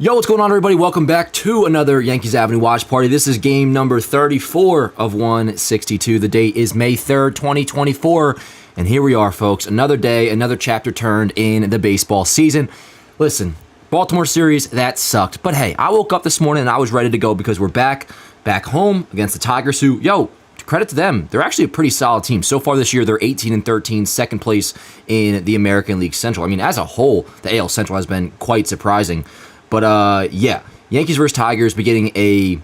Yo, what's going on, everybody? Welcome back to another Yankees Avenue watch party. This is game number 34 of 162. The date is May 3rd, 2024. And here we are, folks. Another day, another chapter turned in the baseball season. Listen, Baltimore series, that sucked. But hey, I woke up this morning and I was ready to go because we're back home against the Tigers who, credit to them, they're actually a pretty solid team. So far this year, they're 18-13, second place in the American League Central. I mean, as a whole, the AL Central has been quite surprising. But Yankees versus Tigers beginning you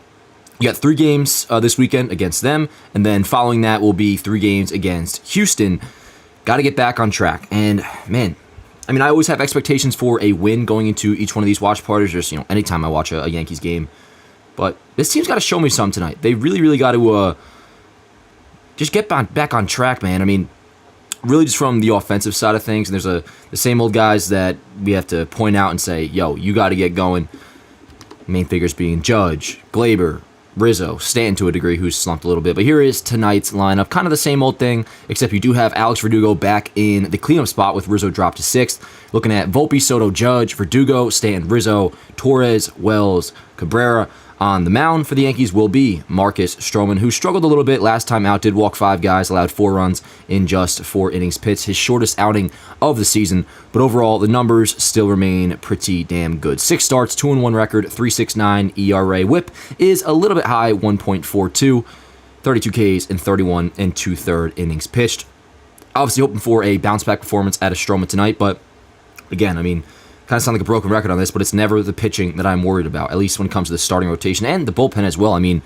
got 3 games this weekend against them, and then following that will be 3 games against Houston. Got to get back on track. And man, I mean, I always have expectations for a win going into each one of these watch parties, just, anytime I watch a Yankees game. But this team's got to show me something tonight. They really got to just get back on track, man. I mean, really just from the offensive side of things, and there's the same old guys that we have to point out and say, yo, you got to get going. Main figures being Judge, Glaber, Rizzo, Stanton to a degree, who's slumped a little bit. But here is tonight's lineup. Kind of the same old thing, except you do have Alex Verdugo back in the cleanup spot with Rizzo dropped to 6th. Looking at Volpe, Soto, Judge, Verdugo, Stanton, Rizzo, Torres, Wells, Cabrera. On the mound for the Yankees will be Marcus Stroman, who struggled a little bit last time out, did walk 5 guys, allowed 4 runs in just 4 innings pitched, his shortest outing of the season. But overall, the numbers still remain pretty damn good. 6 starts, 2-1 record, 3.69 ERA. WHIP is a little bit high, 1.42, 32 Ks in 31 and 2/3 innings pitched. Obviously hoping for a bounce-back performance out of Stroman tonight, but again, I mean, kind of sound like a broken record on this, but it's never the pitching that I'm worried about, at least when it comes to the starting rotation and the bullpen as well. I mean,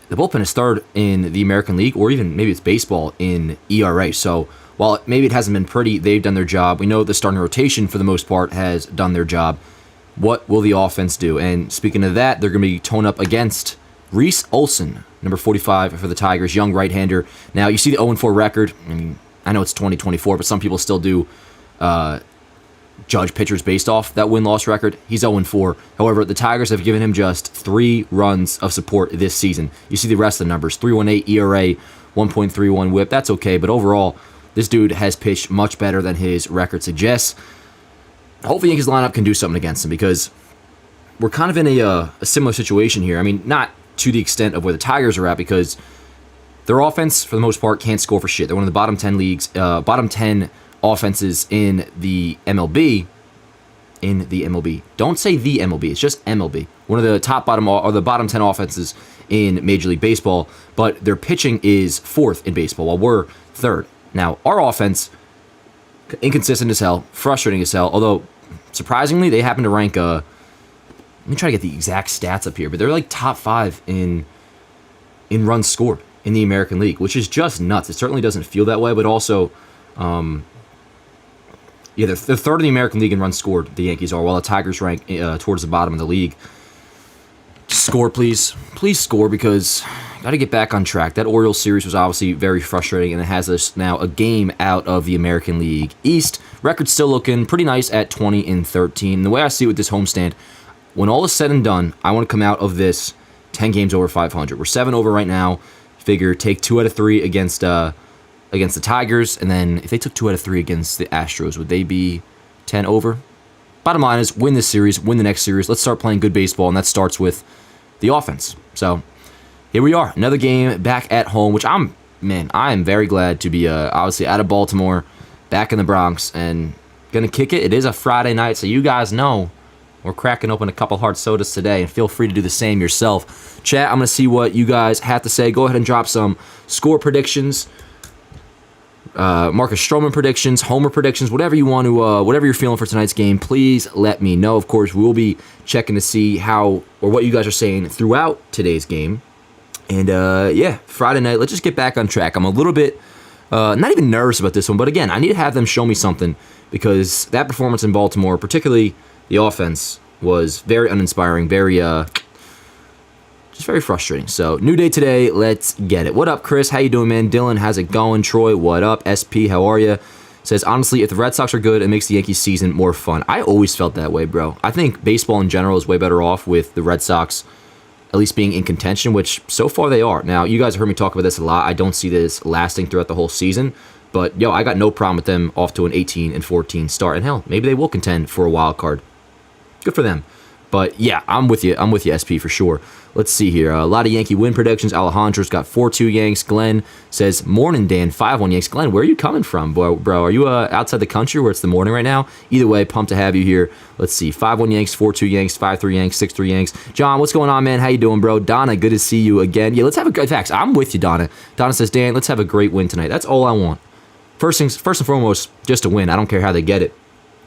the bullpen is third in the American League, or even maybe it's baseball in ERA. So while maybe it hasn't been pretty, they've done their job. We know the starting rotation, for the most part, has done their job. What will the offense do? And speaking of that, they're going to be toned up against Reese Olson, number 45 for the Tigers, young right-hander. Now, you see the 0-4 record. I mean, I know it's 2024, but some people still do judge pitchers based off that win-loss record. He's 0-4. However, the Tigers have given him just 3 runs of support this season. You see the rest of the numbers. 3.18 ERA, 1.31 WHIP. That's okay, but overall, this dude has pitched much better than his record suggests. Hopefully, Yankees lineup can do something against him, because we're kind of in a similar situation here. I mean, not to the extent of where the Tigers are at, because their offense, for the most part, can't score for shit. They're one of the bottom 10 leagues, bottom 10 offenses in the MLB. Don't say the MLB. It's just MLB. One of the the bottom 10 offenses in Major League Baseball, but their pitching is 4th in baseball, while we're 3rd. Now, our offense, inconsistent as hell, frustrating as hell, although, surprisingly, they happen to rank, let me try to get the exact stats up here, but they're like top 5 in runs scored in the American League, which is just nuts. It certainly doesn't feel that way, but also, they're 3rd in the American League in runs scored, the Yankees are, while the Tigers rank towards the bottom of the league. Just score, please. Please score, because got to get back on track. That Orioles series was obviously very frustrating, and it has us now a game out of the American League East. Record's still looking pretty nice at 20-13. The way I see it with this homestand, when all is said and done, I want to come out of this 10 games over 500. We're 7 over right now. Figure take 2 out of 3 against the Tigers, and then if they took 2 out of 3 against the Astros, would they be 10 over? Bottom line is, win this series, win the next series. Let's start playing good baseball, and that starts with the offense. So here we are, another game back at home, which I am very glad to be obviously out of Baltimore, back in the Bronx, and gonna kick it. It is a Friday night, so you guys know we're cracking open a couple hard sodas today, and feel free to do the same yourself. Chat, I'm gonna see what you guys have to say. Go ahead and drop some score predictions, Marcus Stroman predictions, homer predictions, whatever you want to, whatever you're feeling for tonight's game, please let me know. Of course, we'll be checking to see how or what you guys are saying throughout today's game. And Friday night, let's just get back on track. I'm a little bit, not even nervous about this one, but again, I need to have them show me something, because that performance in Baltimore, particularly the offense, was very uninspiring, just very frustrating. So, new day today. Let's get it. What up, Chris? How you doing, man? Dylan, how's it going? Troy, what up? SP, how are you? Says, honestly, if the Red Sox are good, it makes the Yankees season more fun. I always felt that way, bro. I think baseball in general is way better off with the Red Sox at least being in contention, which so far they are. Now, you guys have heard me talk about this a lot. I don't see this lasting throughout the whole season, but I got no problem with them off to an 18-14 start. And hell, maybe they will contend for a wild card. Good for them. But yeah, I'm with you. I'm with you, SP, for sure. Let's see here. A lot of Yankee win predictions. Alejandro's got 4-2 Yanks. Glenn says, morning, Dan, 5-1 Yanks. Glenn, where are you coming from, bro? Are you outside the country where it's the morning right now? Either way, pumped to have you here. Let's see. 5-1 Yanks, 4-2 Yanks, 5-3 Yanks, 6-3 Yanks. John, what's going on, man? How you doing, bro? Donna, good to see you again. Yeah, let's have a good facts. I'm with you, Donna. Donna says, Dan, let's have a great win tonight. That's all I want. First and foremost, just a win. I don't care how they get it.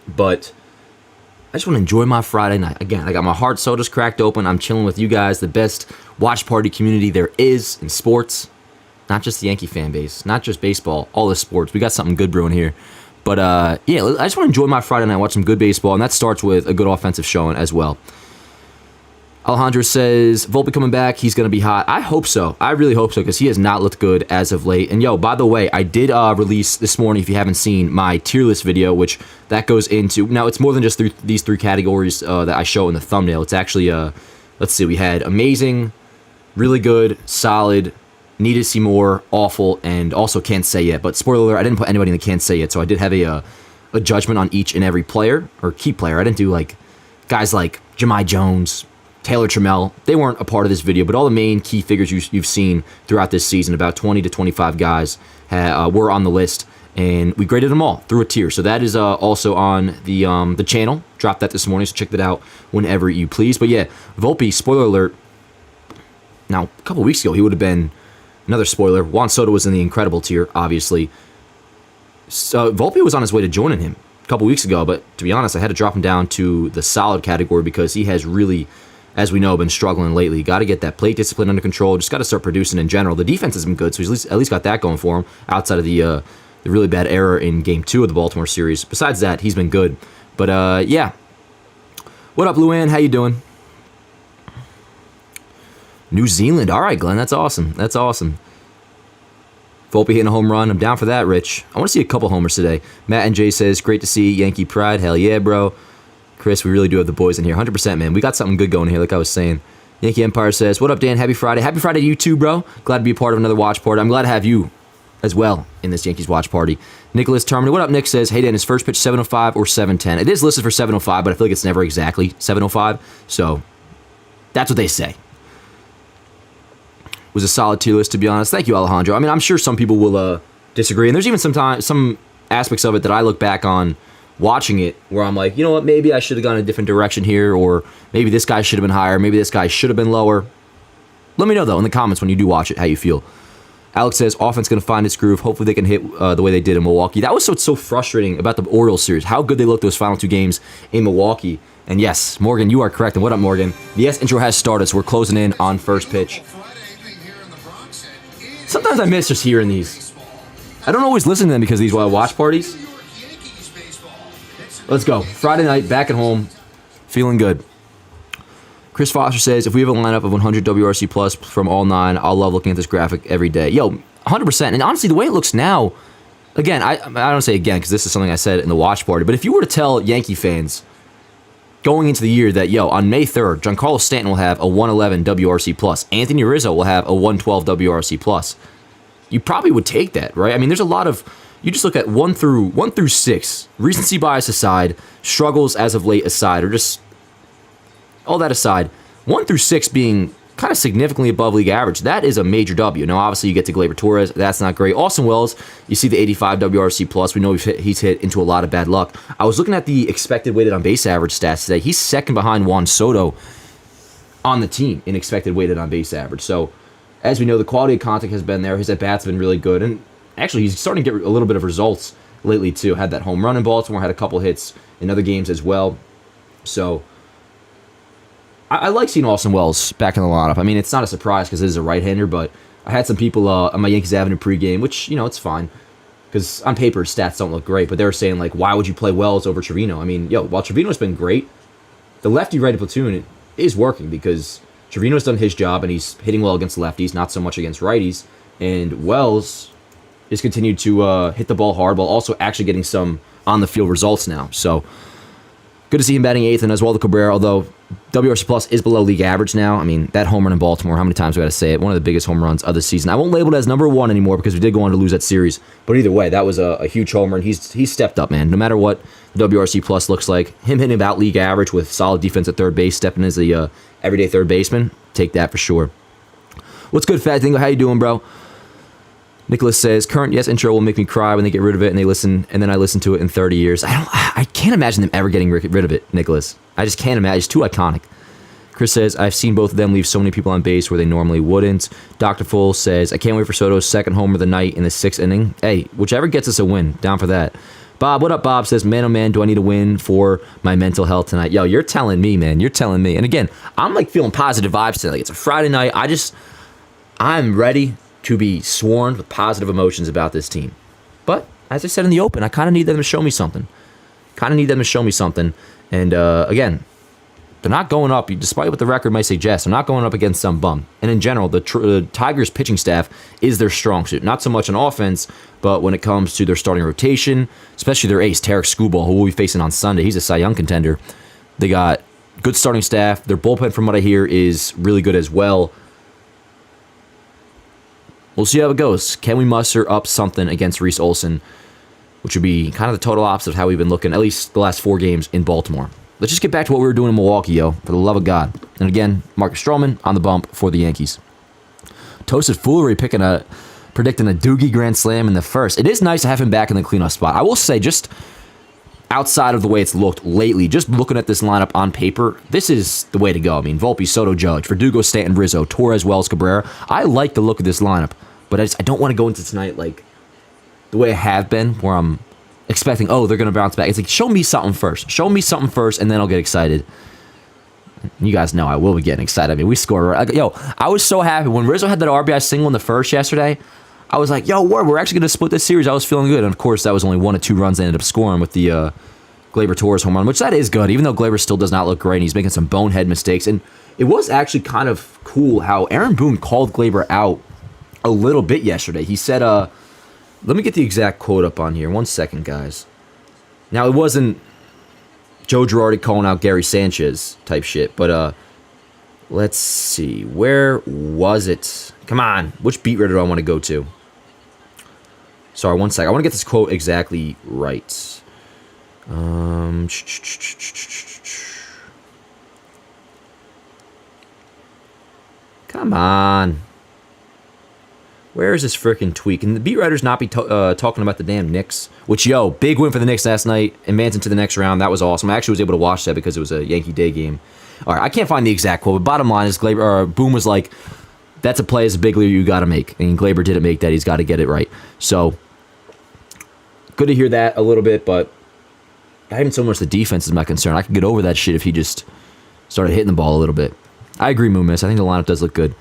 But I just want to enjoy my Friday night. Again, I got my hard sodas cracked open. I'm chilling with you guys, the best watch party community there is in sports. Not just the Yankee fan base, not just baseball, all the sports. We got something good brewing here. But yeah, I just want to enjoy my Friday night, watch some good baseball, and that starts with a good offensive showing as well. Alejandro says, Volpe coming back, he's going to be hot. I hope so. I really hope so, because he has not looked good as of late. And yo, by the way, I did release this morning, if you haven't seen, my tier list video, which that goes into, now it's more than just these three categories that I show in the thumbnail. It's actually, let's see, we had amazing, really good, solid, need to see more, awful, and also can't say yet. But spoiler alert, I didn't put anybody in the can't say yet, so I did have a judgment on each and every player, or key player. I didn't do like guys like Jahmai Jones, Taylor Trammell. They weren't a part of this video, but all the main key figures you've seen throughout this season, about 20 to 25 guys were on the list, and we graded them all through a tier. So that is also on the channel. Dropped that this morning, so check that out whenever you please. But yeah, Volpe, spoiler alert. Now, a couple weeks ago, he would have been another spoiler. Juan Soto was in the incredible tier, obviously. So Volpe was on his way to joining him a couple weeks ago, but to be honest, I had to drop him down to the solid category because he has really, as we know, been struggling lately. Got to get that plate discipline under control. Just got to start producing in general. The defense has been good, so he's at least got that going for him outside of the really bad error in Game 2 of the Baltimore series. Besides that, he's been good. But yeah. What up, Luann? How you doing? New Zealand. All right, Glenn. That's awesome. That's awesome. Volpe hitting a home run. I'm down for that, Rich. I want to see a couple homers today. Matt and Jay says, great to see Yankee pride. Hell yeah, bro. Chris, we really do have the boys in here. 100%, man. We got something good going here, like I was saying. Yankee Empire says, what up, Dan? Happy Friday. Happy Friday to you too, bro. Glad to be a part of another watch party. I'm glad to have you as well in this Yankees watch party. Nicholas Termini, what up, Nick, says, hey, Dan, is first pitch 7:05 or 7:10? It is listed for 7:05, but I feel like it's never exactly 7:05. So that's what they say. Was a solid tier list, to be honest. Thank you, Alejandro. I mean, I'm sure some people will disagree, and there's even some aspects of it that I look back on watching it where I'm like, you know what, maybe I should have gone a different direction here, or maybe this guy should have been higher, maybe this guy should have been lower. Let me know, though, in the comments when you do watch it, how you feel. Alex says, offense going to find its groove. Hopefully they can hit the way they did in Milwaukee. That was what's so frustrating about the Orioles series, how good they looked those final two games in Milwaukee. And yes, Morgan, you are correct. And what up, Morgan? The yes intro has started, so we're closing in on first pitch. Sometimes I miss just hearing these. I don't always listen to them because of these watch parties. Let's go. Friday night, back at home, feeling good. Chris Foster says, if we have a lineup of 100 WRC plus from all 9, I'll love looking at this graphic every day. Yo, 100%. And honestly, the way it looks now, again, I don't say again because this is something I said in the watch party, but if you were to tell Yankee fans going into the year that, yo, on May 3rd, Giancarlo Stanton will have a 111 WRC plus, Anthony Rizzo will have a 112 WRC plus, you probably would take that, right? I mean, there's a lot of, you just look at 1 through 6, recency bias aside, struggles as of late aside, or just all that aside, 1 through 6 being kind of significantly above league average, that is a major W. Now, obviously, you get to Gleyber Torres. That's not great. Austin Wells, you see the 85 WRC plus. We know he's hit into a lot of bad luck. I was looking at the expected weighted on base average stats today. He's second behind Juan Soto on the team in expected weighted on base average. So, as we know, the quality of contact has been there. His at-bats have been really good. And actually, he's starting to get a little bit of results lately, too. Had that home run in Baltimore, had a couple hits in other games as well. So, I like seeing Austin Wells back in the lineup. I mean, it's not a surprise because it is a right-hander, but I had some people on my Yankees Avenue pregame, which, you know, it's fine. Because on paper, stats don't look great, but they were saying, like, why would you play Wells over Trevino? I mean, yo, while Trevino's been great, the lefty-righty platoon is working because Trevino's done his job, and he's hitting well against lefties, not so much against righties. And Wells has continued to hit the ball hard while also actually getting some on-the-field results now. So, Good to see him batting 8th, and as well the Cabrera, although WRC Plus is below league average now. I mean, that home run in Baltimore, how many times do I got to say it? One of the biggest home runs of the season. I won't label it as number 1 anymore because we did go on to lose that series. But either way, that was a huge home run. He's stepped up, man. No matter what WRC Plus looks like, him hitting about league average with solid defense at third base, stepping as the everyday third baseman, take that for sure. What's good, Fat Dingo? How you doing, bro? Nicholas says, current yes intro will make me cry when they get rid of it, and then I listen to it in 30 years. I can't imagine them ever getting rid of it, Nicholas. I just can't imagine. It's too iconic. Chris says, I've seen both of them leave so many people on base where they normally wouldn't. Dr. Full says, I can't wait for Soto's second homer of the night in the 6th inning. Hey, whichever gets us a win, down for that. Bob, what up, Bob? Says, man, oh man, do I need a win for my mental health tonight? Yo, you're telling me, man. You're telling me. And again, I'm like feeling positive vibes today. Like, it's a Friday night. I'm ready to be sworn with positive emotions about this team. But, as I said in the open, I kind of need them to show me something. And, again, they're not going up, despite what the record might suggest, they're not going up against some bum. And in general, the Tigers' pitching staff is their strong suit. Not so much on offense, but when it comes to their starting rotation, especially their ace, Tarek Skubal, who we'll be facing on Sunday. He's a Cy Young contender. They got good starting staff. Their bullpen, from what I hear, is really good as well. We'll see how it goes. Can we muster up something against Reese Olson, which would be kind of the total opposite of how we've been looking, at least the last 4 games in Baltimore. Let's just get back to what we were doing in Milwaukee, yo, for the love of God. And again, Marcus Stroman on the bump for the Yankees. Toasted Foolery predicting a Doogie grand slam in the first. It is nice to have him back in the cleanup spot. I will say, just outside of the way it's looked lately, just looking at this lineup on paper, this is the way to go. I mean, Volpe, Soto, Judge, Verdugo, Stanton, Rizzo, Torres, Wells, Cabrera. I like the look of this lineup, but I don't want to go into tonight like the way I have been, where I'm expecting, they're going to bounce back. It's like, show me something first. And then I'll get excited. You guys know I will be getting excited. I mean, we scored. I was so happy. When Rizzo had that RBI single in the first yesterday, I was like, we're actually going to split this series. I was feeling good. And, of course, that was only 1 of 2 runs they ended up scoring with the Gleyber Torres home run, which that is good, even though Gleyber still does not look great, and he's making some bonehead mistakes. And it was actually kind of cool how Aaron Boone called Gleyber out a little bit yesterday. He said, let me get the exact quote up on here. 1 second, guys. Now, it wasn't Joe Girardi calling out Gary Sanchez type shit, but let's see. Where was it? Come on. Which beat writer do I want to go to? Sorry, 1 second. I want to get this quote exactly right. Come on. Where is this freaking tweak? Can the beat writers not be talking about the damn Knicks? Which, big win for the Knicks last night. Advancing to the next round. That was awesome. I actually was able to watch that because it was a Yankee Day game. All right, I can't find the exact quote, but bottom line is Boone was like, that's a play as a big leaguer you got to make. And Gleyber didn't make that. He's got to get it right. So, good to hear that a little bit, but not even so much the defense is my concern. I could get over that shit if he just started hitting the ball a little bit. I agree, Moomis. I think the lineup does look good.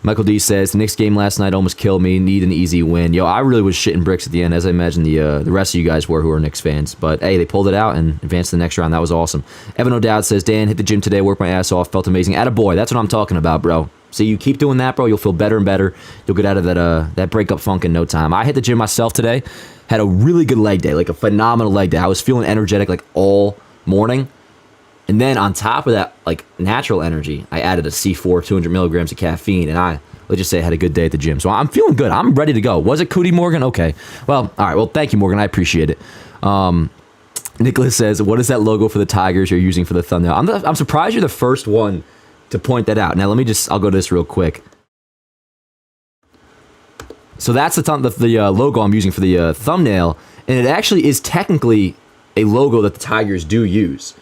Michael D says, the Knicks game last night almost killed me. Need an easy win. I really was shitting bricks at the end, as I imagine the rest of you guys were who are Knicks fans. But, hey, they pulled it out and advanced to the next round. That was awesome. Evan O'Dowd says, Dan, hit the gym today, worked my ass off, felt amazing. Attaboy, that's what I'm talking about, bro. So you keep doing that, bro, you'll feel better and better. You'll get out of that breakup funk in no time. I hit the gym myself today. Had a really good leg day, like a phenomenal leg day. I was feeling energetic like all morning. And then on top of that, like natural energy, I added a C4, 200 milligrams of caffeine, and let's just say I had a good day at the gym. So I'm feeling good. I'm ready to go. Was it Cootie Morgan? Okay. Well, all right. Well, thank you, Morgan. I appreciate it. Nicholas says, what is that logo for the Tigers you're using for the thumbnail? I'm surprised you're the first one to point that out. Now, I'll go to this real quick. So that's the logo I'm using for the thumbnail, and it actually is technically a logo that the Tigers do use.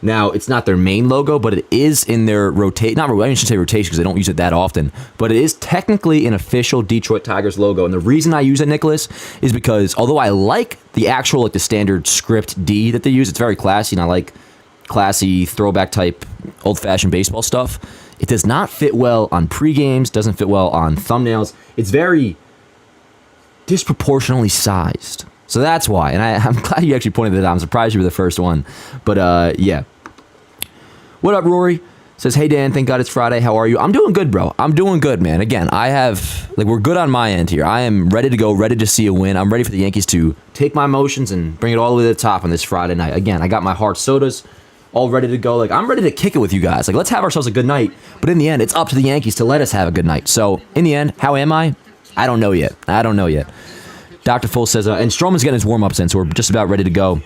Now, it's not their main logo, but it is in their rotation. I shouldn't say rotation because they don't use it that often, but it is technically an official Detroit Tigers logo. And the reason I use it, Nicholas, is because although I like the actual, the standard script D that they use, it's very classy, and I like classy throwback type old-fashioned baseball stuff. It does not fit well on pre-games, doesn't fit well on thumbnails. It's very disproportionately sized. So that's why, and I'm glad you actually pointed that out. I'm surprised you were the first one. But, yeah. What up, Rory? Says, hey, Dan, thank God it's Friday. How are you? I'm doing good, bro. I'm doing good, man. Again, we're good on my end here. I am ready to go, ready to see a win. I'm ready for the Yankees to take my emotions and bring it all the way to the top on this Friday night. Again, I got my hard sodas all ready to go. I'm ready to kick it with you guys. Let's have ourselves a good night. But in the end, it's up to the Yankees to let us have a good night. So, in the end, how am I? I don't know yet. Dr. Full says, and Stroman's getting his warm-ups in, so we're just about ready to go.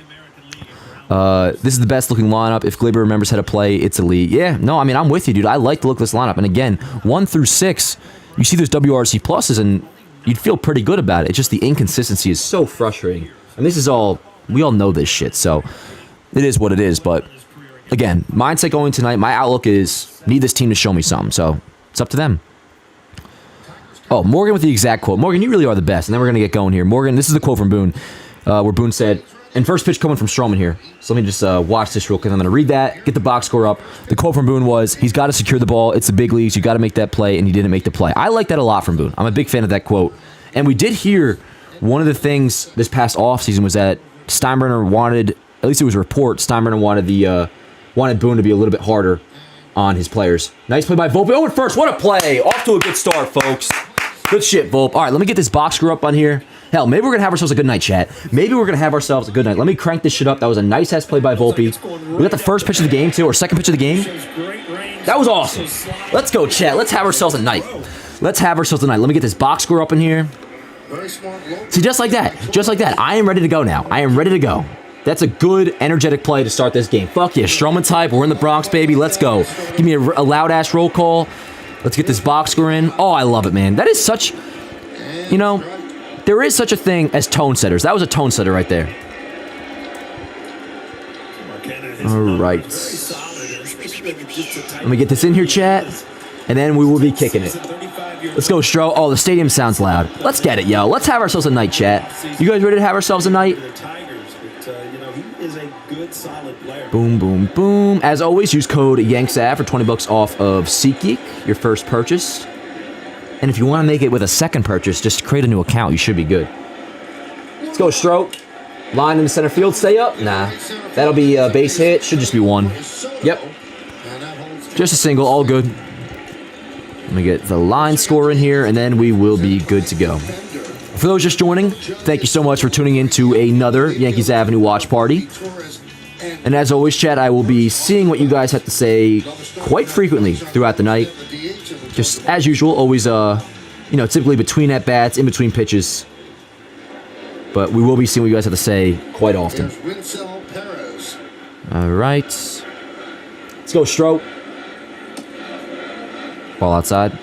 This is the best looking lineup. If Gleyber remembers how to play, it's elite. Yeah, no, I mean, I'm with you, dude. I like the look of this lineup. And again, 1 through 6, you see those WRC pluses, and you'd feel pretty good about it. It's just the inconsistency is so frustrating. And this is all, we all know this shit, so it is what it is. But again, mindset going tonight, my outlook is need this team to show me something. So it's up to them. Oh, Morgan with the exact quote. Morgan, you really are the best. And then we're going to get going here. Morgan, this is the quote from Boone, where Boone said, and first pitch coming from Stroman here. So let me just watch this real quick. I'm going to read that, get the box score up. The quote from Boone was, he's got to secure the ball. It's the big leagues. You got to make that play, and he didn't make the play. I like that a lot from Boone. I'm a big fan of that quote. And we did hear one of the things this past offseason was that Steinbrenner wanted, at least it was a report, Steinbrenner wanted Boone to be a little bit harder on his players. Nice play by Volpe. Oh, at first, what a play. Off to a good start, folks. Good shit, Volpe. All right, let me get this box score up on here. Hell, maybe we're going to have ourselves a good night, chat. Maybe we're going to have ourselves a good night. Let me crank this shit up. That was a nice-ass play by Volpe. We got the first pitch of the game, too, or second pitch of the game. That was awesome. Let's go, chat. Let's have ourselves a night. Let me get this box score up in here. See, just like that. I am ready to go now. That's a good, energetic play to start this game. Fuck yeah, Stroman type. We're in the Bronx, baby. Let's go. Give me a loud-ass roll call. Let's get this box score in. Oh, I love it, man. That is such, there is such a thing as tone setters. That was a tone setter right there. All right. Let me get this in here, chat. And then we will be kicking it. Let's go, Stro. Oh, the stadium sounds loud. Let's get it, yo. Let's have ourselves a night, chat. You guys ready to have ourselves a night? Boom, boom, boom. As always, use code YANKSAV for $20 off of SeatGeek, your first purchase. And if you want to make it with a second purchase, just create a new account. You should be good. Let's go, Stroke. Line in the center field. Stay up? Nah. That'll be a base hit. Should just be one. Yep. Just a single. All good. Let me get the line score in here, and then we will be good to go. For those just joining, thank you so much for tuning in to another Yankees Avenue watch party. And as always, chat, I will be seeing what you guys have to say quite frequently throughout the night. Just as usual, always, typically between at-bats, in between pitches. But we will be seeing what you guys have to say quite often. All right. Let's go, Stroke. Ball outside.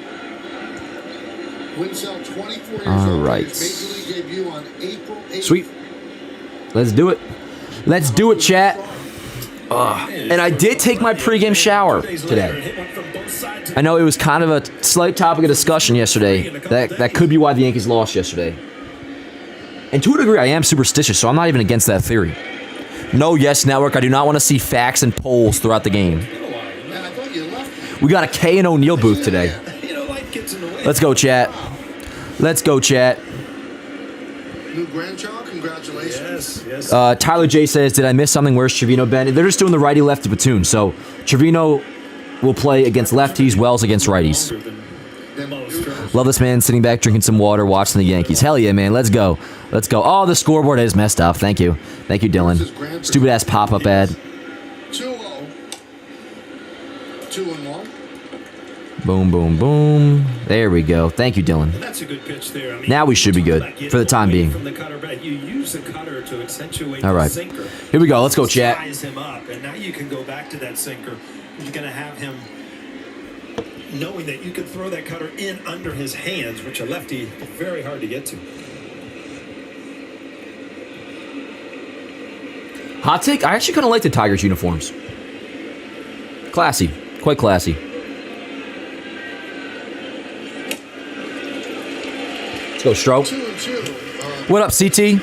All right. Sweet. Let's do it, chat. And I did take my pregame shower today. I know it was kind of a slight topic of discussion yesterday. That could be why the Yankees lost yesterday. And to a degree, I am superstitious, so I'm not even against that theory. No, yes, network. I do not want to see facts and polls throughout the game. We got a K and O'Neal booth today. Let's go, chat. New grandchild, congratulations. Yes. Tyler J says, did I miss something? Where's Trevino been? They're just doing the righty-lefty platoon. So Trevino will play against lefties, Wells against righties. Love this man sitting back, drinking some water, watching the Yankees. Hell yeah, man. Let's go. Oh, the scoreboard is messed up. Thank you, Dylan. Stupid-ass pop-up ad. 2-0. 2-1. Boom, boom, boom. There we go. Thank you, Dylan. That's a good pitch there. Now we should be good for the time being. All right. Here we go. Let's go, chat. Him up, and now you can go back to that sinker. You're going to have him knowing that you could throw that cutter in under his hands, which a lefty is very hard to get to. Hot take? I actually kind of like the Tigers uniforms. Classy. Quite classy. Let's go, Stroke. What up, CT?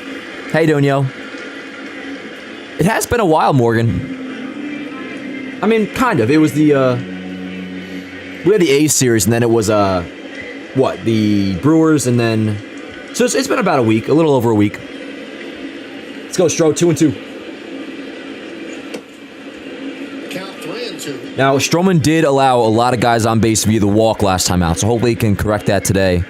How you doing, yo? It has been a while, Morgan. I mean, kind of. It was the, we had the A's series, and then it was, the Brewers, and then... So it's been about a week, a little over a week. Let's go, Stroke. 2-2. Count 3-2. 2. Now, Stroman did allow a lot of guys on base via the walk last time out, so hopefully he can correct that today.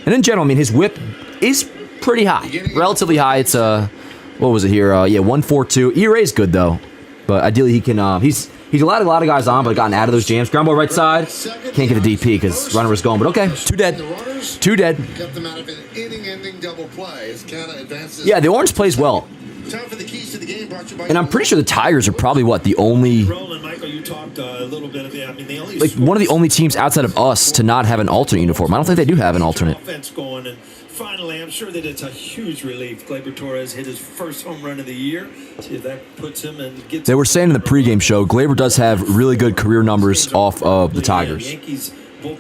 And in general, I mean, his whip is pretty high. Relatively high. It's, what was it here? Yeah, 1.42. ERA is good, though. But ideally, he can, he's allowed a lot of guys on, but gotten out of those jams. Ground ball right side. Can't get the DP because runner was going, but okay. 2 dead. 2 dead. Kept them out of an inning-ending double play as Canada advances. Yeah, the orange plays well. Time for the keys to the game brought to you by And I'm pretty sure the Tigers are probably, what, the only... Roland, Michael, you talked a little bit of it. I mean, the only like one of the only teams outside of us to not have an alternate uniform. I don't think they do have an alternate. Offense going, and finally, I'm sure that it's a huge relief. Gleyber Torres hit his first home run of the year. See if that puts him and gets. They were saying in the pregame show, Gleyber does have really good career numbers off of the Tigers,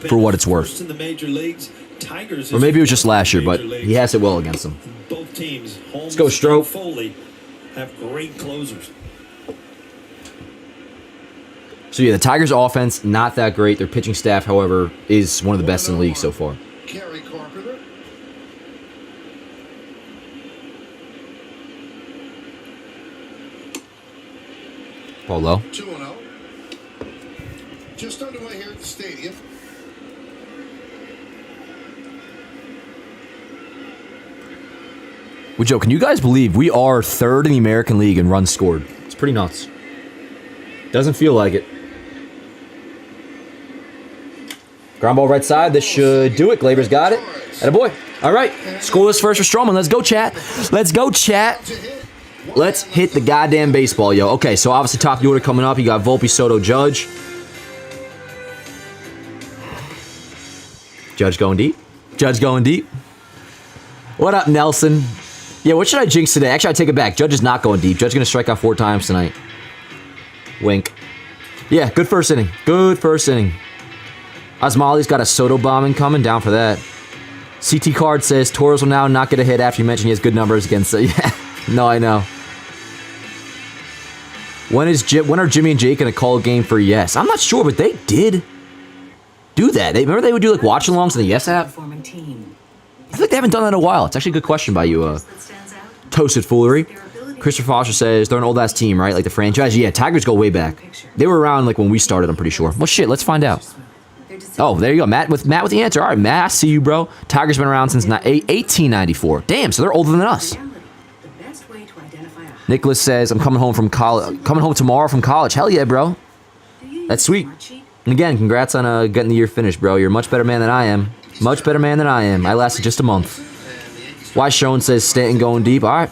for what it's worth. In the major leagues, Tigers, or maybe it was just last year, but he has it well against them. Both teams, Holmes Let's go, Stroh. and Foley, have great closers. So yeah, the Tigers' offense not that great. Their pitching staff, however, is one of the best in the league so far. Kerry Carpenter. Ball low. 2-0. Just underway here at the stadium. Well, Joe, can you guys believe we are third in the American League in runs scored? It's pretty nuts. Doesn't feel like it. Ground ball right side. This should do it. Gleyber's got it. Attaboy. All right. Scoreless first for Stroman. Let's go, chat. Let's go, chat. Let's hit the goddamn baseball, yo. Okay, so obviously top of the order coming up. You got Volpe, Soto, Judge. Judge going deep. Judge going deep. What up, Nelson? Yeah, what should I jinx today? Actually, I take it back. Judge is not going deep. Judge is going to strike out 4 times tonight. Wink. Yeah, good first inning. Good first inning. Osmali's got a Soto bombing coming. Down for that. CT Card says Torres will now not get a hit after you mentioned he has good numbers against it. Yeah. No, I know. When are Jimmy and Jake going to call a game for Yes? I'm not sure, but they did do that. Remember they would do like watch-alongs on the Yes app? I think they haven't done that in a while. It's actually a good question by you, Toasted Foolery. Christopher Foster says they're an old-ass team, right? Like the franchise? Yeah, Tigers go way back. They were around like when we started, I'm pretty sure. Well, shit, let's find out. Oh, there you go. Matt with the answer. All right, Matt, I see you, bro. Tigers been around since 1894. Damn, so they're older than us. Nicholas says, I'm coming home from college. Coming home tomorrow from college. Hell yeah, bro. That's sweet. And again, congrats on getting the year finished, bro. You're a much better man than I am. Much better man than I am. I lasted just a month. Why Sean says Stanton going deep. All right.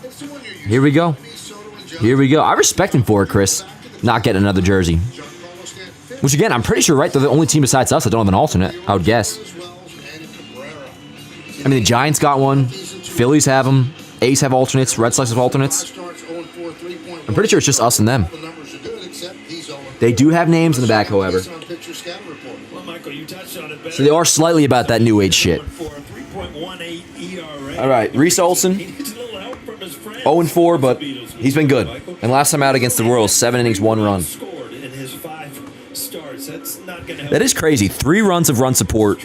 Here we go. Here we go. I respect him for it, Chris. Not getting another jersey. Which, again, I'm pretty sure, right? They're the only team besides us that don't have an alternate, I would guess. I mean, the Giants got one. Phillies have them. A's have alternates. Red Sox have alternates. I'm pretty sure it's just us and them. They do have names in the back, however. So they are slightly about that new age shit. All right, Reese Olson, 0-4, but he's been good. And last time out against the Royals, 7 innings, 1 run. That is crazy. 3 runs of run support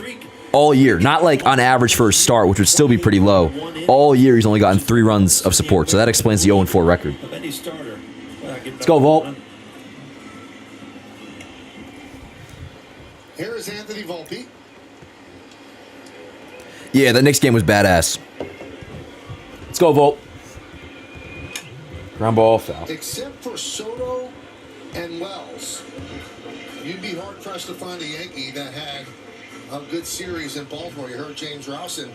all year. Not like on average for a start, which would still be pretty low. All year he's only gotten 3 runs of support, so that explains the 0-4 record. Let's go, Volt. Here is Anthony Volpe. Yeah, that Knicks game was badass. Let's go, Volt. Ground ball, foul. Except for Soto and Wells, you'd be hard-pressed to find a Yankee that had a good series in Baltimore. You heard James Rowson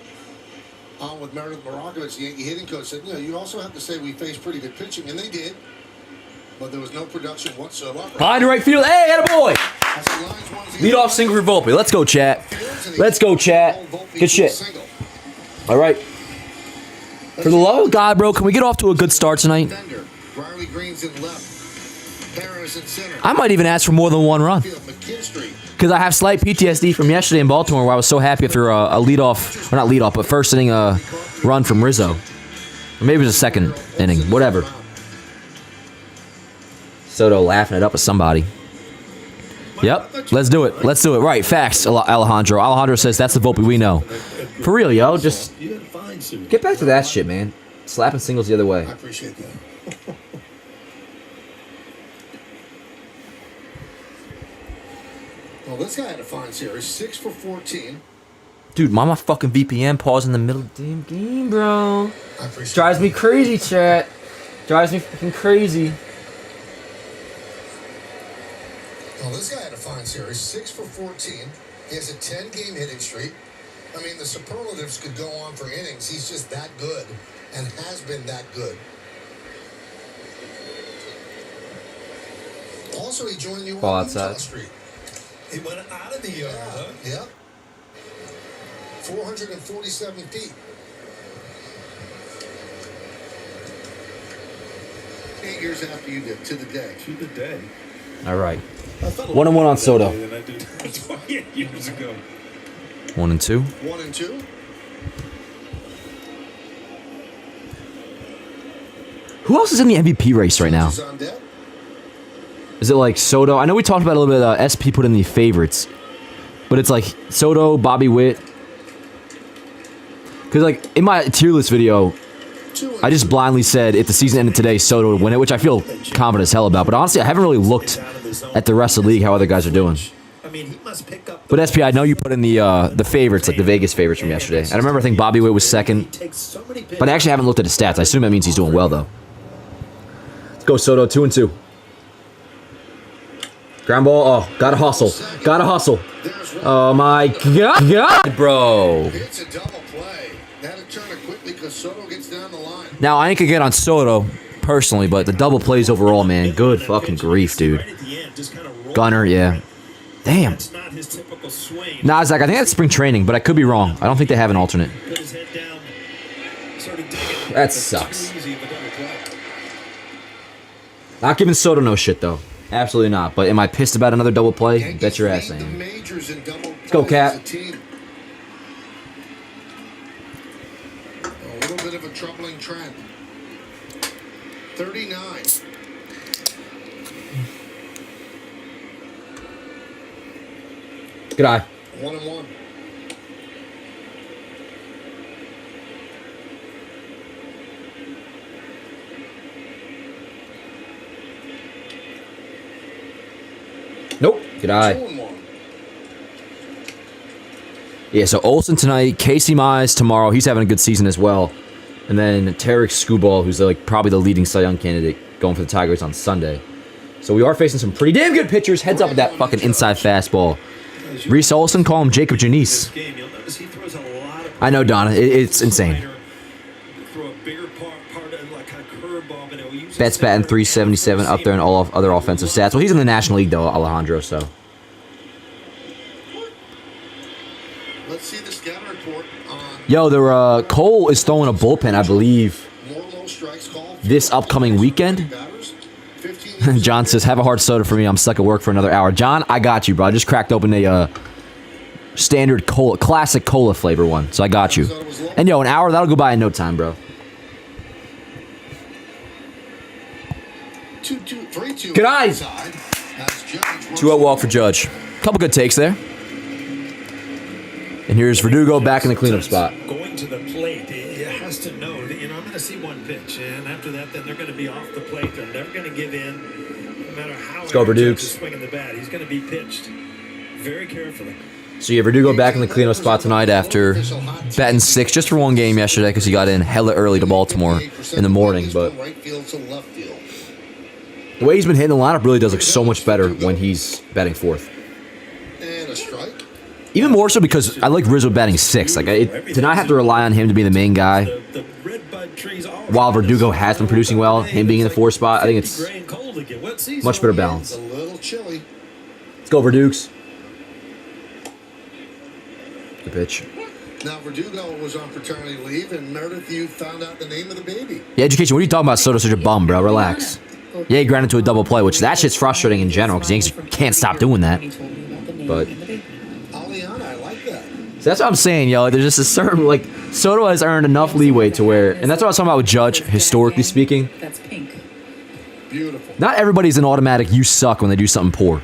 on with Meredith Marakovich, the Yankee hitting coach, said, you also have to say we faced pretty good pitching, and they did. But there was no production whatsoever. Behind the right field. Hey, attaboy! Lead off single for Volpe. Let's go, chat. Let's go, chat. Good shit. All right. For the love of God, bro, can we get off to a good start tonight? I might even ask for more than 1 run. Because I have slight PTSD from yesterday in Baltimore where I was so happy after a leadoff, or not leadoff, but first inning run from Rizzo. Or maybe it was a second inning, whatever. Soto laughing it up at somebody. Yep, let's do it. Let's do it. Right, facts, Alejandro. Alejandro says that's the Volpe we know. For real, yo. Just get back to that shit, man. Slapping singles the other way. I appreciate that. Well, this guy had a fine series, 6 for 14. Dude, my fucking VPN pause in the middle of the damn game, bro. I appreciate Drives me that. crazy, chat. Drives me fucking crazy. Well, this guy had a fine series, 6 for 14. He has a 10-game hitting streak. I mean, the superlatives could go on for innings. He's just that good and has been that good. Also, he joined you Ball on outside. Utah Street. He went out of the yard, huh? Yeah. 447 feet. 8 years after you did, to the day. To the day. All right. I felt a 1 and 1 on lot Soto. better than I did 28 years ago. 1 and 2. 1 and 2. Who else is in the MVP race right now? Is on deck. Is it like Soto? I know we talked about it a little bit. SP put in the favorites, but it's like Soto, Bobby Witt. Because like in my tier list video, 2 and I just blindly said if the season ended today, Soto would win it, which I feel confident as hell about. But honestly, I haven't really looked at the rest of the league how other guys are doing. I mean, he must pick up. But SP, I know you put in the favorites, like the Vegas favorites from yesterday. And I remember I think Bobby Witt was second, but I actually haven't looked at his stats. I assume that means he's doing well though. Let's go Soto, 2 and 2. Ground ball. Oh, gotta hustle. Gotta hustle. Oh my god, bro. It's a double play. They had to turn it quickly because Soto gets down the line. Now, I ain't gonna get on Soto personally, but the double plays overall, man. Good fucking grief, dude. Gunner, yeah. Damn. That's not his typical swing. Nah, Zach, I think that's spring training, but I could be wrong. I don't think they have an alternate. Put his head down, started digging. That It's sucks. too easy of a double play. Not giving Soto no shit, though. Absolutely not. But am I pissed about another double play? Bet your ass I am. Let's go, Cat. A little bit of a troubling trend. 39. Good eye. 1 and 1. Nope. Good 2 eye. and 1. Yeah, so Olsen tonight, Casey Mize tomorrow. He's having a good season as well. And then Tarek Skubal, who's like probably the leading Cy Young candidate going for the Tigers on Sunday. So we are facing some pretty damn good pitchers. Heads up with that fucking inside fastball. Reese Olsen, call him Jacob Janice. Game, you'll notice he throws a lot of I know, Donna. It's insane. slider, throw a bigger part of like a curveball, but he'll use Bet's his batting center 377 up there in all other offensive stats. Well, he's in the National League, though, Alejandro, so. Let's see the scouting report on Yo, Cole is throwing a bullpen, I believe, more low strikes called. this upcoming weekend. Batters, 15 John says, have a hard soda for me. I'm stuck at work for another hour. John, I got you, bro. I just cracked open a standard cola, classic cola flavor one, so I got you. And yo, an hour, that'll go by in no time, bro. 2-2-3-2. Good eye. Inside. That's Judge. 2-0 walk for Judge. Couple good takes there. And here's Verdugo back in the cleanup spot. Going to the plate, he has to know that, I'm going to see one pitch, and after that, then they're going to be off the plate. They're never going to give in, no matter how Let's go, Verdukes. is swinging the bat. He's going to be pitched very carefully. So yeah, Verdugo back in the cleanup spot tonight after batting 6 just for one game yesterday because he got in hella early to Baltimore in the morning. But Right field to left field. the way he's been hitting the lineup really does look so much better when he's batting 4th. And a strike. Even more so because I like Rizzo batting 6th. Like, to not have to rely on him to be the main guy, The red bud trees all while Verdugo has been producing well, him being in the 4th spot, I think it's much better balance. It's a little chilly. Let's go, Verdukes. Good pitch. Now, Verdugo was on paternity leave, and Meredith, you found out the name of the baby. Yeah, education, what are you talking about? Soto's such a bum, bro. Relax. Yeah, he grounded to a double play, which that shit's frustrating in general because Yankees can't stop doing that. But Aliana, I like that. so that's what I'm saying, yo. There's just a certain, like, Soto has earned enough leeway to where, and that's what I was talking about with Judge, historically speaking. That's pink. Beautiful. Not everybody's an automatic you suck when they do something poor.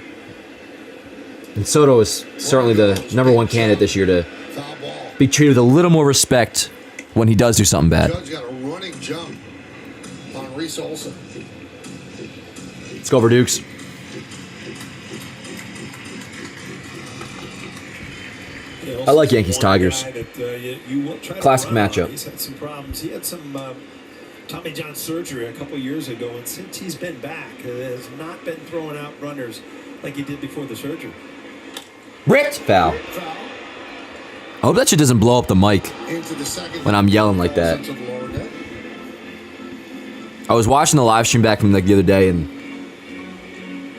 And Soto is certainly the #1 candidate this year to Foul ball. be treated with a little more respect when he does do something bad. Judge got a running jump on Reese Olsen. Let's go, Verdukes. I like Yankees Tigers. Classic matchup. He's had some problems. He had some Tommy John surgery a couple years ago, and since he's been back, has not been throwing out runners like he did before the surgery. Ripped foul. I hope that shit doesn't blow up the mic when I'm yelling like that. I was watching the live stream back from like the other day, and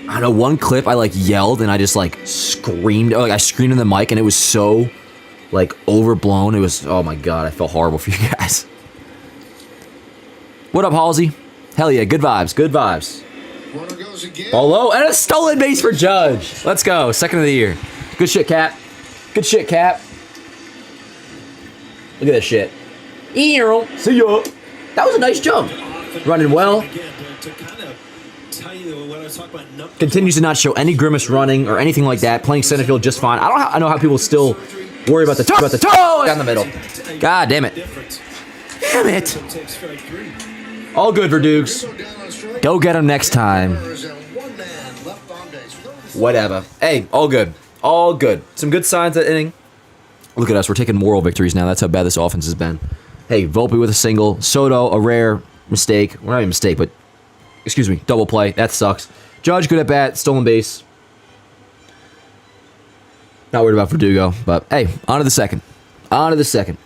I don't know, one clip I like yelled and I just like screamed, like I screamed in the mic, and it was so like overblown. It was, oh my god, I felt horrible for you guys. What up, Halsey? Hell yeah, good vibes, good vibes. Ball low, and a stolen base for Judge. Let's go, second of the year. Good shit, Cap. Good shit, Cap. Look at this shit. See ya. That was a nice jump. Running well. Continues to not show any grimace running or anything like that. Playing center field just fine. I know how people still worry about the toe. Down the middle. God damn it. Damn it. All good, Verdukes. Go get him next time. Whatever. Hey, all good. All good. Some good signs that inning. Look at us. We're taking moral victories now. That's how bad this offense has been. Hey, Volpe with a single. Soto, a rare mistake. Well, not even a mistake, but, excuse me, double play. That sucks. Judge, good at bat. Stolen base. Not worried about Verdugo, but hey, on to the second. On to the second.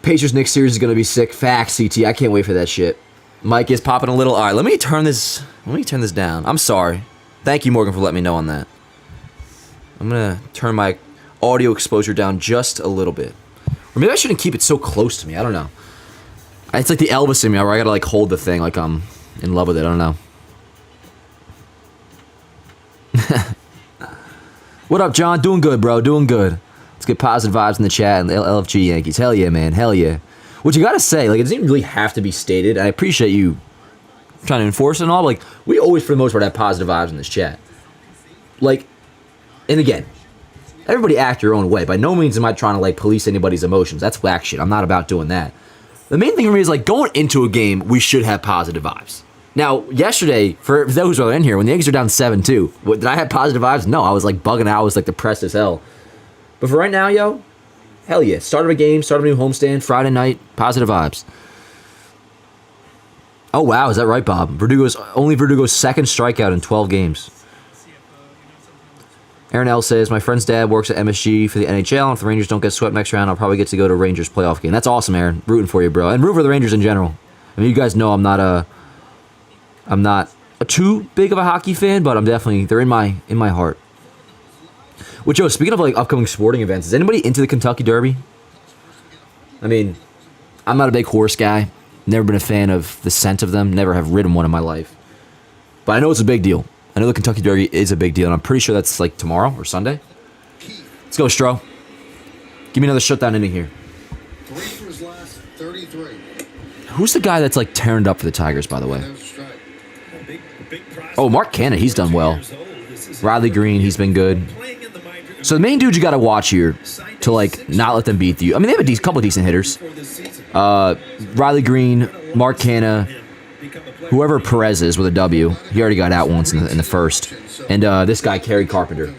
Pacers Knicks series is going to be sick. Facts, CT. I can't wait for that shit. Mike is popping a little. All right, let me turn this down. I'm sorry. Thank you, Morgan, for letting me know on that. I'm going to turn my audio exposure down just a little bit. Or maybe I shouldn't keep it so close to me. I don't know. It's like the Elvis in me where I got to like hold the thing like I'm in love with it. I don't know. What up, John? Doing good, bro. Doing good. Let's get positive vibes in the chat and the LFG Yankees. Hell yeah, man. Hell yeah. What you got to say, like, it doesn't even really have to be stated. I appreciate you trying to enforce it and all, but, like, we always, for the most part, have positive vibes in this chat. Like, and again, everybody act your own way. By no means am I trying to, like, police anybody's emotions. That's whack shit. I'm not about doing that. The main thing for me is, like, going into a game, we should have positive vibes. Now, yesterday, for those who are in here, when the Yankees are down 7-2, did I have positive vibes? No, I was, like, bugging out. I was, like, depressed as hell. But for right now, yo, hell yeah. Start of a game, start of a new homestand, Friday night, positive vibes. Oh, wow, is that right, Bob? Verdugo's second strikeout in 12 games. Aaron L. says, my friend's dad works at MSG for the NHL, and if the Rangers don't get swept next round, I'll probably get to go to a Rangers playoff game. That's awesome, Aaron. Rooting for you, bro. And root for the Rangers in general. I mean, you guys know I'm not a too big of a hockey fan, but I'm definitely, they're in my heart. Which, yo, speaking of, like, upcoming sporting events, is anybody into the Kentucky Derby? I mean, I'm not a big horse guy. Never been a fan of the scent of them. Never have ridden one in my life. But I know it's a big deal. I know the Kentucky Derby is a big deal, and I'm pretty sure that's, like, tomorrow or Sunday. Let's go, Stro. Give me another shutdown inning here. 3 for his last 33. Who's the guy that's, like, tearing it up for the Tigers, by the way? Oh, Mark Canna, he's done well. Riley Green, he's been good. So the main dude you got to watch here to, like, not let them beat you. I mean, they have a couple of decent hitters. Riley Green, Mark Canna, whoever Perez is with a W. He already got out once in the first. And this guy, Kerry Carpenter.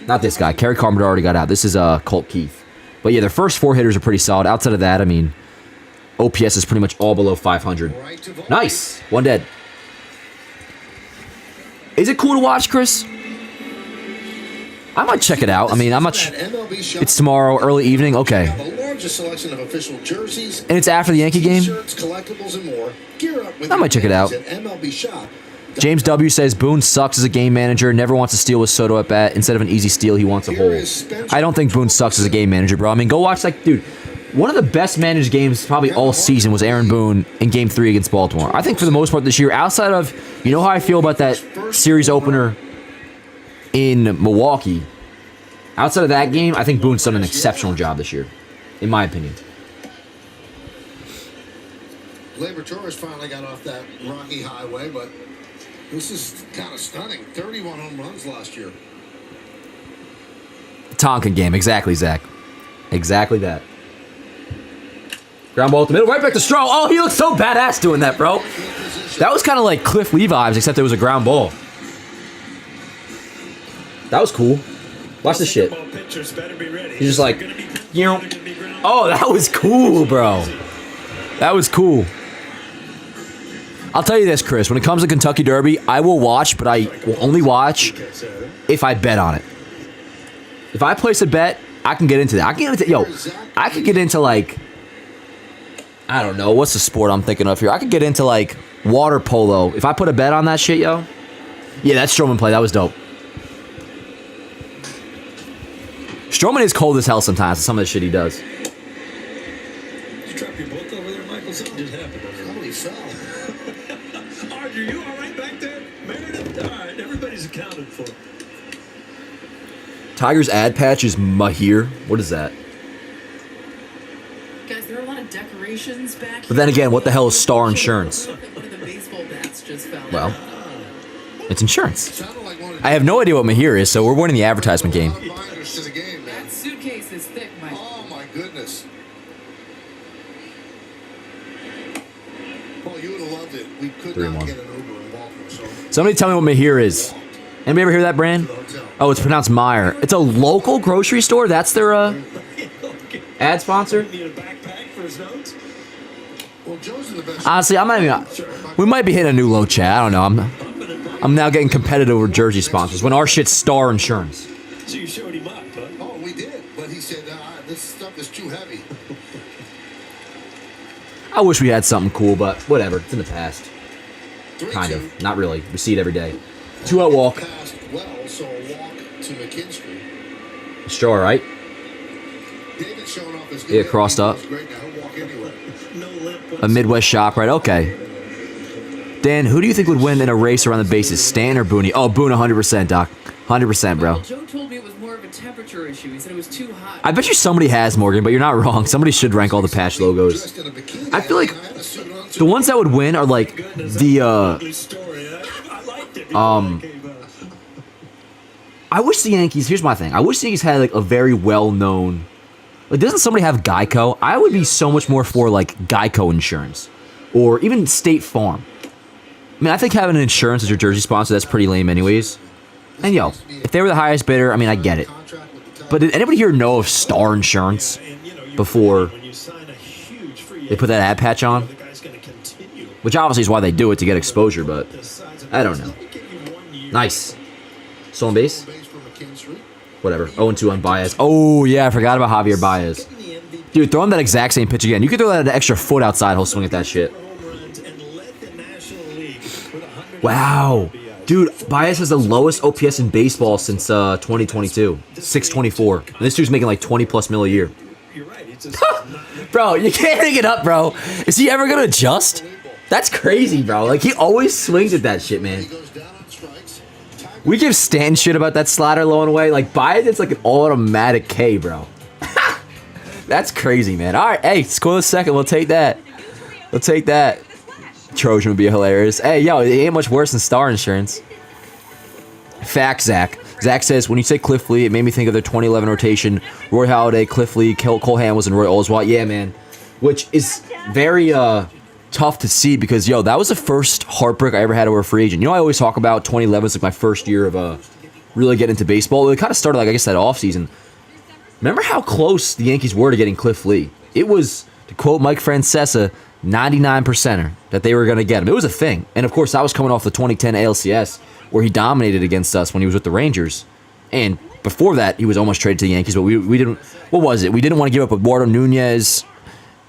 Not this guy. Kerry Carpenter already got out. This is Colt Keith. But yeah, their first 4 hitters are pretty solid. Outside of that, I mean, OPS is pretty much all below 500. Nice. One dead. Is it cool to watch, Chris? I might check it out. I mean, it's tomorrow, early evening. Okay. And it's after the Yankee game? I might check it out. James W. says, Boone sucks as a game manager, never wants to steal with Soto at bat. Instead of an easy steal, he wants a hole. I don't think Boone sucks as a game manager, bro. I mean, go watch, like, dude, one of the best managed games probably all season was Aaron Boone in Game 3 against Baltimore. I think for the most part this year, outside of, you know how I feel about that series opener in Milwaukee, outside of that game, I think Boone's done an exceptional job this year, in my opinion. Gleyber Torres finally got off that rocky highway, but this is kind of stunning. 31 home runs last year. Tonkin game, exactly, Zach. Exactly that. Ground ball at the middle, right back to Stroh. Oh, he looks so badass doing that, bro. That was kind of like Cliff Lee vibes, except it was a ground ball. That was cool. Watch this shit. He's just like, you know. Oh, that was cool, bro. That was cool. I'll tell you this, Chris. When it comes to Kentucky Derby, I will watch, but I will only watch if I bet on it. If I place a bet, I can get into that. I could get into like, I don't know, what's the sport I'm thinking of here? I could get into like water polo. If I put a bet on that shit, yo. Yeah, that Strowman play, that was dope. Strowman is cold as hell sometimes with some of the shit he does. Did you drop your book over there, Michael? Something just happened over there. Holy fell. Are you all right back there? Meredith? All right, everybody's accounted for. Tiger's ad patch is Mahir. What is that? Guys, there are a lot of decorations back. But then again, what the hell is Star Insurance? One of the baseball bats just fell Well, out. it's insurance. Sounded like one of I have no idea what Mahir is, so we're winning the advertisement game. reminders to the game, man. That suitcase is thick, Mike. Oh my goodness. Paul, you would have loved it. We could 3-1. not get an Uber in Baltimore, so Somebody tell me what Mahir is. Anybody ever hear that brand? Oh, it's pronounced Meyer. It's a local grocery store? That's their ad sponsor? Need a backpack for his notes? well, Joe's in the best. Honestly, I'm not even. We might be hitting a new low, chat. I don't know. I'm now getting competitive with jersey sponsors when our shit's Star Insurance. So you showed him up, huh? Oh, we did, but he said this stuff is too heavy. I wish we had something cool, but whatever. It's in the past. 3-2. Kind of. Not really. We see it every day. 2-out walk. Passed well, so a walk to McKinstry. Sure, right? David showing off his Yeah, crossed up. Great now. He'll walk anywhere. No limp. A Midwest shop, right? Okay. Dan, who do you think would win in a race around the bases? Stan or Boone? Oh, Boone 100%, Doc. 100%, bro. Well, Joe told me it was more of a temperature issue. He said it was too hot. I bet you somebody has, Morgan, but you're not wrong. Somebody should rank all the patch logos. Dressed in a bikini. I feel like had a suit on, the ones that would win are like the Ugly story. I liked it. I wish the Yankees, here's my thing. I wish the Yankees had like a very well-known, like doesn't somebody have Geico? I would be so much more for like Geico insurance or even State Farm. I mean, I think having an insurance as your jersey sponsor, that's pretty lame anyways. And yo, if they were the highest bidder, I mean, I get it. But did anybody here know of Star Insurance before they put that ad patch on? Which obviously is why they do it, to get exposure, but I don't know. Nice. Stolen base? base for McKinstry. Whatever. 0-2 on Baez. Oh, yeah, I forgot about Javier Baez. Dude, throw him that exact same pitch again. You could throw that an extra foot outside, he'll swing at that shit. Wow. Dude, Baez has the lowest OPS in baseball since 2022. 624. And this dude's making like 20+ mil a year. You're right. It's Bro, you can't hang it up, bro. Is he ever gonna adjust? That's crazy, bro. Like, he always swings at that shit, man. He goes down on strikes. We give Stan shit about that slider low and away. Like, Baez, it's like an automatic K, bro. That's crazy, man. All right, hey, score the second. We'll take that. We'll take that. Trojan would be hilarious. Hey, yo, it ain't much worse than Star Insurance. Fact, Zach. Zach says, when you say Cliff Lee, it made me think of their 2011 rotation. Roy Halladay, Cliff Lee, Cole Hamels, and Roy Oswalt. Yeah, man. Which is very tough to see because, yo, that was the first heartbreak I ever had over a free agent. You know, I always talk about 2011 was like my first year of really getting into baseball. It kind of started, like, I guess, that offseason. Remember how close the Yankees were to getting Cliff Lee? It was, to quote Mike Francesa, 99%er that they were going to get him. It was a thing. And, of course, that was coming off the 2010 ALCS where he dominated against us when he was with the Rangers. And before that, he was almost traded to the Yankees, but we didn't... What was it? We didn't want to give up Eduardo Nunez,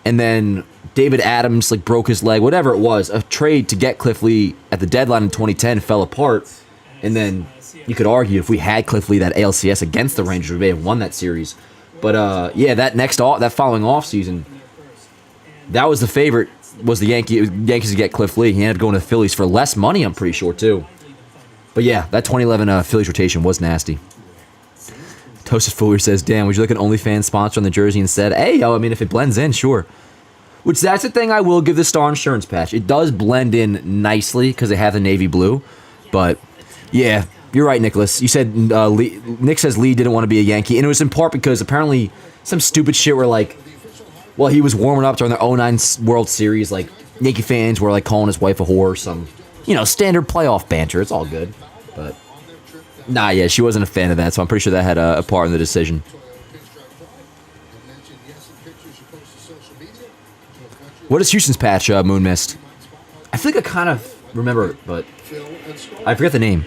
and then David Adams, like, broke his leg. Whatever it was, a trade to get Cliff Lee at the deadline in 2010 fell apart. And then you could argue if we had Cliff Lee that ALCS against the Rangers, we may have won that series. But, yeah, that following offseason, that was the favorite, was the Yankees to get Cliff Lee. He ended up going to the Phillies for less money, I'm pretty sure, too. But yeah, that 2011 Phillies rotation was nasty. Toasted Fuller says, damn, would you like an OnlyFans sponsor on the jersey instead? Hey, yo, I mean, if it blends in, sure. Which, that's the thing I will give the Star Insurance patch. It does blend in nicely because they have the navy blue. But, yeah, you're right, Nicholas. You said, Nick says Lee didn't want to be a Yankee. And it was in part because apparently some stupid shit where, like, well, he was warming up during the 09 World Series. Like, Yankee fans were, like, calling his wife a whore. Some, you know, standard playoff banter. It's all good. But Nah, yeah, she wasn't a fan of that, so I'm pretty sure that had a part in the decision. What is Houston's patch Moon missed? I feel like I kind of remember it, but I forget the name.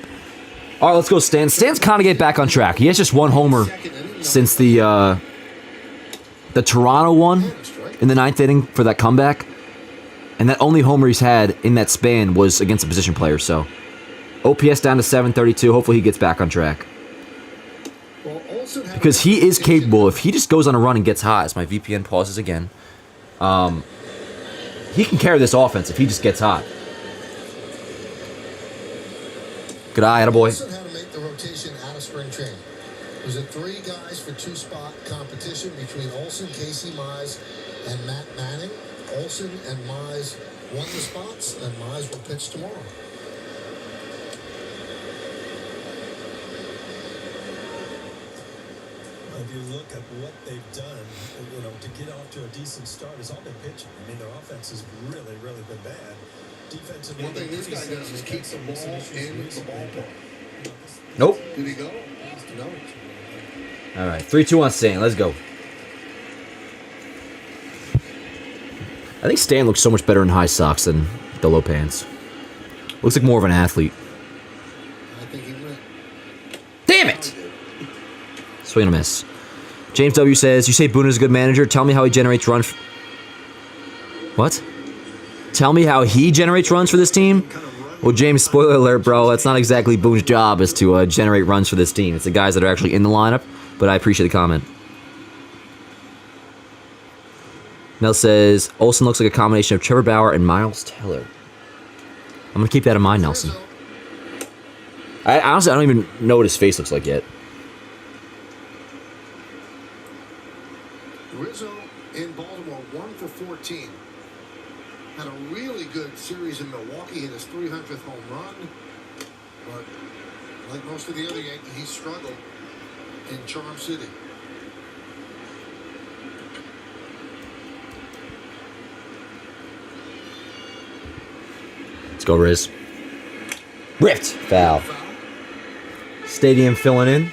All right, let's go, Stan. Stan's kind of get back on track. He has just one homer since the Toronto one in the 9th inning for that comeback. And that only homer he's had in that span was against a position player, so... OPS down to 732. Hopefully he gets back on track. Because he is capable. If he just goes on a run and gets hot, as my VPN pauses again, he can carry this offense if he just gets hot. Good eye, attaboy. Olsen had to make the rotation out of spring training. It was a 3 guys for 2-spot competition between Olsen, Casey Mize, and Matt Manning. Olsen and Mize won the spots, and Mize will pitch tomorrow. If you look at what they've done, to get off to a decent start, it's all been pitching. I mean, their offense has really, really been bad. Defensively, One thing this guy does is keep the ball in the ballpark. Nope. Did he go? No. All right, 3-2 on Stan. Let's go. I think Stan looks so much better in high socks than the low pants. Looks like more of an athlete. I think he went. Damn it! Swing and a miss. James W. says, you say Boone is a good manager. Tell me how he generates runs. What? Tell me how he generates runs for this team? Well, James, spoiler alert, bro. That's not exactly Boone's job is to generate runs for this team. It's the guys that are actually in the lineup, but I appreciate the comment. Mel says, Olsen looks like a combination of Trevor Bauer and Miles Teller. I'm going to keep that in mind, Nelson. I honestly, I don't even know what his face looks like yet. Rizzo in Baltimore, 1 for 14. Had a really good series in Milwaukee, hit his 300th home run. But like most of the other Yankees, he struggled in Charm City. Let's go, Riz. Ripped. Foul. Stadium filling in.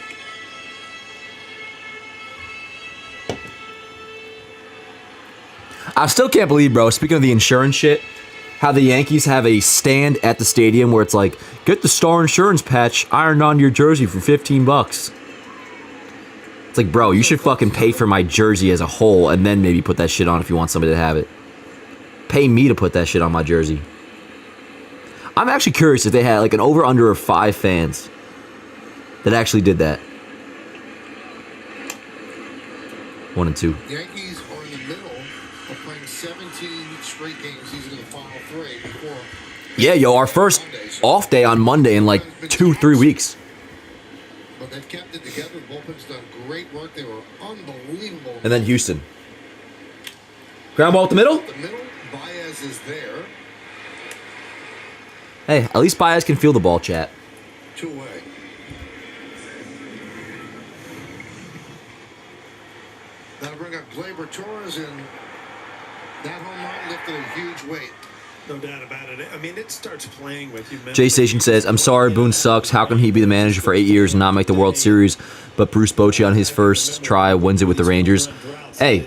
I still can't believe, bro, speaking of the insurance shit, how the Yankees have a stand at the stadium where it's like, get the Star Insurance patch ironed on your jersey for $15. It's like, bro, you should fucking pay for my jersey as a whole and then maybe put that shit on if you want somebody to have it. Pay me to put that shit on my jersey. I'm actually curious if they had like an over-under of 5 fans that actually did that. 1 and 2. Yankees are in the middle of playing 17 straight games. These are the final 3 before. Yeah, yo, our first off day on Monday in like 2-3 weeks. But they've kept it together. The bullpen's done great work. They were unbelievable. And then Houston. Ground ball up the middle? The middle, Baez is there. Hey, at least Baez can feel the ball, chat. 2 away. That'll bring up Gleyber Torres, and that home run lifted a huge weight. No doubt about it. I mean, it starts playing with you. Jay Station says, I'm sorry, Boone sucks. How can he be the manager for 8 years and not make the World Series? But Bruce Bochy on his first try wins it with the Rangers. Hey,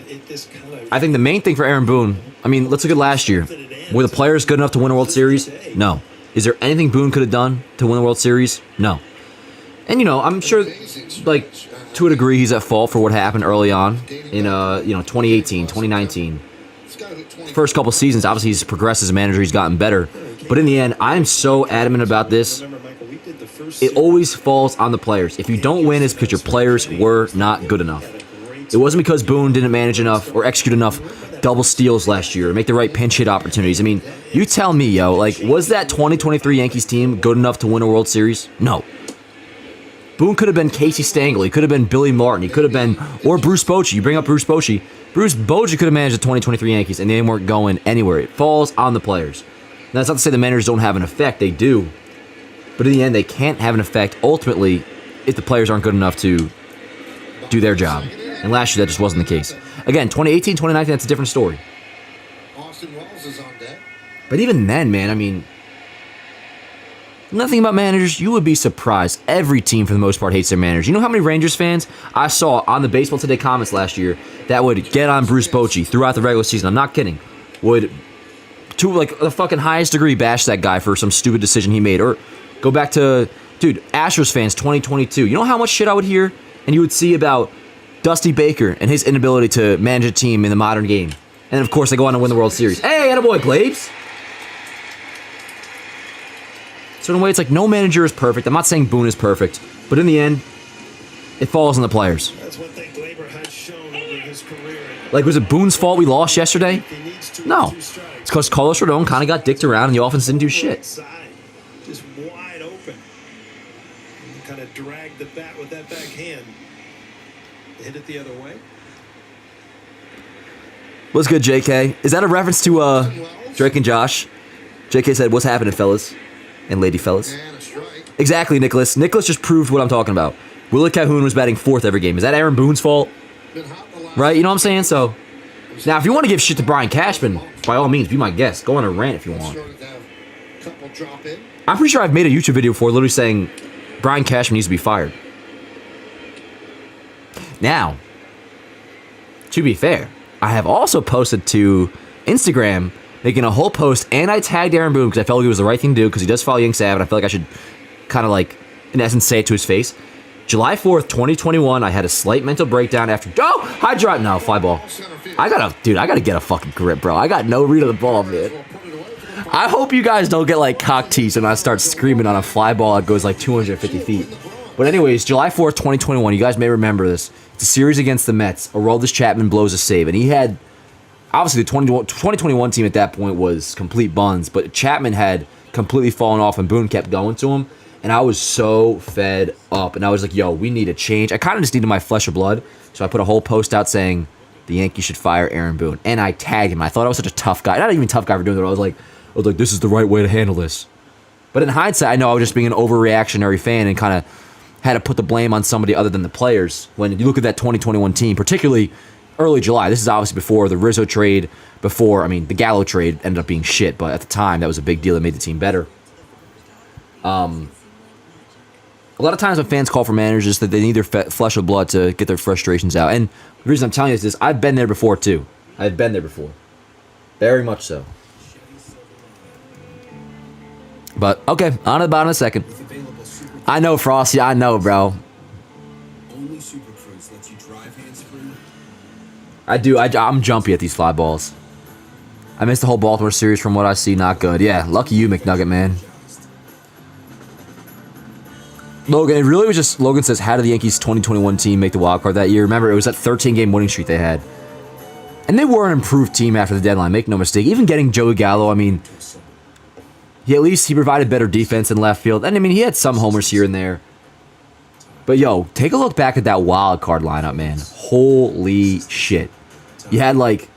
I think the main thing for Aaron Boone, I mean, let's look at last year. Were the players good enough to win a World Series? No. Is there anything Boone could have done to win the World Series? No. And, I'm sure, like, to a degree, he's at fault for what happened early on in, 2018, 2019. First couple seasons, obviously, he's progressed as a manager. He's gotten better. But in the end, I'm so adamant about this. It always falls on the players. If you don't win, it's because your players were not good enough. It wasn't because Boone didn't manage enough or execute enough double steals last year or make the right pinch hit opportunities. I mean, you tell me, yo, like, was that 2023 Yankees team good enough to win a World Series? No. Boone could have been Casey Stengel. He could have been Billy Martin. He could have been, or Bruce Bochy. You bring up Bruce Bochy. Bruce Bochy could have managed the 2023 Yankees, and they weren't going anywhere. It falls on the players. Now, that's not to say the managers don't have an effect. They do. But in the end, they can't have an effect, ultimately, if the players aren't good enough to do their job. And last year, that just wasn't the case. Again, 2018, 2019, that's a different story. Austin Wells is on deck. But even then, man, I mean, Nothing about managers, you would be surprised. Every team, for the most part, hates their managers. You know how many Rangers fans I saw on the Baseball Today comments last year that would get on Bruce Bochy throughout the regular season? I'm not kidding. Would, to like the fucking highest degree, bash that guy for some stupid decision he made. Or go back to, dude, Astros fans 2022. You know how much shit I would hear and you would see about Dusty Baker and his inability to manage a team in the modern game. And of course, they go on to win the World Series. Hey, attaboy, Glabes! So in a way, it's like no manager is perfect. I'm not saying Boone is perfect, but in the end, it falls on the players. That's one thing Glaber has shown over his career. Like, was it Boone's fault we lost yesterday? No. It's because Carlos Rodon kind of got dicked around and the offense didn't do shit. Just wide open. And kind of dragged the bat with that backhand. Hit it the other way. What's good, JK? Is that a reference to Drake and Josh? JK said, what's happening, fellas? And lady fellas. And a strike. Exactly, Nicholas. Nicholas just proved what I'm talking about. Willie Calhoun was batting fourth every game. Is that Aaron Boone's fault? Been hot the last Right? You know what I'm saying? So, now if you want to give shit to Brian Cashman, by all means, be my guest. Go on a rant if you want. started to have a couple drop in. I'm pretty sure I've made a YouTube video before literally saying Brian Cashman needs to be fired. Now, to be fair, I have also posted to Instagram making a whole post, and I tagged Aaron Boone because I felt like it was the right thing to do because he does follow Yankees Av, and I feel like I should kind of like, in essence, say it to his face. July 4th, 2021, I had a slight mental breakdown after, I dropped, no, fly ball. I gotta get a fucking grip, bro. I got no read of the ball, man. I hope you guys don't get like cock teased and I start screaming on a fly ball that goes like 250 feet. But anyways, July 4th, 2021, you guys may remember this. It's a series against the Mets. Aroldis Chapman blows a save, and he had, obviously the 2021 team at that point was complete buns, but Chapman had completely fallen off and Boone kept going to him, and I was so fed up, and I was like, yo, we need a change. I kind of just needed my flesh of blood, so I put a whole post out saying the Yankees should fire Aaron Boone, and I tagged him. I thought I was such a tough guy. Not even tough guy for doing that. I was like, this is the right way to handle this. But in hindsight, I know I was just being an overreactionary fan and kind of had to put the blame on somebody other than the players. When you look at that 2021 team, particularly early July, this is obviously before the Rizzo trade, the Gallo trade ended up being shit, but at the time, that was a big deal that made the team better. A lot of times when fans call for managers that they need their flesh of blood to get their frustrations out. And the reason I'm telling you is this, I've been there before too. I've been there before. Very much so. But, okay, on to the bottom in a second. I know, Frosty, I know, bro. Only Super Cruise lets you drive hands-free. I do, I'm jumpy at these fly balls. I missed the whole Baltimore series from what I see, not good. Yeah, lucky you, McNugget, man. Logan, it really was just, Logan says, how did the Yankees 2021 team make the wild card that year? Remember, it was that 13-game winning streak they had. And they were an improved team after the deadline, make no mistake. Even getting Joey Gallo, I mean, at least he provided better defense in left field. And I mean, he had some homers here and there. But yo, take a look back at that wild card lineup, man. Holy shit. You had like,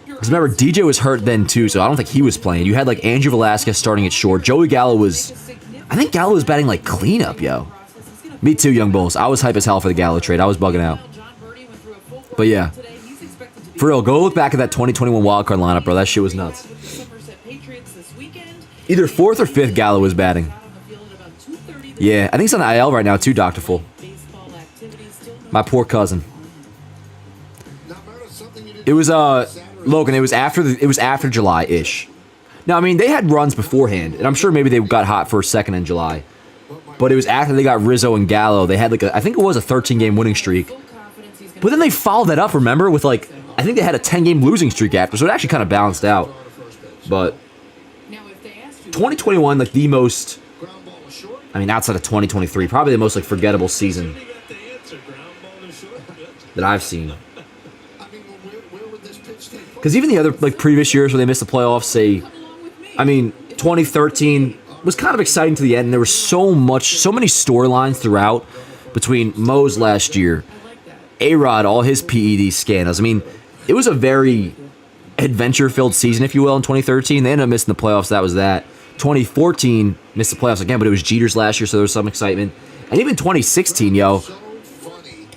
because remember, DJ was hurt then too, so I don't think he was playing. You had like Andrew Velasquez starting at short. Joey Gallo was, I think Gallo was batting like cleanup, yo. Me too, young bulls. I was hype as hell for the Gallo trade. I was bugging out. But yeah, for real, go look back at that 2021 wildcard lineup, bro. That shit was nuts. Either fourth or fifth Gallo was batting. Yeah, I think he's on the IL right now too, Dr. Full. My poor cousin. It was Logan, it was after July-ish. Now, I mean, they had runs beforehand, and I'm sure maybe they got hot for a second in July. But it was after they got Rizzo and Gallo. They had like I think it was a 13-game winning streak. But then they followed that up, remember, with like, I think they had a 10-game losing streak after, so it actually kind of balanced out. But 2021, like the most, I mean, outside of 2023, probably the most like forgettable season that I've seen. Because even the other like previous years where they missed the playoffs, say, I mean, 2013 was kind of exciting to the end. And there was so many storylines throughout between Mose last year, A-Rod, all his PED scandals. I mean, it was a very adventure-filled season, if you will, in 2013. They ended up missing the playoffs. That was that. 2014 missed the playoffs again, but it was Jeter's last year, so there was some excitement. And even 2016, yo,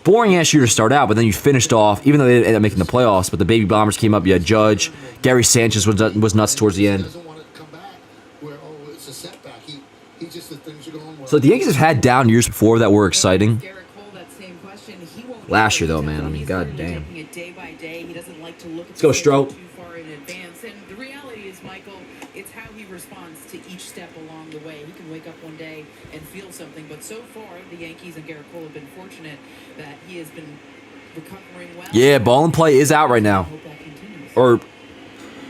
boring ass year to start out, but then you finished off, even though they didn't end up making the playoffs, but the Baby Bombers came up. You had Judge, Gary Sanchez was nuts towards the end. He just, the things are going well. So the Yankees have had down years before that were exciting. Garrett Cole, that same question. He won't Last year, get it. though, man, I mean, He's god learning damn. taking it day by day. He doesn't like to look at Let's go, the schedule Stroh. too far in advance. And the reality is, Michael, it's how he responds to each step along the way. He can wake up one day and feel something, but so far, the Yankees and Garrett Cole have been fortunate that he has been recovering well. Yeah, ball and play is out right now. I hope that continues. Or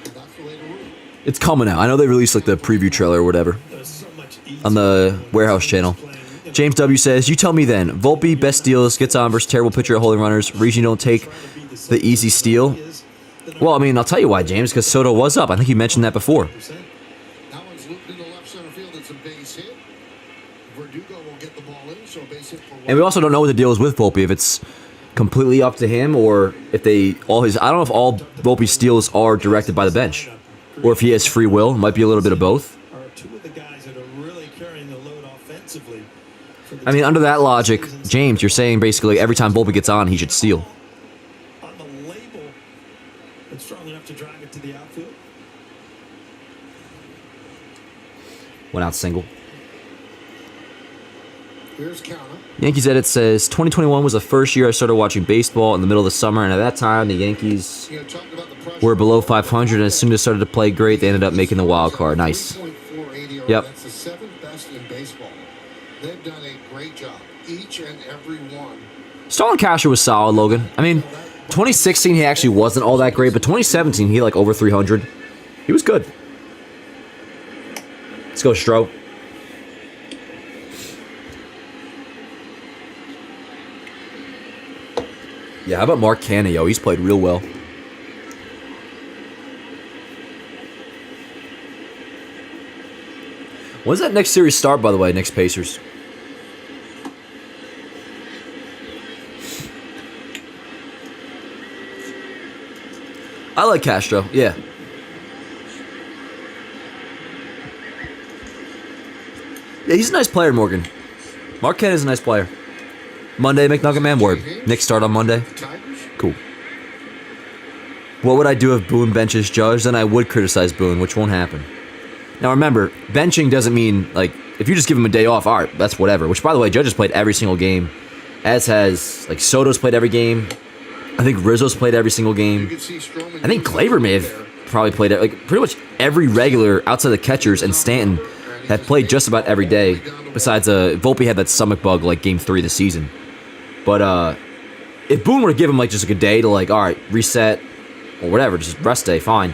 That's the way to rule. it's coming out. I know they released like the preview trailer or whatever There's so much on the easier Warehouse channel. playing, you know, James W says, "You tell me then. Volpe, best steals, gets on versus terrible pitcher at holding runners. Reason you don't take trying to be the easy steal." Well, I mean, I'll tell you why, James, because Soto was up. I think you mentioned that before. That one's looped into left center field. It's a base hit. Verdugo will get the ball in, so a base hit for one. And we also don't know what the deal is with Volpe, if it's completely up to him or if I don't know if all Volpe's steals are directed by the bench or if he has free will. It might be a little bit of both. Are two of the guys that are really carrying the load offensively. for the I mean, under that team. logic, James, you're saying basically every time Volpe gets on, he should steal. On the label, it's strong enough to drive it to the outfield. Went out single. Here's counter. Yankees edit says 2021 was the first year I started watching baseball in the middle of the summer, and at that time the Yankees You know, talking about the pressure. were below 500, and as soon as they started to play great, they ended up making the wild card. Nice. 3.4 ADR. Yep. That's the seventh best in baseball. They've done a great job, each and every one. Stalin Castro was solid, Logan. I mean, 2016 he actually wasn't all that great, but 2017 he had like over 300. He was good. Let's go, Stroh. Yeah, how about Mark Canha, yo? He's played real well. When's that next series start, by the way, next Pacers? I like Castro, yeah. Yeah, he's a nice player, Morgan. Mark Canha is a nice player. Monday, McNugget Man, word. Knicks start on Monday. Tigers. Cool. What would I do if Boone benches Judge? Then I would criticize Boone, which won't happen. Now remember, benching doesn't mean, like, if you just give him a day off, all right, that's whatever. Which, by the way, Judge has played every single game. As has, like, Soto's played every game. I think Rizzo's played every single You game. can see Stroman. I think Glaber may have probably played it. Like, pretty much every regular outside the catchers and Stanton have played just about every day. Besides, Volpe had that stomach bug, like, game 3 of the season. But, if Boone were to give him, like, just like a day to, like, all right, reset, or whatever, just rest day, fine.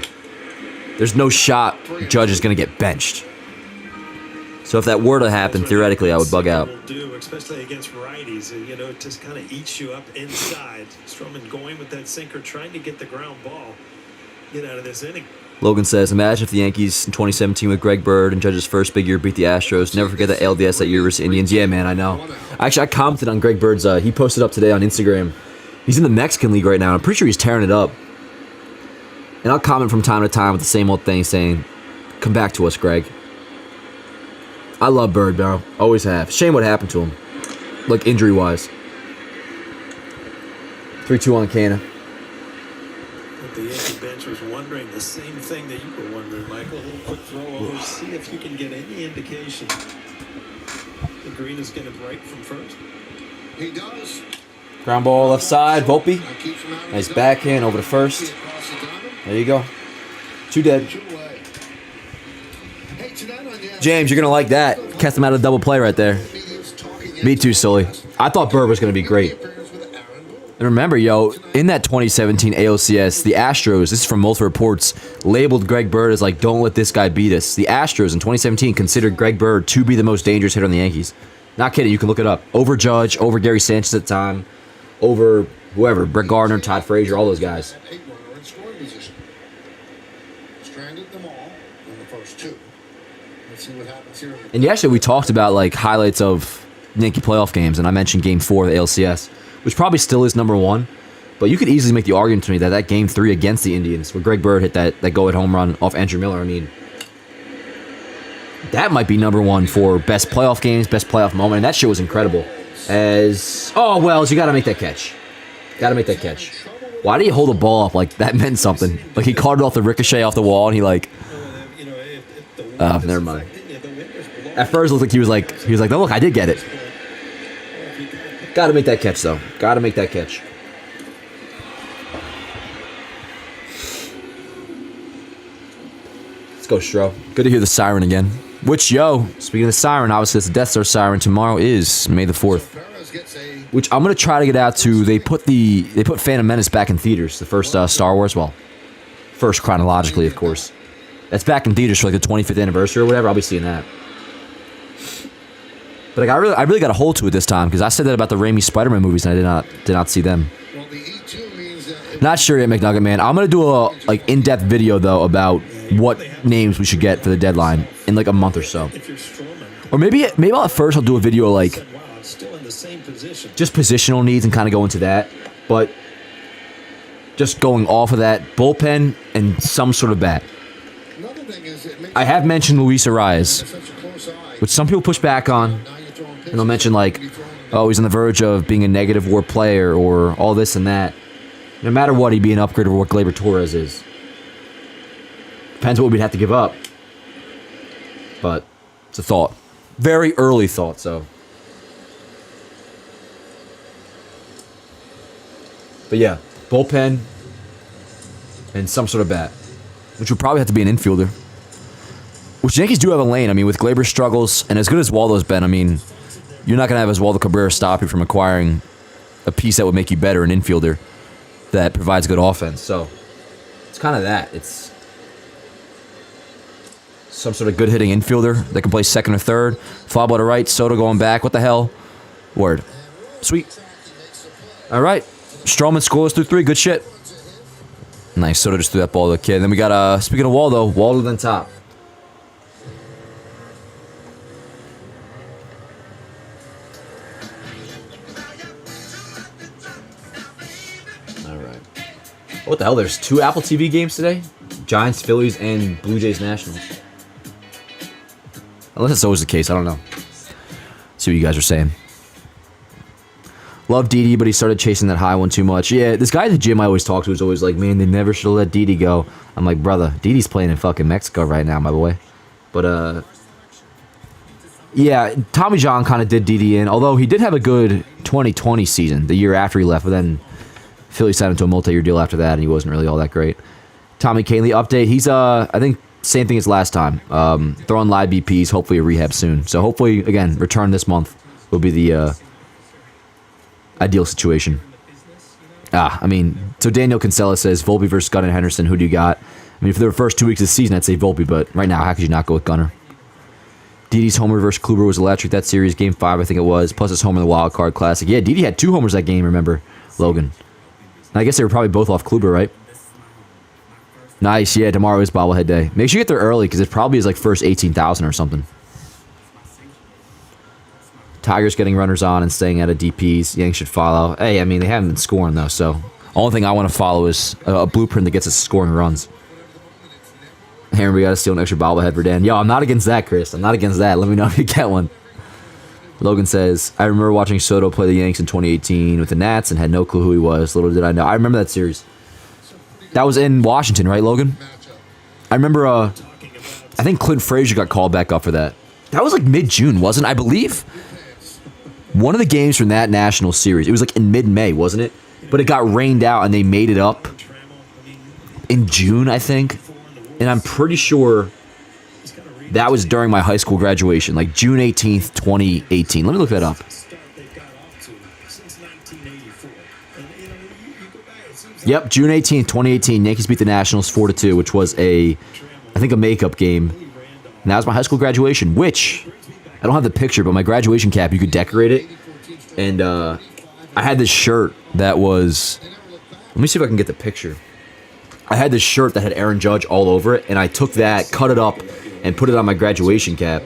There's no shot Judge is going to get benched. So if that were to happen, theoretically, I would bug out. Will do, especially against righties. You know, it just kind of eats you up inside. Stroman going with that sinker, trying to get the ground ball. Get out of this inning. Logan says, imagine if the Yankees in 2017 with Greg Bird and Judge's first big year beat the Astros. Never forget that LDS that year versus Indians. Yeah, man, I know. Actually, I commented on Greg Bird's, he posted up today on Instagram. He's in the Mexican League right now. I'm pretty sure he's tearing it up. And I'll comment from time to time with the same old thing saying, come back to us, Greg. I love Bird, bro. Always have. Shame what happened to him. Like, injury-wise. 3-2 on Canha. The Yankee bench was wondering the same thing that you were wondering, Michael. A little quick throw over. See if you can get any indication that Green is going to break from first. He does. Ground ball left side, Volpe. That keeps him out of Nice the backhand diamond. over to first. Across the diamond. There you go. 2 dead. Two away. Hey, tonight on the James, you're going to like that. Kept him out of double play right there. media's talking Me too, Sully. I thought Bird was going to be great. appearance with Aaron Boone. And remember, yo, in that 2017 ALCS, the Astros, this is from multiple reports, labeled Greg Bird as like, don't let this guy beat us. The Astros in 2017 considered Greg Bird to be the most dangerous hitter on the Yankees. Not kidding, you can look it up. Over Judge, over Gary Sanchez at the time, over whoever, Brett Gardner, Todd Frazier, all those guys. That 8-runner in scoring position. Stranded them all in the first 2. Let's see what happens here. And yesterday we talked about like highlights of Yankee playoff games, and I mentioned Game 4 of the ALCS, which probably still is number 1. But you could easily make the argument to me that that Game 3 against the Indians, where Greg Bird hit that go-ahead home run off Andrew Miller, I mean, that might be number 1 for best playoff games, best playoff moment, and that shit was incredible. Wells, you got to make that catch. Got to make that catch. Why did he hold the ball up like that meant something? Like he caught it off the ricochet off the wall, and he like, You know, if the wind is never mind. affecting you, the wind is blowing At first, it looked like he was like, "No, look, I did get it." Got to make that catch, though. Got to make that catch. Let's go, Stro. Good to hear the siren again. Which, speaking of the siren, obviously it's the Death Star siren. Tomorrow is May the 4th. Which I'm going to try to get out to. They put Phantom Menace back in theaters. The first Star Wars. Well, first chronologically, of course. That's back in theaters for like the 25th anniversary or whatever. I'll be seeing that. But I really got a hold to it this time because I said that about the Raimi Spider-Man movies and I did not see them. Well, the E2 means that Not sure yet, McNugget man. I'm gonna do a in-depth video though about what names we should get for the deadline in like a month or so. If you're Strowman, Or maybe at first I'll do a video like said, wow, it's still in the same position. just positional needs and kind of go into that. But just going off of that, bullpen and some sort of bat. another thing is it makes I have mentioned Luis Ariz, such a close eye. which some people push back on. Now you're throwing And they'll mention like, oh, he's on the verge of being a negative WAR player or all this and that. No matter what, he'd be an upgrade over what Gleyber Torres is. Depends what we'd have to give up. But it's a thought. Very early thought, so. But yeah, bullpen and some sort of bat. Which would probably have to be an infielder. Which the Yankees do have a lane. I mean, with Gleyber's struggles, and as good as Waldo's been, I mean, you're not going to have Oswaldo Cabrera stop you from acquiring a piece that would make you better, an infielder that provides good offense. So, it's kind of that. It's some sort of good hitting infielder that can play second or third. Fly ball to right, Soto going back. What the hell? Word. Sweet. All right. Stroman scores through 3. Good shit. Nice. Soto just threw that ball to the kid. Then we got, speaking of Waldo then top. What the hell? There's 2 Apple TV games today? Giants, Phillies, and Blue Jays, Nationals. Unless it's always the case. I don't know. See what you guys are saying. Love Didi, but he started chasing that high one too much. Yeah, this guy at the gym I always talk to is always like, man, they never should have let Didi go. I'm like, brother, Didi's playing in fucking Mexico right now, my boy. But, yeah, Tommy John kind of did Didi in, although he did have a good 2020 season, the year after he left, but then Philly signed him to a multi-year deal after that, and he wasn't really all that great. Tommy Kahnle update. He's, I think, same thing as last time. Throwing live BPs, hopefully a rehab soon. So hopefully, again, return this month will be the ideal situation. I mean, so Daniel Kinsella says, Volpe versus Gunnar and Henderson, who do you got? I mean, for the first 2 weeks of the season, I'd say Volpe, but right now, how could you not go with Gunnar? Didi's homer versus Kluber was electric that series, Game 5, I think it was, plus his homer in the Wild Card Classic. Yeah, Didi had 2 homers that game, remember, Logan. And I guess they were probably both off Kluber, right? Nice, yeah, tomorrow is bobblehead day. Make sure you get there early, because it probably is like first 18,000 or something. Tigers getting runners on and staying out of DPs. Yanks should follow. Hey, I mean, they haven't been scoring, though, so only thing I want to follow is a blueprint that gets us scoring runs. Here we got to steal an extra bobblehead for Dan. Yo, I'm not against that, Chris. I'm not against that. Let me know if you get one. Logan says, I remember watching Soto play the Yanks in 2018 with the Nats and had no clue who he was. Little did I know. I remember that series. That was in Washington, right, Logan? I remember, I think Clint Frazier got called back up for that. That was like mid-June, wasn't it? I believe one of the games from that national series, it was like in mid-May, wasn't it? But it got rained out and they made it up in June, I think. And I'm pretty sure that was during my high school graduation, like June 18th, 2018. Let me look that up. Yep, June 18th, 2018. Yankees beat the Nationals 4-2, which was I think a makeup game. And that was my high school graduation, which I don't have the picture, but my graduation cap, you could decorate it. And I had this shirt that was, let me see if I can get the picture. I had this shirt that had Aaron Judge all over it, and I took that, cut it up, and put it on my graduation cap.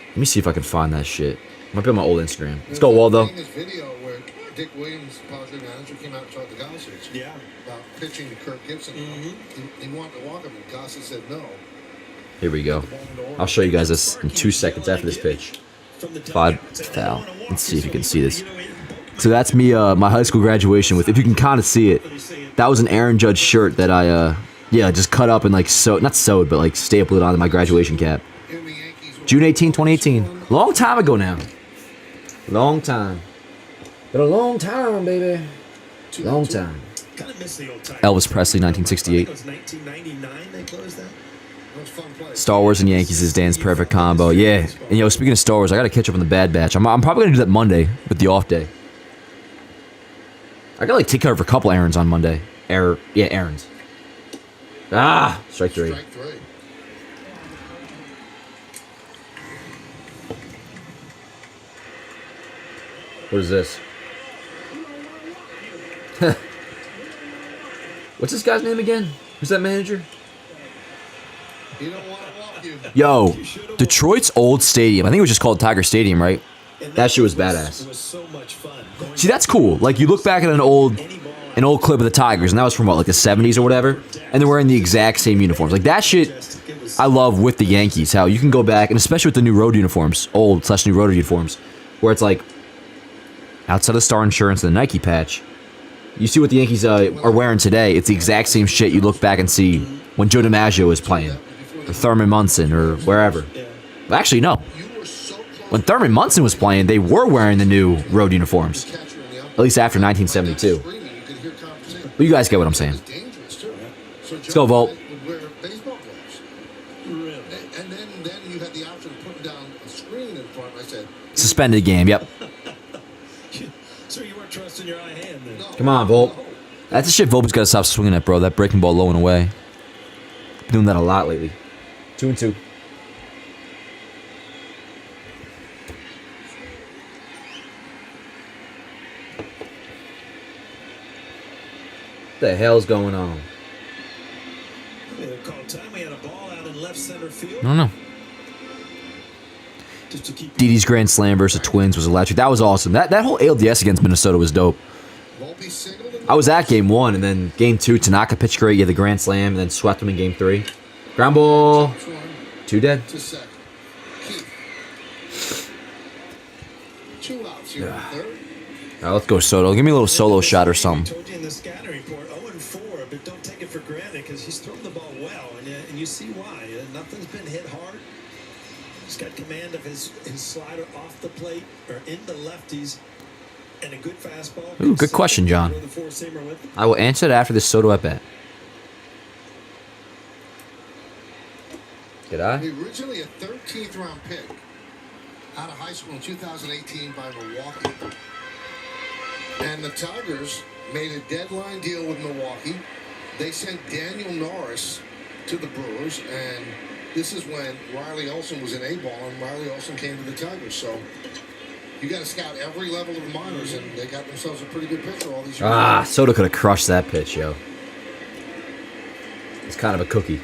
Let me see if I can find that shit. Might be on my old Instagram. Let's go, Waldo. This video where Dick Williams, positive manager, came out and talked to Gossage about pitching to Kirk Gibson. He wanted to walk him, and Gossage said no. Here we go. I'll show you guys this in 2 seconds after this pitch. 5 foul. Let's see if you can see this. So that's me, my high school graduation with, if you can kind of see it, that was an Aaron Judge shirt that I, just cut up and like not sewed, but like stapled it onto my graduation cap. June 18, 2018. Long time ago now. Long time. Been a long time, baby. Long time. Kind of miss the old time. Elvis Presley, 1968. It was 1999 they closed that. Star Wars and Yankees is Dan's perfect combo. Yeah. And, yo, speaking of Star Wars, I got to catch up on the Bad Batch. I'm probably going to do that Monday with the off day. I got to, like, take care of a couple errands on Monday. Errands. Strike three. Strike three. What is this? What's this guy's name again? Who's that manager? You don't want to walk you. Yo, Detroit's old stadium. I think it was just called Tiger Stadium, right? That shit was badass. It was so much fun. See, that's cool. Like, you look back at an old clip of the Tigers, and that was from, what, like the 70s or whatever? And they're wearing the exact same uniforms. Like, that shit I love with the Yankees, how you can go back, and especially with the new road uniforms, old/new road uniforms, where it's like, outside of Star Insurance and the Nike patch, you see what the Yankees are wearing today. It's the exact same shit you look back and see when Joe DiMaggio was playing, or Thurman Munson, or wherever. Well, actually, no. When Thurman Munson was playing, they were wearing the new road uniforms, at least after 1972. But you guys get what I'm saying. Let's go, Volt. And then you had the option of putting down a screen in front. I said, Suspended game, yep. So you weren't trusting your eye hand then? Come on, Volt. That's the shit Volpe's got to stop swinging at, bro. That breaking ball low and away. Been doing that a lot lately. 2-2. What the hell's going on? They called time. We had a ball out in left center field. I don't know. Just to keep Didi's grand slam versus the Twins was electric. That was awesome. That whole ALDS against Minnesota was dope. Volpe signaled and I was at game 1, and then game 2, Tanaka pitched great. You had the grand slam, and then swept him in game 3. Ground ball. 2 dead. to second. Keith. 2 outs here in the third. All right, let's go, Soto. Give me a little solo shot or something. Told you in the scouting report, 0-4, but don't take it for granted because he's thrown the ball well, and you see why. Nothing's been hit hard. He's got command of his slider off the plate or into lefties, and a good fastball. Ooh, good question, John. Throw the four-seamer with him. I will answer it after this Soto at bat. Did I? Originally a 13th round pick out of high school in 2018 by Milwaukee. And the Tigers made a deadline deal with Milwaukee. They sent Daniel Norris to the Brewers, and this is when Riley Olsen was in A-ball, and Riley Olsen came to the Tigers. So you got to scout every level of the minors, and they got themselves a pretty good pitcher all these years. Soto could have crushed that pitch, yo. It's kind of a cookie.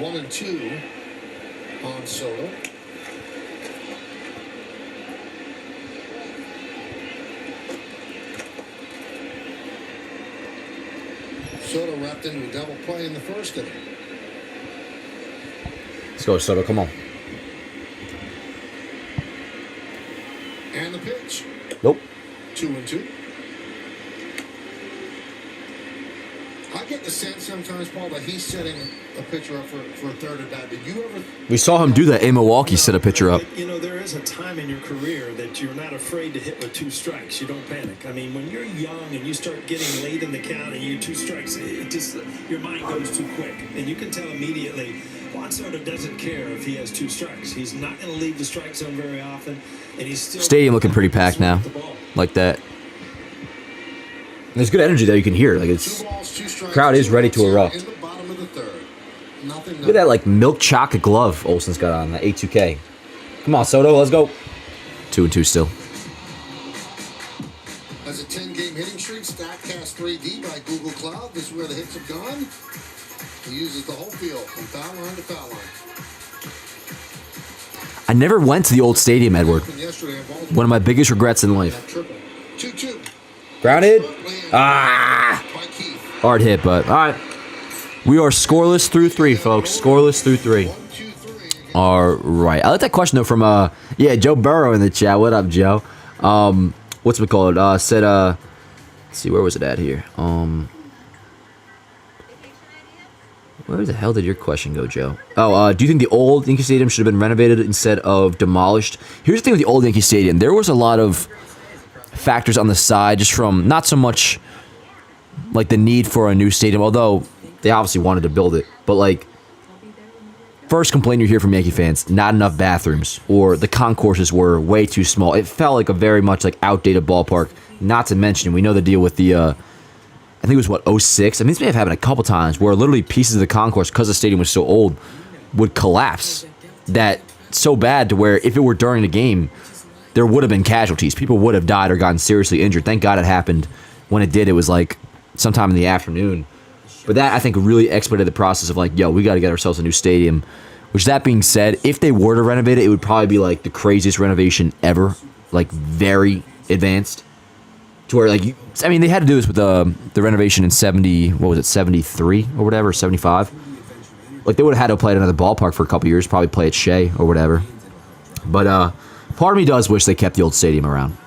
One and two on Soto. Soto wrapped into a double play in the first inning. Let's go, Soto. Come on. And the pitch. Nope. 2-2. I get the sense sometimes, Paul, that he's setting a pitcher up for a third at bat. Did you ever? We saw him do that in Milwaukee, set a pitcher up. You know, there is a time in your career that you're not afraid to hit with 2 strikes. You don't panic. I mean, when you're young and you start getting late in the count and you 2 strikes, it just your mind goes too quick, and you can tell immediately. Juan Soto doesn't care if he has 2 strikes. He's not going to leave the strike zone very often, and he's still Stadium looking pretty packed now, like that. There's good energy there. You can hear. Like it's crowd is ready to erupt. In the bottom of the third. Nothing. Look at that, like milk chocolate glove Olsen's got on that A2K. Come on, Soto, let's go. 2-2 still. As a 10-game hitting streak, StatCast 3D by Google Cloud. This is where the hits have gone. He uses the whole field from foul line to foul line. I never went to the old stadium, Edward. One of my biggest regrets in life. 2-2. Grounded. Hard hit, but all right. We are scoreless through 3, folks. Scoreless through 3. All right. I like that question though from Joe Burrow in the chat. What up, Joe? What what's it called? Said, let's see, where was it at here? Where the hell did your question go, Joe? Oh, do you think the old Yankee Stadium should have been renovated instead of demolished? Here's the thing with the old Yankee Stadium. There was a lot of factors on the side, just from not so much like the need for a new stadium, although they obviously wanted to build it. But like, first complaint you hear from Yankee fans, not enough bathrooms, or the concourses were way too small. It felt like a very much like outdated ballpark. Not to mention, we know the deal with the I think it was, 06? I mean, this may have happened a couple times where literally pieces of the concourse, because the stadium was so old, would collapse. That so bad to where if it were during the game, there would have been casualties. People would have died or gotten seriously injured. Thank God it happened when it did. It was like sometime in the afternoon. But that, I think, really expedited the process of like, yo, we got to get ourselves a new stadium. Which, that being said, if they were to renovate it, it would probably be like the craziest renovation ever. Like, very advanced. To where, like, I mean, they had to do this with the renovation in 73 or whatever, 75. Like, they would have had to play at another ballpark for a couple years, probably play at Shea or whatever. But part of me does wish they kept the old stadium around.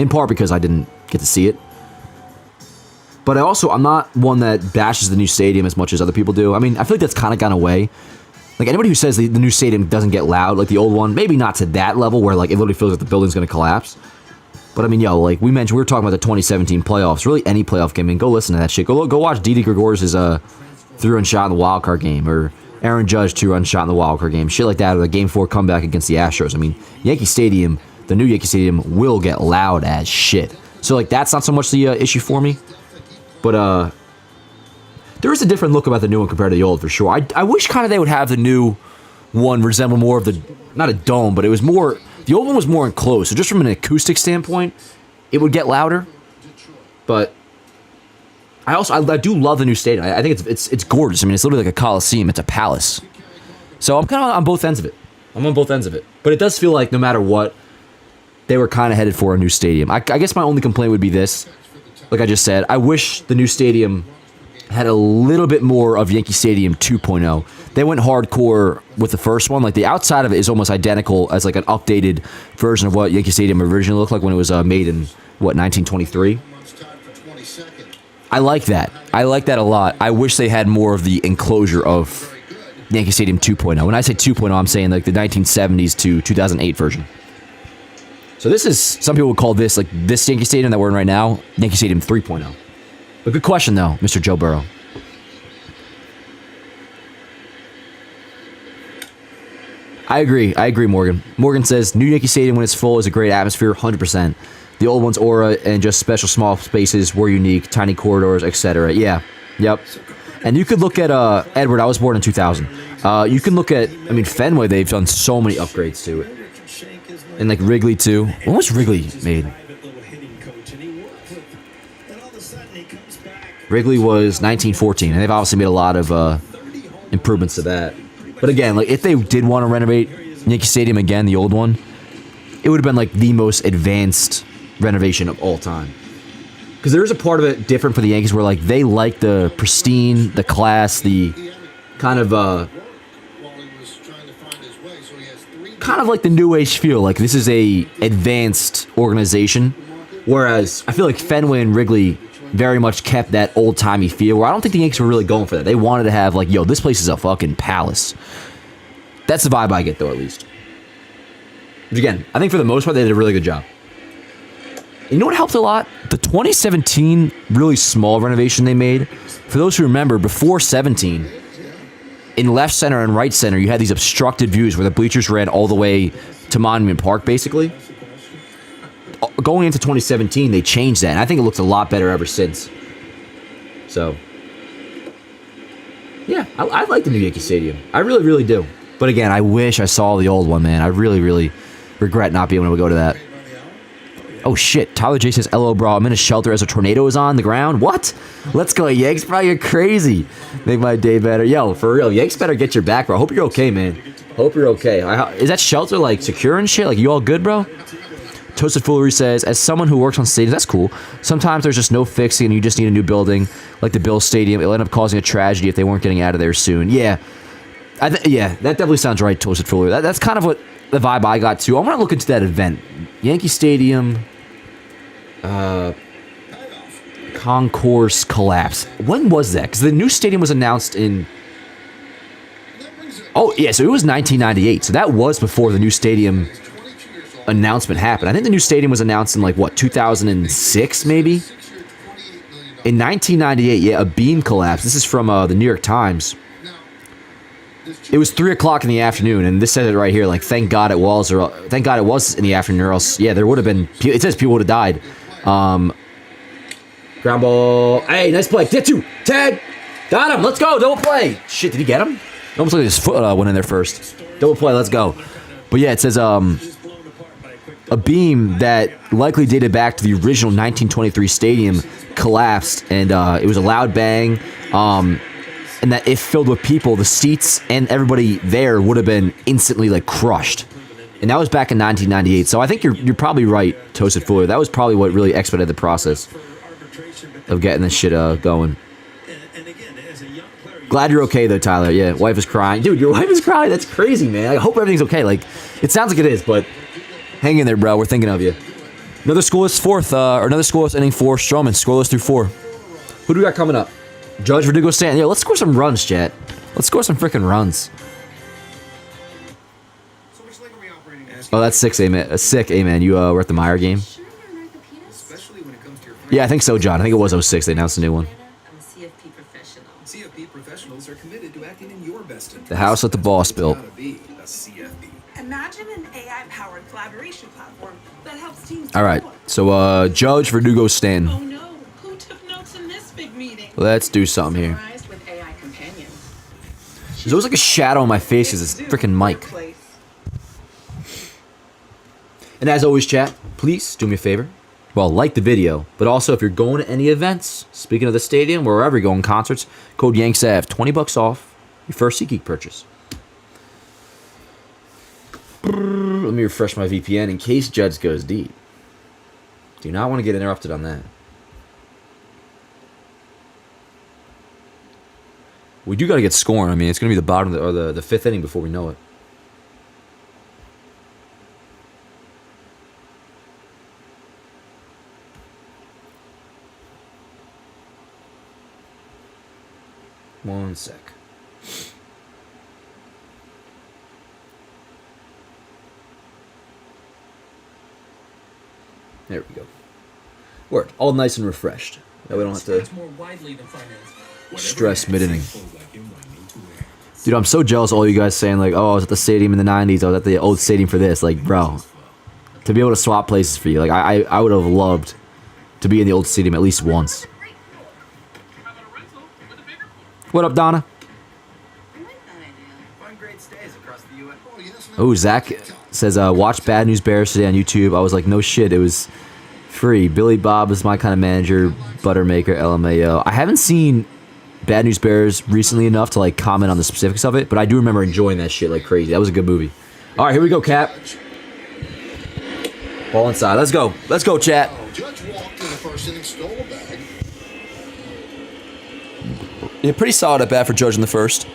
In part because I didn't get to see it. But I'm not one that bashes the new stadium as much as other people do. I mean, I feel like that's kind of gone away. Like, anybody who says the new stadium doesn't get loud, like the old one, maybe not to that level where, like, it literally feels like the building's going to collapse. But I mean, yo, like we mentioned, we were talking about the 2017 playoffs. Really, any playoff game. I mean, go listen to that shit. Go watch Didi Gregorius' 3-run shot in the wild card game, or Aaron Judge 2-run shot in the wild card game. Shit like that, or the Game 4 comeback against the Astros. I mean, Yankee Stadium, the new Yankee Stadium, will get loud as shit. So like, that's not so much the issue for me. But there is a different look about the new one compared to the old, for sure. I wish kind of they would have the new one resemble more of the, not a dome, but it was more. The old one was more enclosed, so just from an acoustic standpoint, it would get louder. But I do love the new stadium. I think it's gorgeous. I mean, it's literally like a coliseum. It's a palace. So I'm kind of on both ends of it. I'm on both ends of it. But it does feel like no matter what, they were kind of headed for a new stadium. I guess my only complaint would be this. Like I just said, I wish the new stadium had a little bit more of Yankee Stadium 2.0. They went hardcore with the first one. Like, the outside of it is almost identical as like an updated version of what Yankee Stadium originally looked like when it was made in, 1923? I like that. I like that a lot. I wish they had more of the enclosure of Yankee Stadium 2.0. When I say 2.0, I'm saying like the 1970s to 2008 version. So this is, some people would call this, like this Yankee Stadium that we're in right now, Yankee Stadium 3.0. But good question, though, Mr. Joe Burrow. I agree, Morgan. Morgan says, new Yankee Stadium when it's full is a great atmosphere, 100%. The old one's aura and just special small spaces were unique, tiny corridors, etc. Yeah, yep. And you could look at, Edward, I was born in 2000. You can look at, I mean, Fenway, they've done so many upgrades to it. And like Wrigley, too. When was Wrigley made? Wrigley was 1914, and they've obviously made a lot of improvements to that. But again, like if they did want to renovate Yankee Stadium again, the old one, it would have been like the most advanced renovation of all time. Because there is a part of it different for the Yankees where like they like the pristine, the class, the kind of like the new age feel. Like this is a advanced organization, whereas I feel like Fenway and Wrigley very much kept that old-timey feel, where I don't think the Yankees were really going for that. They wanted to have, like, yo, this place is a fucking palace. That's the vibe I get, though, at least. Which, again, I think for the most part, they did a really good job. And you know what helped a lot? The 2017 really small renovation they made. For those who remember, before 17, in left center and right center, you had these obstructed views where the bleachers ran all the way to Monument Park, basically. Going into 2017, they changed that, and I think it looks a lot better ever since. So, yeah, I like the new Yankee Stadium. I really, really do. But again, I wish I saw the old one, man. I really, really regret not being able to go to that. Oh, shit. Tyler J says, LO, bro. I'm in a shelter as a tornado is on the ground. What? Let's go, Yanks, bro. You're crazy. Make my day better. Yo, for real. Yanks better get your back, bro. Hope you're okay, man. Hope you're okay. Is that shelter, like, secure and shit? Like, you all good, bro? Toasted Foolery says, as someone who works on stadiums, that's cool. Sometimes there's just no fixing and you just need a new building, like the Bills Stadium. It'll end up causing a tragedy if they weren't getting out of there soon. Yeah. Yeah, that definitely sounds right, Toasted Fuller. That's kind of what the vibe I got too. I want to look into that event. Yankee Stadium concourse collapse. When was that? Because the new stadium was announced in... Oh, yeah, so it was 1998. So that was before the new stadium announcement happened. I think the new stadium was announced in, like, what, 2006, maybe? In 1998, yeah, a beam collapsed. This is from the New York Times. It was 3 o'clock in the afternoon, and this says it right here, like, thank God it was in the afternoon, or else, yeah, there would have been... It says people would have died. Ground ball. Hey, nice play. Get you. Tag. Got him. Let's go. Double play. Shit, did he get him? It almost like his foot went in there first. Double play. Let's go. But yeah, it says a beam that likely dated back to the original 1923 stadium collapsed, and it was a loud bang. And that if filled with people, the seats and everybody there would have been instantly like crushed. And that was back in 1998. So I think you're probably right, Toasted Fuller. That was probably what really expedited the process of getting this shit going. Glad you're okay though, Tyler. Yeah, wife is crying. Dude, your wife is crying? That's crazy, man. I hope everything's okay. Like, it sounds like it is, but hang in there, bro. We're thinking of you. Another scoreless fourth, or another scoreless inning for Stroman. Scoreless through 4. Who do we got coming up? Judge, Verdugo, Stanton. Yo, let's score some runs, chat. Let's score some freaking runs. Oh, that's 6, amen. Sick, amen. You were at the Meyer game? Yeah, I think so, John. I think it was 06. They announced a new one. CFP professionals are committed to acting in your best interest. The house that the boss built. Imagine an AI-powered collaboration platform that helps teams. All right, so Judge, Verdugo, Stanton. Oh no, who took notes in this big meeting? Let's do something here. With AI companion. There's always like a shadow on my face because it's freaking mic. And as always, chat, please do me a favor. Well, like the video, but also if you're going to any events, speaking of the stadium, wherever you're going, concerts, code YANKSAV, $20 off your first SeatGeek purchase. Let me refresh my VPN in case Judge goes deep. Do not want to get interrupted on that. We do got to get scoring. I mean, it's going to be the bottom of the 5th inning before we know it. One sec. There we go. Word. All nice and refreshed. That we don't have to stress mid-inning. Dude, I'm so jealous of all you guys saying, like, oh, I was at the stadium in the 90s. I was at the old stadium for this. Like, bro, to be able to swap places for you. Like, I would have loved to be in the old stadium at least once. What up, Donna? Oh, Zach says, watch Bad News Bears today on YouTube. I was like, no shit, it was free. Billy Bob is my kind of manager. Buttermaker, LMAO. I haven't seen Bad News Bears recently enough to like comment on the specifics of it, but I do remember enjoying that shit like crazy. That was a good movie. All right, here we go, Cap. Ball inside. Let's go. Let's go, chat. Judge walked in the first inning, stole a bag. Yeah, pretty solid at bat for Judge in the first.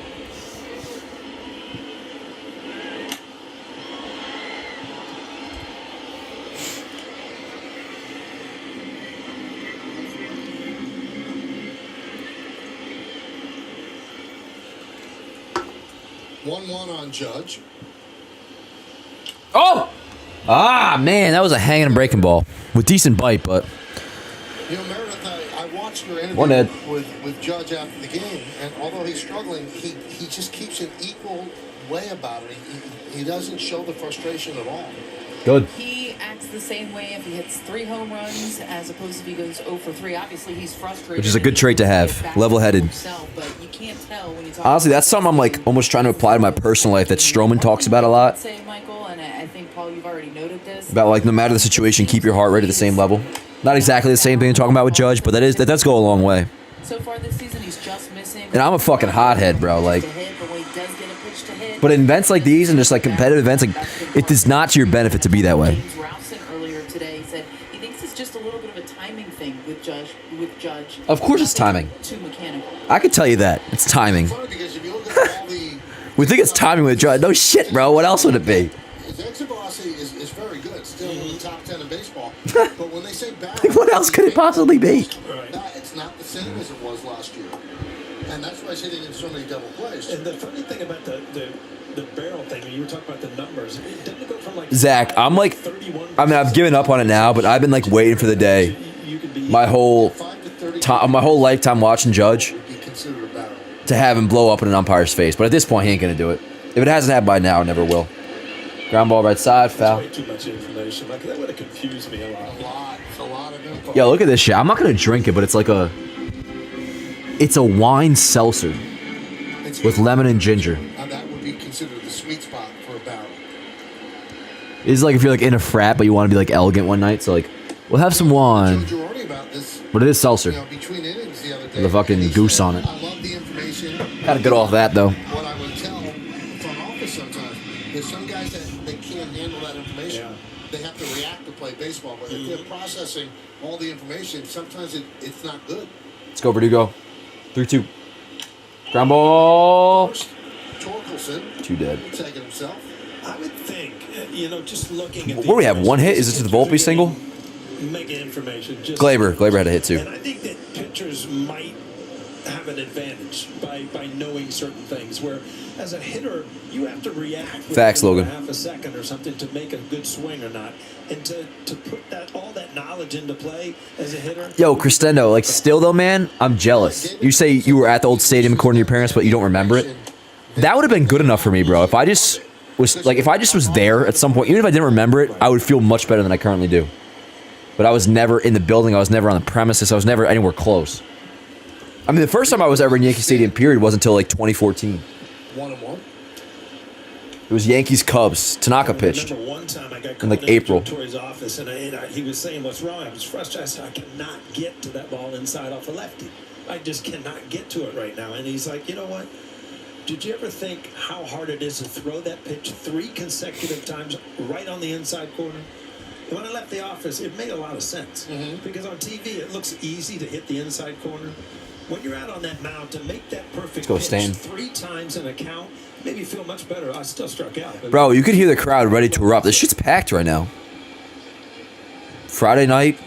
One on Judge. Oh! Ah, man, that was a hanging and breaking ball. With decent bite, but... You know, Meredith, I watched your One interview Ed. with Judge after the game, and although he's struggling, he just keeps an equal way about it. He doesn't show the frustration at all. Good. He acts the same way if he hits 3 home runs as opposed to if he goes 0 for 3. Obviously, he's frustrated. Which is a good trait to have. Level-headed. But you can't tell when you talk Honestly, that's something I'm like almost trying to apply to my personal life that Stroman talks about a lot. Say, Michael, and I think, Paul, you've already noted this. About like no matter the situation, keep your heart rate at the same level. Not exactly the same thing you're talking about with Judge, but that does go a long way. So far this season, he's just missing. And I'm a fucking hothead, bro. Like, but in events like these and just like competitive events, like it is not to your benefit to be that way. James Rowson earlier today said he thinks it's just a little bit of a timing thing with Judge. Of course, it's timing. Too mechanical. I could tell you that it's timing. It's funny because if you look at all the We think it's timing with Judge. No shit, bro. What else would it be? His exit velocity is very good. Still in the top 10 in baseball. But when they say barrel, What else could it possibly be? It's not the same as it was last year. And that's why he's hitting in so many double plays. And the funny thing about the barrel thing, when you were talking about the numbers, it didn't go from like Zach, I'm like, I mean, I've given up on it now, but I've been like waiting for the day. My whole lifetime watching Judge to have him blow up in an umpire's face. But at this point, he ain't gonna do it. If it hasn't happened by now, it never will. Ground ball right side, foul. Way too much information. Like that would have confused me a lot. It's a lot of info. Yo, look at this shit. I'm not gonna drink it, but it's like it's a wine seltzer with lemon and ginger. And that would be considered the sweet spot for a barrel. It's like if you're like in a frat, but you want to be like elegant one night. So like, we'll have some wine. But it is seltzer. Between innings the other day, With a fucking goose on it. I love the information. Gotta get off that though. What I would tell the front office sometimes, there's some guys that they can't handle that information. Yeah. They have to react to play baseball. But if they're processing all the information, sometimes it's not good. Let's go, Verdugo. 3-2. Ground ball. Torkelson. Two dead. Taking himself. I would think, just looking at What do we have? One hit? Is this the Volpe single? Mega information. Glaber had a hit too. And I think that pitchers might have an advantage by knowing certain things. Where as a hitter, you have to react within Facts, Logan. half a second or something to make a good swing or not, and to put all that knowledge into play as a hitter. Yo, Cristendo, like still though, man, I'm jealous. You say you were at the old stadium according to your parents, but you don't remember it. That would have been good enough for me, bro. If I just was there at some point, even if I didn't remember it, I would feel much better than I currently do. But I was never in the building. I was never on the premises. I was never anywhere close. I mean, the first time I was ever in Yankee Stadium, period, wasn't until like 2014. 1-1. It was Yankees Cubs. Tanaka pitched One time I got in like April. to his office, and he was saying what's wrong. I was frustrated. I said, I cannot get to that ball inside off a lefty. I just cannot get to it right now. And he's like, you know what? Did you ever think how hard it is to throw that pitch 3 consecutive times right on the inside corner? And when I left the office, it made a lot of sense. Because on TV, it looks easy to hit the inside corner. When you're out on that mound, to make that perfect pitch Stan. 3 times in a count, made me feel much better. I still struck out. But Bro, you could hear the crowd ready to erupt. This shit's packed right now. Friday night.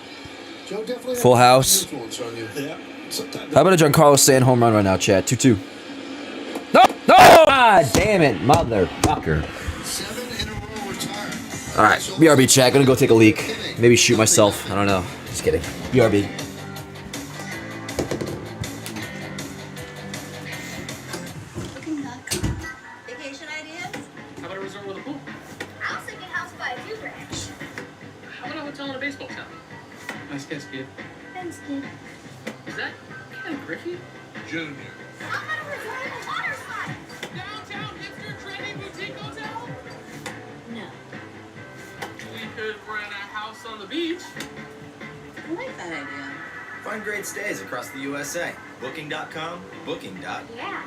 Full house. yeah, sometimes How about a Giancarlo Stanton home run right now, Chad? 2-2. No! No! Ah, damn it, motherfucker. 7 in a row retired. All right, BRB chat. Gonna go take a leak. Maybe shoot myself. I don't know. Just kidding. BRB. Vacation ideas? How about a resort with a pool? I was thinking house by a view ranch. How about a hotel and a baseball town? Nice guess, kid. Thanks, kid. Is that Ken Griffey? Junior. I'm gonna resort in a water slide. Downtown hipster trendy boutique hotel? No. We could rent a house on the beach. I like that idea. Find great stays across the USA. Booking.com, booking. Yeah.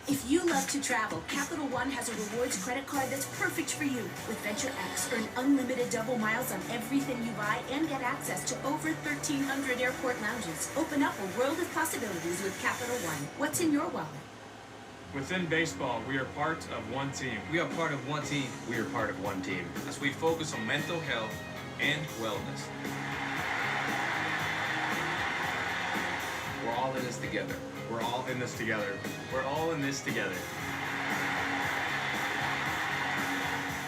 If you love to travel, Capital One has a rewards credit card that's perfect for you. With Venture X, earn unlimited double miles on everything you buy and get access to over 1,300 airport lounges. Open up a world of possibilities with Capital One. What's in your wallet? Within baseball, we are part of one team. We are part of one team. We are part of one team. As we focus on mental health and wellness. We're all in this together. We're all in this together. We're all in this together.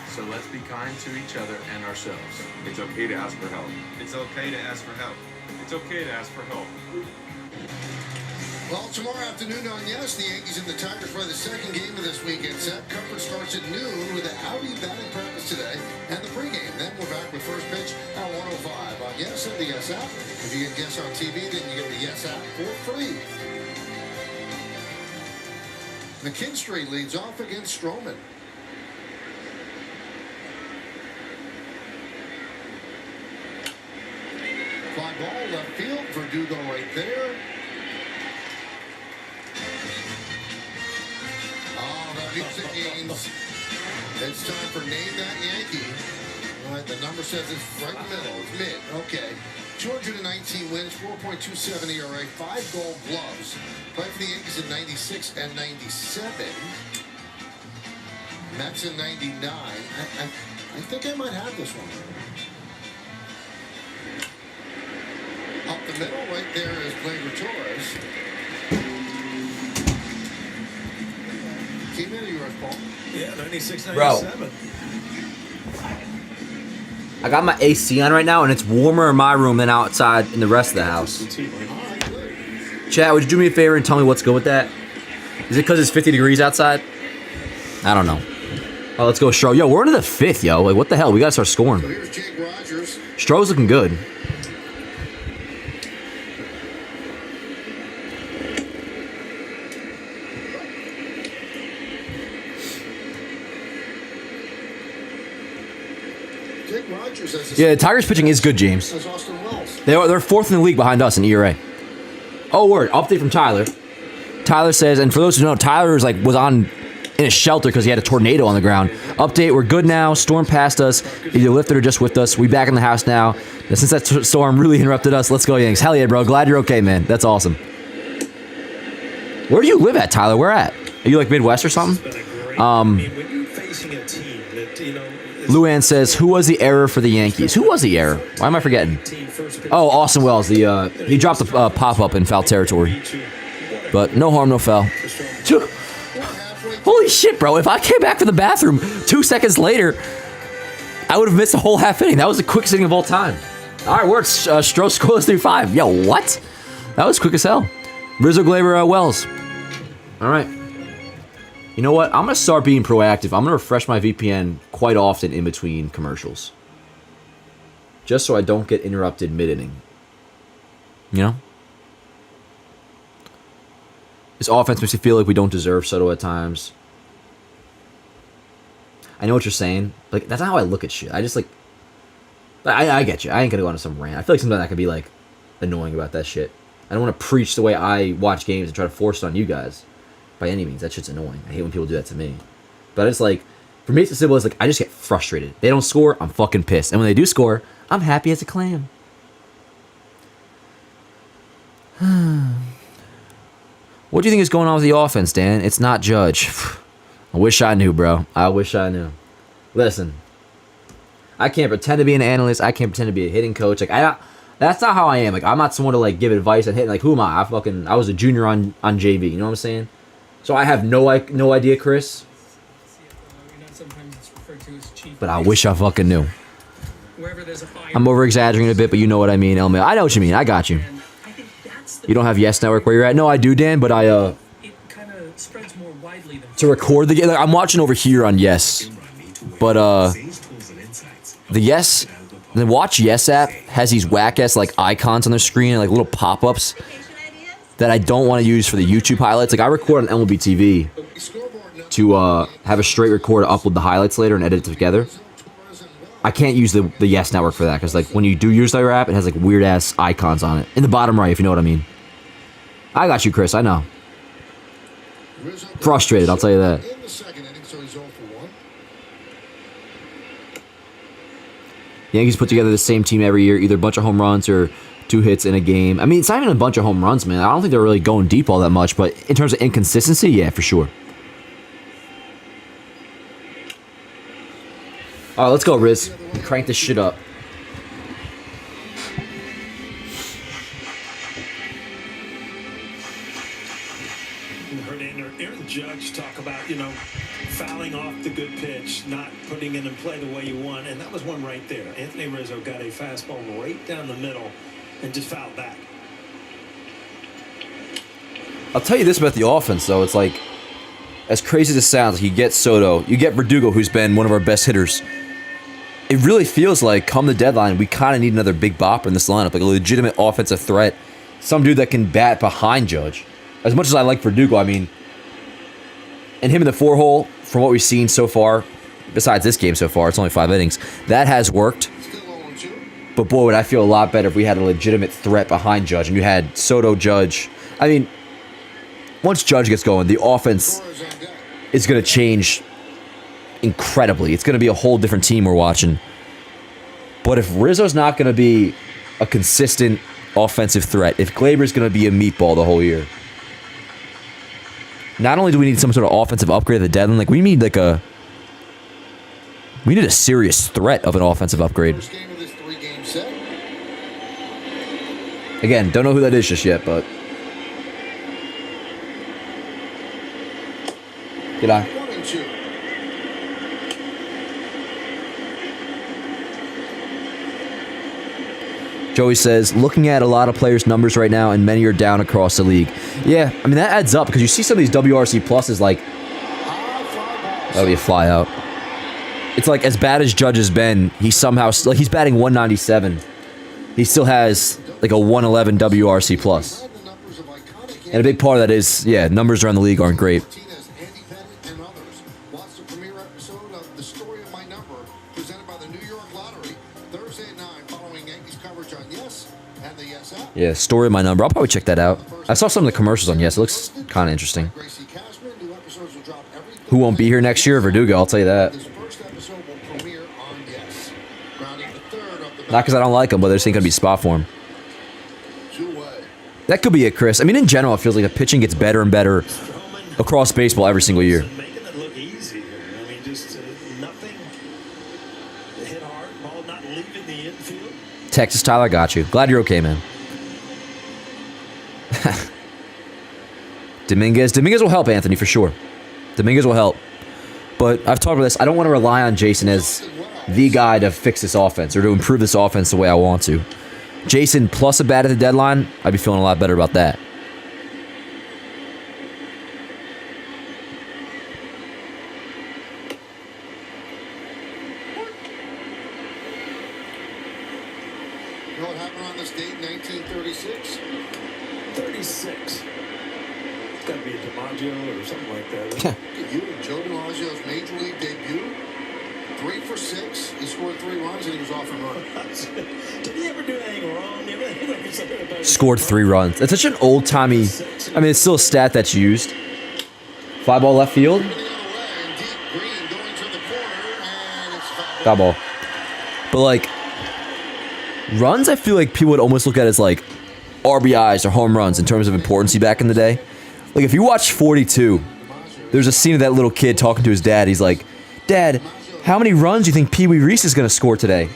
So let's be kind to each other and ourselves. It's okay to ask for help. It's okay to ask for help. It's okay to ask for help. Well, tomorrow afternoon on Yes, the Yankees and the Tigers play the second game of this weekend set. Coverage starts at noon with the Audi batting practice today and the pregame. Then we're back with first pitch at 1:05 on Yes and the Yes app. If you get Yes on TV, then you get the Yes app for free. McKinstry leads off against Stroman. Fly ball left field. Verdugo right there. Oh, that music means it's time for Name That Yankee. All right, the number says it's right in the middle. It's mid. Okay. 219 wins, 4.27 ERA, 5 Gold Gloves. Played for the Yankees in 96 and 97. Mets in 99. I think I might have this one. Up the middle, right there is Gleyber Torres. Team into yours, Paul. Yeah, 96, Bro. 97. I got my AC on right now, and it's warmer in my room than outside in the rest of the house. Chat, would you do me a favor and tell me what's good with that? Is it because it's 50 degrees outside? I don't know. Oh, let's go, Stro. Yo, we're into the 5th, yo. Like, what the hell? We got to start scoring. So here's Jake Rogers. Stro's looking good. Jake Rogers has Yeah, the Tigers pitching is good, James. as Austin Wells. They're 4th in the league behind us in ERA. Oh, word. Update from Tyler. Tyler says, and for those who don't know, Tyler was in a shelter because he had a tornado on the ground. Update, we're good now. Storm passed us. Either lifted or just with us. We back in the house now. And since that storm really interrupted us, let's go, Yanks. Hell yeah, bro. Glad you're okay, man. That's awesome. Where do you live at, Tyler? Where at? Are you like Midwest or something? I mean, when you're facing a team that, Luann says, who was the error for the Yankees? Who was the error? Why am I forgetting? Oh, Austin Wells. He dropped the pop-up in foul territory. But no harm, no foul. Holy shit, bro. If I came back from the bathroom 2 seconds later, I would have missed a whole half inning. That was the quickest inning of all time. All right, we're at Stro scoreless through 5. Yo, what? That was quick as hell. Rizzo, Gleyber, Wells. All right. You know what? I'm going to start being proactive. I'm going to refresh my VPN quite often in between commercials. Just so I don't get interrupted mid-inning. You know? This offense makes me feel like we don't deserve Soto at times. I know what you're saying. Like, that's not how I look at shit. I just, like... I get you. I ain't going to go on some rant. I feel like sometimes I can be, like, annoying about that shit. I don't want to preach the way I watch games and try to force it on you guys. By any means, that shit's annoying. I hate when people do that to me. But it's like, for me, it's as simple as like, I just get frustrated. They don't score, I'm fucking pissed. And when they do score, I'm happy as a clam. What do you think is going on with the offense, Dan? It's not Judge. I wish I knew, bro. I wish I knew. Listen, I can't pretend to be an analyst. I can't pretend to be a hitting coach. Like, that's not how I am. Like, I'm not someone to like give advice on hitting. Like, who am I? I was a junior on JV. You know what I'm saying? So I have no idea, Chris. But I wish I fucking knew. I'm over exaggerating a bit, but you know what I mean, Elmail. I know what you mean. I got you. You don't have Yes Network where you're at? No, I do, Dan. But it kind of spreads more widely than to record the game. Like, I'm watching over here on Yes, but the Yes. The Watch Yes app has these whack-ass like icons on their screen and like little pop-ups that I don't want to use for the YouTube highlights. Like I record on MLB TV to have a straight record to upload the highlights later and edit it together. I can't use the Yes Network for that because like when you do use their app, it has like weird-ass icons on it in the bottom right, if you know what I mean. I got you, Chris. I know. Frustrated, I'll tell you that. The Yankees put together the same team every year, either a bunch of home runs or 2 hits in a game. I mean, it's not even a bunch of home runs, man. I don't think they're really going deep all that much, but in terms of inconsistency, yeah, for sure. All right, let's go, Riz. Crank this shit up. Aaron Judge talk about, fouling off the good pitch, not putting it in play the way you want, and that was one right there. Anthony Rizzo got a fastball right down the middle and just fouled back. I'll tell you this about the offense, though. It's like, as crazy as it sounds, you get Soto, you get Verdugo, who's been one of our best hitters. It really feels like, come the deadline, we kind of need another big bopper in this lineup, like a legitimate offensive threat. Some dude that can bat behind Judge. As much as I like Verdugo, I mean, and him in the 4-hole, from what we've seen so far, besides this game so far, it's only 5 innings, that has worked. But boy, would I feel a lot better if we had a legitimate threat behind Judge, and you had Soto, Judge. I mean, once Judge gets going, the offense is going to change incredibly. It's going to be a whole different team we're watching. But if Rizzo's not going to be a consistent offensive threat, if Glaber's going to be a meatball the whole year, not only do we need some sort of offensive upgrade at the deadline, like we need a serious threat of an offensive upgrade. Again, don't know who that is just yet, but good eye. Joey says, looking at a lot of players' numbers right now, and many are down across the league. Yeah, I mean, that adds up, because you see some of these WRC pluses, like, that'll be a fly out. It's like, as bad as Judge has been, he somehow, like, he's batting 197. He still has, like, a 111 WRC plus. And a big part of that is, yeah, numbers around the league aren't great. Yeah, story of my number. I'll probably check that out. I saw some of the commercials on Yes. It looks kind of interesting. Who won't be here next year? Verdugo, I'll tell you that. Not because I don't like him, but there's ain't going to be a spot for him. That could be it, Chris. I mean, in general, it feels like the pitching gets better and better across baseball every single year. Texas Tyler, I got you. Glad you're okay, man. Dominguez will help, Anthony, for sure. Dominguez will help. But I've talked about this. I don't want to rely on Jason as the guy to fix this offense or to improve this offense the way I want to. Jason plus a bat at the deadline, I'd be feeling a lot better about that. You know what happened on this date in 1936? 36. It's got to be a DiMaggio or something like that. Look at you, Joe DiMaggio's major league debut. 3 for 6. He scored 3 runs and he was off and running. Did he ever do anything wrong? Scored 3 runs. It's such an old-timey... I mean, it's still a stat that's used. Fly ball left field. Foul ball. But, like, runs, I feel like people would almost look at as, like, RBIs or home runs in terms of importance back in the day. Like, if you watch 42, there's a scene of that little kid talking to his dad. He's like, Dad, how many runs do you think Pee Wee Reese is going to score today?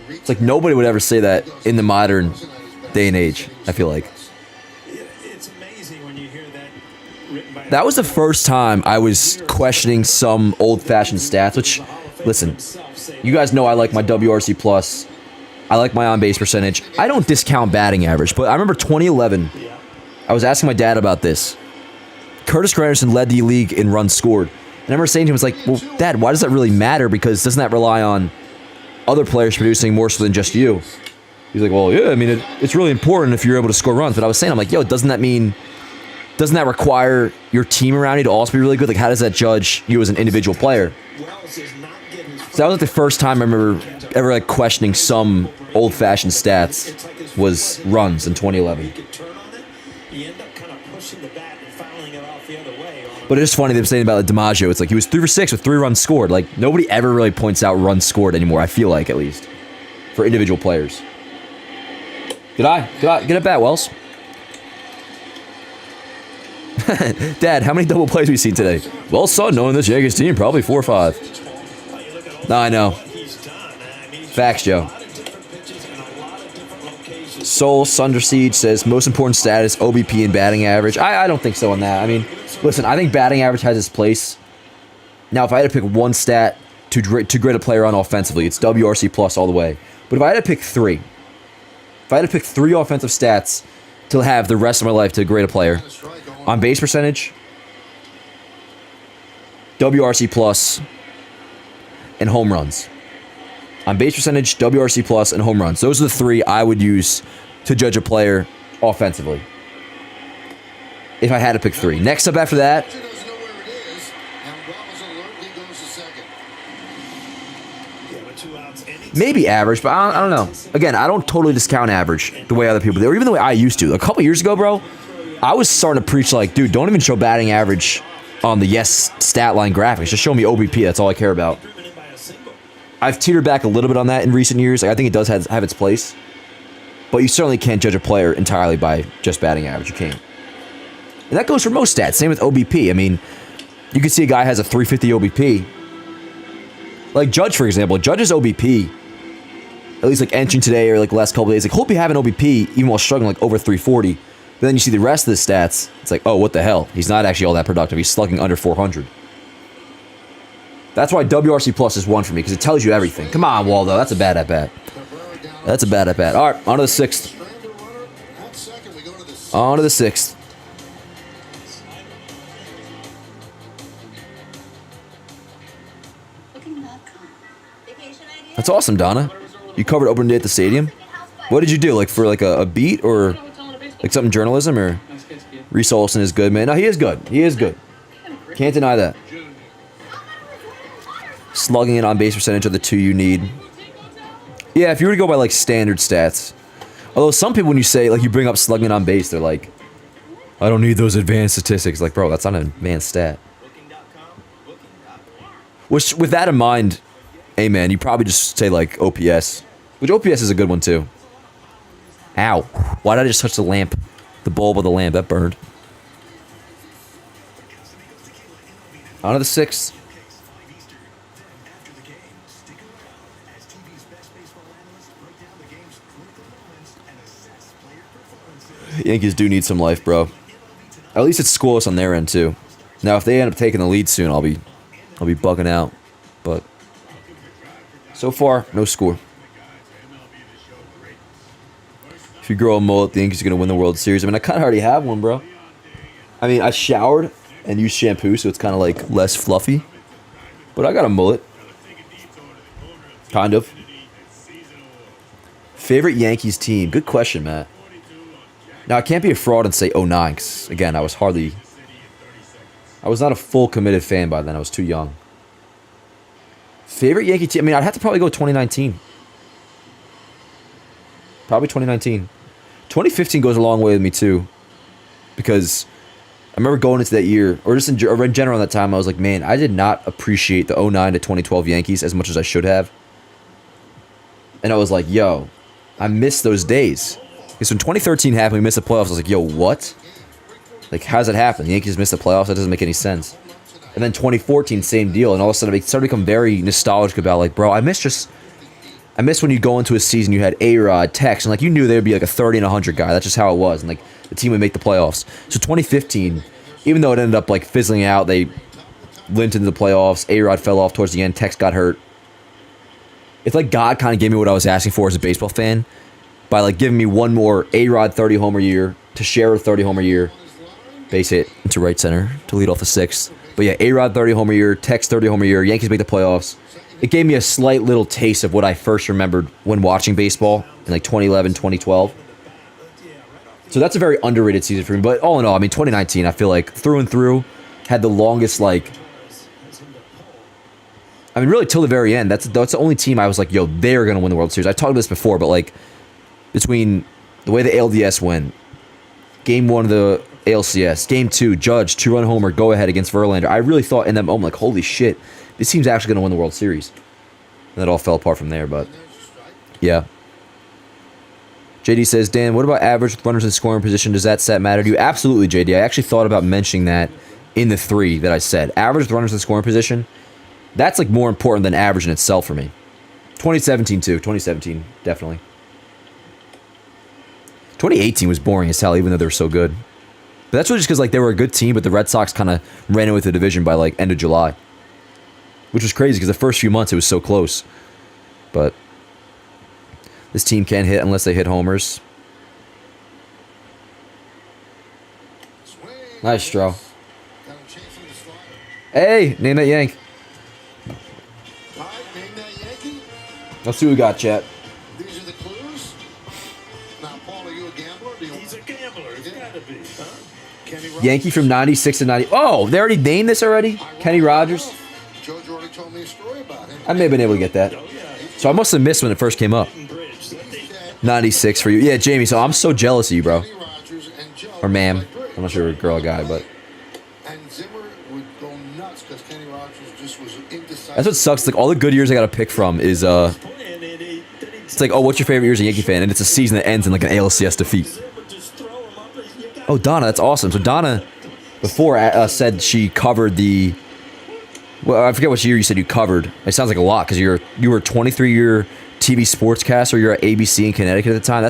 It's like nobody would ever say that in the modern day and age, I feel like. It's amazing when you hear that written by... That was the first time I was questioning some old-fashioned stats, which, listen, you guys know I like my WRC+. plus. I like my on-base percentage. I don't discount batting average, but I remember 2011, I was asking my dad about this. Curtis Granderson led the league in runs scored. And I remember saying to him, I was like, well, Dad, why does that really matter? Because doesn't that rely on other players producing more so than just you? He's like, well, yeah, I mean, it's really important if you're able to score runs. But I was saying, I'm like, yo, doesn't that require your team around you to also be really good? Like, how does that judge you as an individual player? So that was like the first time I remember ever like questioning some old-fashioned stats was runs in 2011. But it's just funny them saying about like, DiMaggio. It's like he was 3 for 6 with 3 runs scored. Like nobody ever really points out runs scored anymore. I feel like at least for individual players. Get at bat, Wells. Dad, how many double plays have we seen today? Well, son, knowing this Yankees team, probably 4 or 5. No, I know. Facts, Joe. Soul Sunder Siege says most important status OBP and batting average. I don't think so on that. I mean, listen, I think batting average has its place. Now, if I had to pick one stat to grade a player on offensively, it's WRC plus all the way. But if I had to pick 3, if I had to pick 3 offensive stats to have the rest of my life to grade a player, on base percentage, WRC plus, and home runs. On base percentage, WRC plus, and home runs. Those are the 3 I would use to judge a player offensively. If I had to pick 3. Next up after that, maybe average, but I don't know. Again, I don't totally discount average the way other people do, or even the way I used to. A couple years ago, bro, I was starting to preach like, dude, don't even show batting average on the yes stat line graphics. Just show me OBP. That's all I care about. I've teetered back a little bit on that in recent years. Like, I think it does have its place. But you certainly can't judge a player entirely by just batting average. You can't. And that goes for most stats. Same with OBP. I mean, you can see a guy has a 350 OBP. Like Judge, for example. Judge's OBP, at least like entering today or like the last couple days, like he'll be having OBP even while struggling like over 340. But then you see the rest of the stats. It's like, oh, what the hell? He's not actually all that productive. He's slugging under 400. That's why WRC Plus is one for me, because it tells you everything. Come on, Waldo. That's a bad at-bat. That's a bad at-bat. All right, on to the sixth. On to the sixth. That's awesome, Donna. You covered opening day at the stadium? What did you do? Like for like a beat or like something journalism or? Reese Olson is good, man. No, he is good. He is good. Can't deny that. Slugging and on base percentage are the two you need. Yeah, if you were to go by like standard stats. Although some people, when you say like you bring up slugging and on base, they're like, I don't need those advanced statistics. Like, bro, that's not an advanced stat. Which, with that in mind, hey man, you probably just say like OPS, which OPS is a good one too. Ow! Why did I just touch the lamp? The bulb of the lamp that burned. On to the sixth. Yankees do need some life, bro. At least it's scoreless on their end too. Now, if they end up taking the lead soon, I'll be bugging out. But so far, no score. If you grow a mullet, the Yankees are gonna win the World Series. I mean, I kind of already have one, bro. I mean, I showered and used shampoo, so it's kind of like less fluffy. But I got a mullet. Kind of. Favorite Yankees team? Good question, Matt. Now, I can't be a fraud and say 09, because, again, I was not a full committed fan by then. I was too young. Favorite Yankee team? I mean, I'd have to probably go 2019. Probably 2019. 2015 goes a long way with me, too. Because I remember going into that year, or just in general at that time, I was like, man, I did not appreciate the 09 to 2012 Yankees as much as I should have. And I was like, yo, I miss those days. Because when 2013 happened, we missed the playoffs. I was like, yo, what? Like, how does that happen? The Yankees missed the playoffs? That doesn't make any sense. And then 2014, same deal. And all of a sudden, I started to become very nostalgic about, like, bro, I miss when you go into a season, you had A-Rod, Tex, and, like, you knew there would be, like, a 30 and 100 guy. That's just how it was. And, like, the team would make the playoffs. So 2015, even though it ended up, like, fizzling out, they limped into the playoffs. A-Rod fell off towards the end. Tex got hurt. It's like God kind of gave me what I was asking for as a baseball fan by, like, giving me one more A-Rod 30-homer year, Teixeira 30-homer year, base hit into right center to lead off the sixth. But yeah, A-Rod 30-homer year, Tex 30-homer year, Yankees make the playoffs. It gave me a slight little taste of what I first remembered when watching baseball in like 2011, 2012. So that's a very underrated season for me. But all in all, I mean, 2019, I feel like through and through had the longest, like, I mean, really till the very end. That's the only team I was like, yo, they're going to win the World Series. I talked about this before, but like between the way the ALDS went, Game 1 of the ALCS, Game 2, Judge, 2-run homer, go-ahead against Verlander. I really thought in that moment, like, holy shit, this team's actually going to win the World Series. And that all fell apart from there, but yeah. JD says, Dan, what about average with runners in scoring position? Does that stat matter to you? Absolutely, JD. I actually thought about mentioning that in the three that I said. Average with runners in scoring position, that's like more important than average in itself for me. 2017, too. 2017, definitely. 2018 was boring as hell, even though they were so good. But that's really just because like they were a good team, but the Red Sox kind of ran in with the division by like end of July, which was crazy because the first few months it was so close. But this team can't hit unless they hit homers. Nice, Stro. Hey, name that Yank. Let's see what we got, chat. These are the clues. Now, Paul, are you a gambler? He's a gambler. He's got to be, huh? Kenny Yankee from 96 to 90. Oh, they already named this already? Kenny Rogers? George already told me a story about him. I may have been able to get that. So I must have missed when it first came up. 96 for you. Yeah, Jamie, so I'm so jealous of you, bro. Or ma'am. I'm not sure if you're a girl or guy, but... That's what sucks. Like, all the good years I got to pick from is, it's like, oh, what's your favorite year as a Yankee fan? And it's a season that ends in, like, an ALCS defeat. Oh, Donna, that's awesome. So Donna, before, said she covered the... Well, I forget what year you said you covered. It sounds like a lot, because you were a 23-year TV sportscaster. You're at ABC in Connecticut at the time.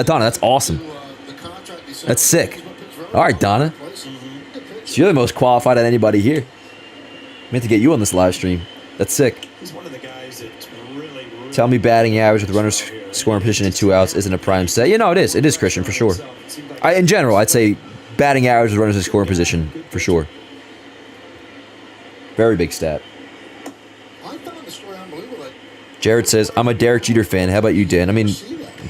Donna, that's awesome. That's sick. All right, Donna. So you're the most qualified of anybody here. We have to get you on this live stream. That's sick. He's one of the guys that's really Tell me batting average with runners scoring position in 2 outs isn't a prime stat. You know, it is. It is, Christian, for sure. In general, I'd say batting average with runners in scoring position, for sure. Very big stat. Jared says, I'm a Derek Jeter fan. How about you, Dan? I mean,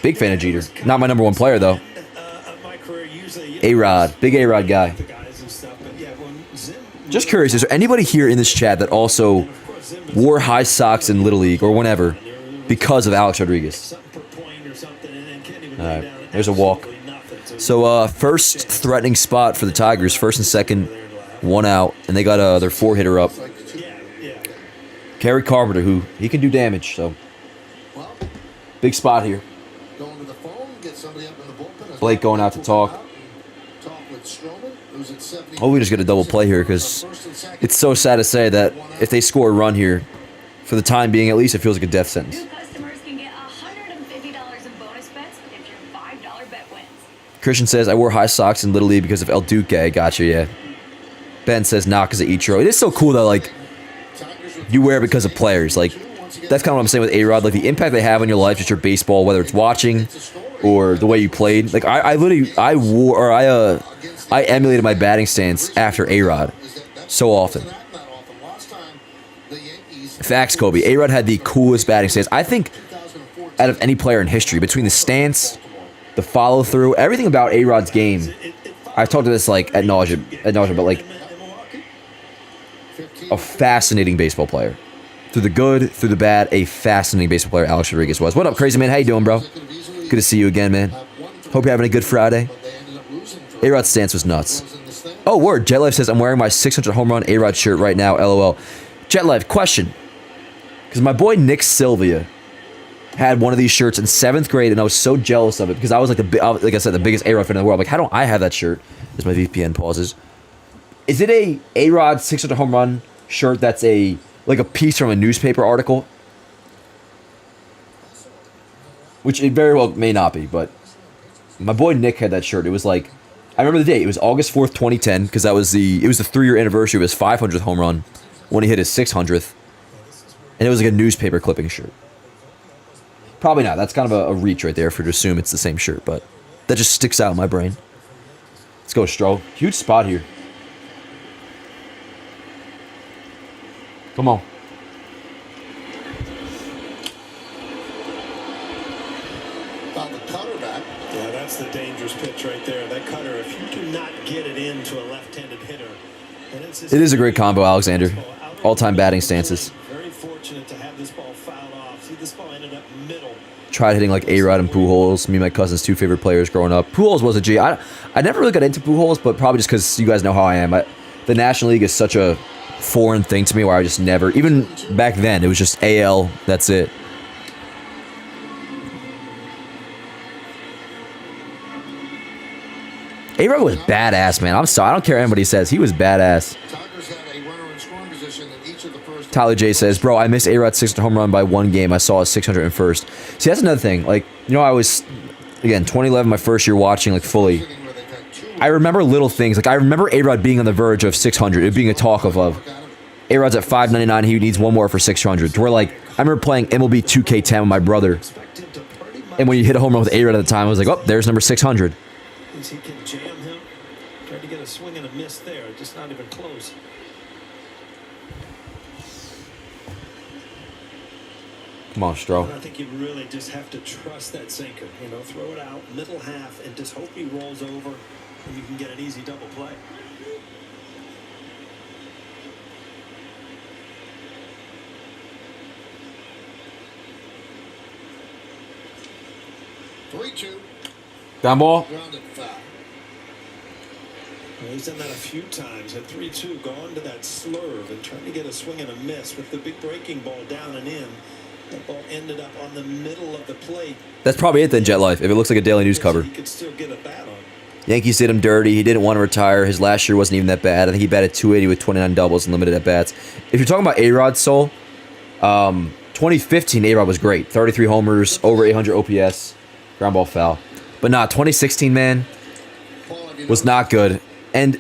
big fan of Jeter. Not my number one player, though. A-Rod. Big A-Rod guy. Just curious, is there anybody here in this chat that also wore high socks in Little League or whenever because of Alex Rodriguez? Alright, there's a walk. So, first threatening spot for the Tigers. First and second, 1 out. And they got their 4-hitter up. Kerry Carpenter, who he can do damage, so big spot here. Blake going out to talk. Oh, we just get a double play here because it's so sad to say that if they score a run here, for the time being at least, it feels like a death sentence. New customers can get $150 in bonus bets if your $5 bet wins. Christian says, I wore high socks in Little League because of El Duque. Gotcha, yeah. Ben says, not because of Ichiro. It is so cool that, like, you wear it because of players. Like, that's kind of what I'm saying with A-Rod. Like, the impact they have on your life, just your baseball, whether it's watching or the way you played. Like, I emulated my batting stance after A-Rod so often. Facts, Kobe. A-Rod had the coolest batting stance, I think, out of any player in history. Between the stance, the follow-through, everything about A-Rod's game. I've talked to this, like, ad nauseum, but, like, a fascinating baseball player. Through the good, through the bad, a fascinating baseball player Alex Rodriguez was. What up, crazy man? How you doing, bro? Good to see you again, man. Hope you're having a good Friday. A-Rod's stance was nuts. Oh, word. JetLife says, I'm wearing my 600 home run A-Rod shirt right now, LOL. JetLife, question. Because my boy Nick Sylvia had one of these shirts in 7th grade, and I was so jealous of it because I was like I said, the biggest A-Rod fan in the world. Like, how don't I have that shirt? As my VPN pauses. Is it a A-Rod 600 home run shirt that's like a piece from a newspaper article? Which it very well may not be, but my boy Nick had that shirt. It was like, I remember the date. It was August 4th, 2010, because it was the 3-year anniversary of his 500th home run when he hit his 600th. And it was like a newspaper clipping shirt. Probably not. That's kind of a reach right there for to assume it's the same shirt, but that just sticks out in my brain. Let's go, Stroh. Huge spot here. Come on. Yeah, that's the dangerous pitch right there. That cutter, if you do not get it into a left-handed hitter, then it's It is a great combo, Alexander. All-time batting stances. Very fortunate to have this ball fouled off. See, this ball ended up middle. Tried hitting like A-Rod and Pujols. Me and my cousin's 2 favorite players growing up. Pujols was a G. I never really got into Pujols, but probably just because you guys know how I am. The National League is such a foreign thing to me where I just never, even back then, it was just AL, that's it. A-Rod was badass, man. I'm sorry. I don't care what anybody says. He was badass. Tyler J says, bro, I missed A-Rod's 600 home run by 1 game. I saw a 600 in first. See, that's another thing. Like, you know, I was, again, 2011, my first year watching, like, fully. I remember little things. Like, I remember A-Rod being on the verge of 600. It being a talk of A-Rod's at 599. He needs one more for 600. Where, like, I remember playing MLB 2K10 with my brother. And when you hit a home run with A-Rod at the time, I was like, oh, there's number 600. He can jam him. Tried to get a swing and a miss there. Just not even close. Come on, Stroh. I think you really just have to trust that sinker. You know, throw it out, middle half, and just hope he rolls over, and you can get an easy double play. 3-2. Ground ball. Grounded foul. Well, he's done that a few times. At 3-2, gone to that slurve and trying to get a swing and a miss with the big breaking ball down and in. That ball ended up on the middle of the plate. That's probably it then, Jet Life, if it looks like a Daily News cover. He could still get a bat on. Yankees did him dirty. He didn't want to retire. His last year wasn't even that bad. I think he batted 280 with 29 doubles and limited at-bats. If you're talking about A-Rod's soul, 2015 A-Rod was great. 33 homers, over 800 OPS, ground ball foul. But nah, 2016, man, was not good. And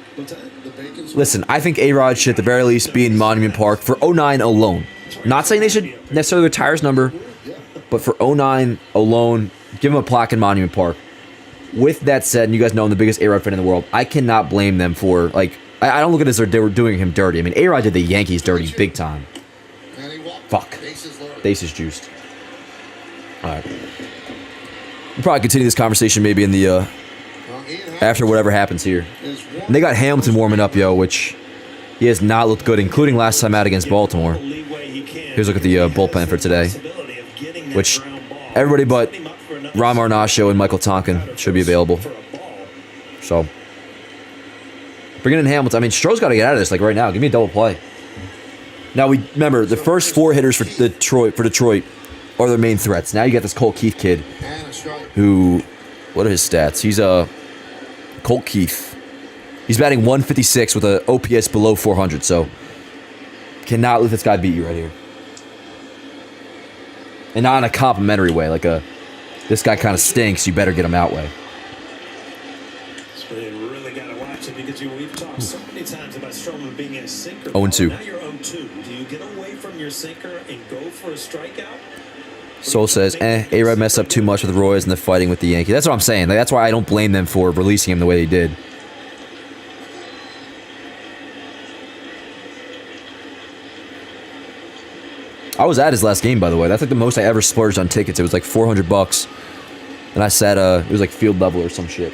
listen, I think A-Rod should at the very least be in Monument Park for 09 alone. Not saying they should necessarily retire his number, but for 09 alone, give him a plaque in Monument Park. With that said, and you guys know I'm the biggest A-Rod fan in the world, I cannot blame them for, like, I don't look at it as they were doing him dirty. I mean, A-Rod did the Yankees dirty big time. Fuck. Bases juiced. All right. We'll probably continue this conversation maybe in the, after whatever happens here. And they got Hamilton warming up, yo, which he has not looked good, including last time out against Baltimore. Here's a look at the bullpen for today, which everybody but Ron Marnascio and Michael Tonkin should be available. So, bringing in Hamilton. I mean, Stroh's got to get out of this, like, right now. Give me a double play. Now, we remember, the first 4 hitters for Detroit are their main threats. Now you got this Colt Keith kid who, what are his stats? He's Colt Keith. He's batting 156 with an OPS below 400, so cannot let this guy beat you right here. And not in a complimentary way, like this guy kind of stinks, you better get him out way. So you really got to watch it because we've talked so many times about Stroman being a sinker. 0-2. Now you're 0-2. Do you get away from your sinker and go for a strikeout? Soul says, A-Rod messed up too much with Royals and the fighting with the Yankees. That's what I'm saying. Like, that's why I don't blame them for releasing him the way they did. I was at his last game, by the way. That's like the most I ever splurged on tickets. It was like $400. And I sat, it was like field level or some shit.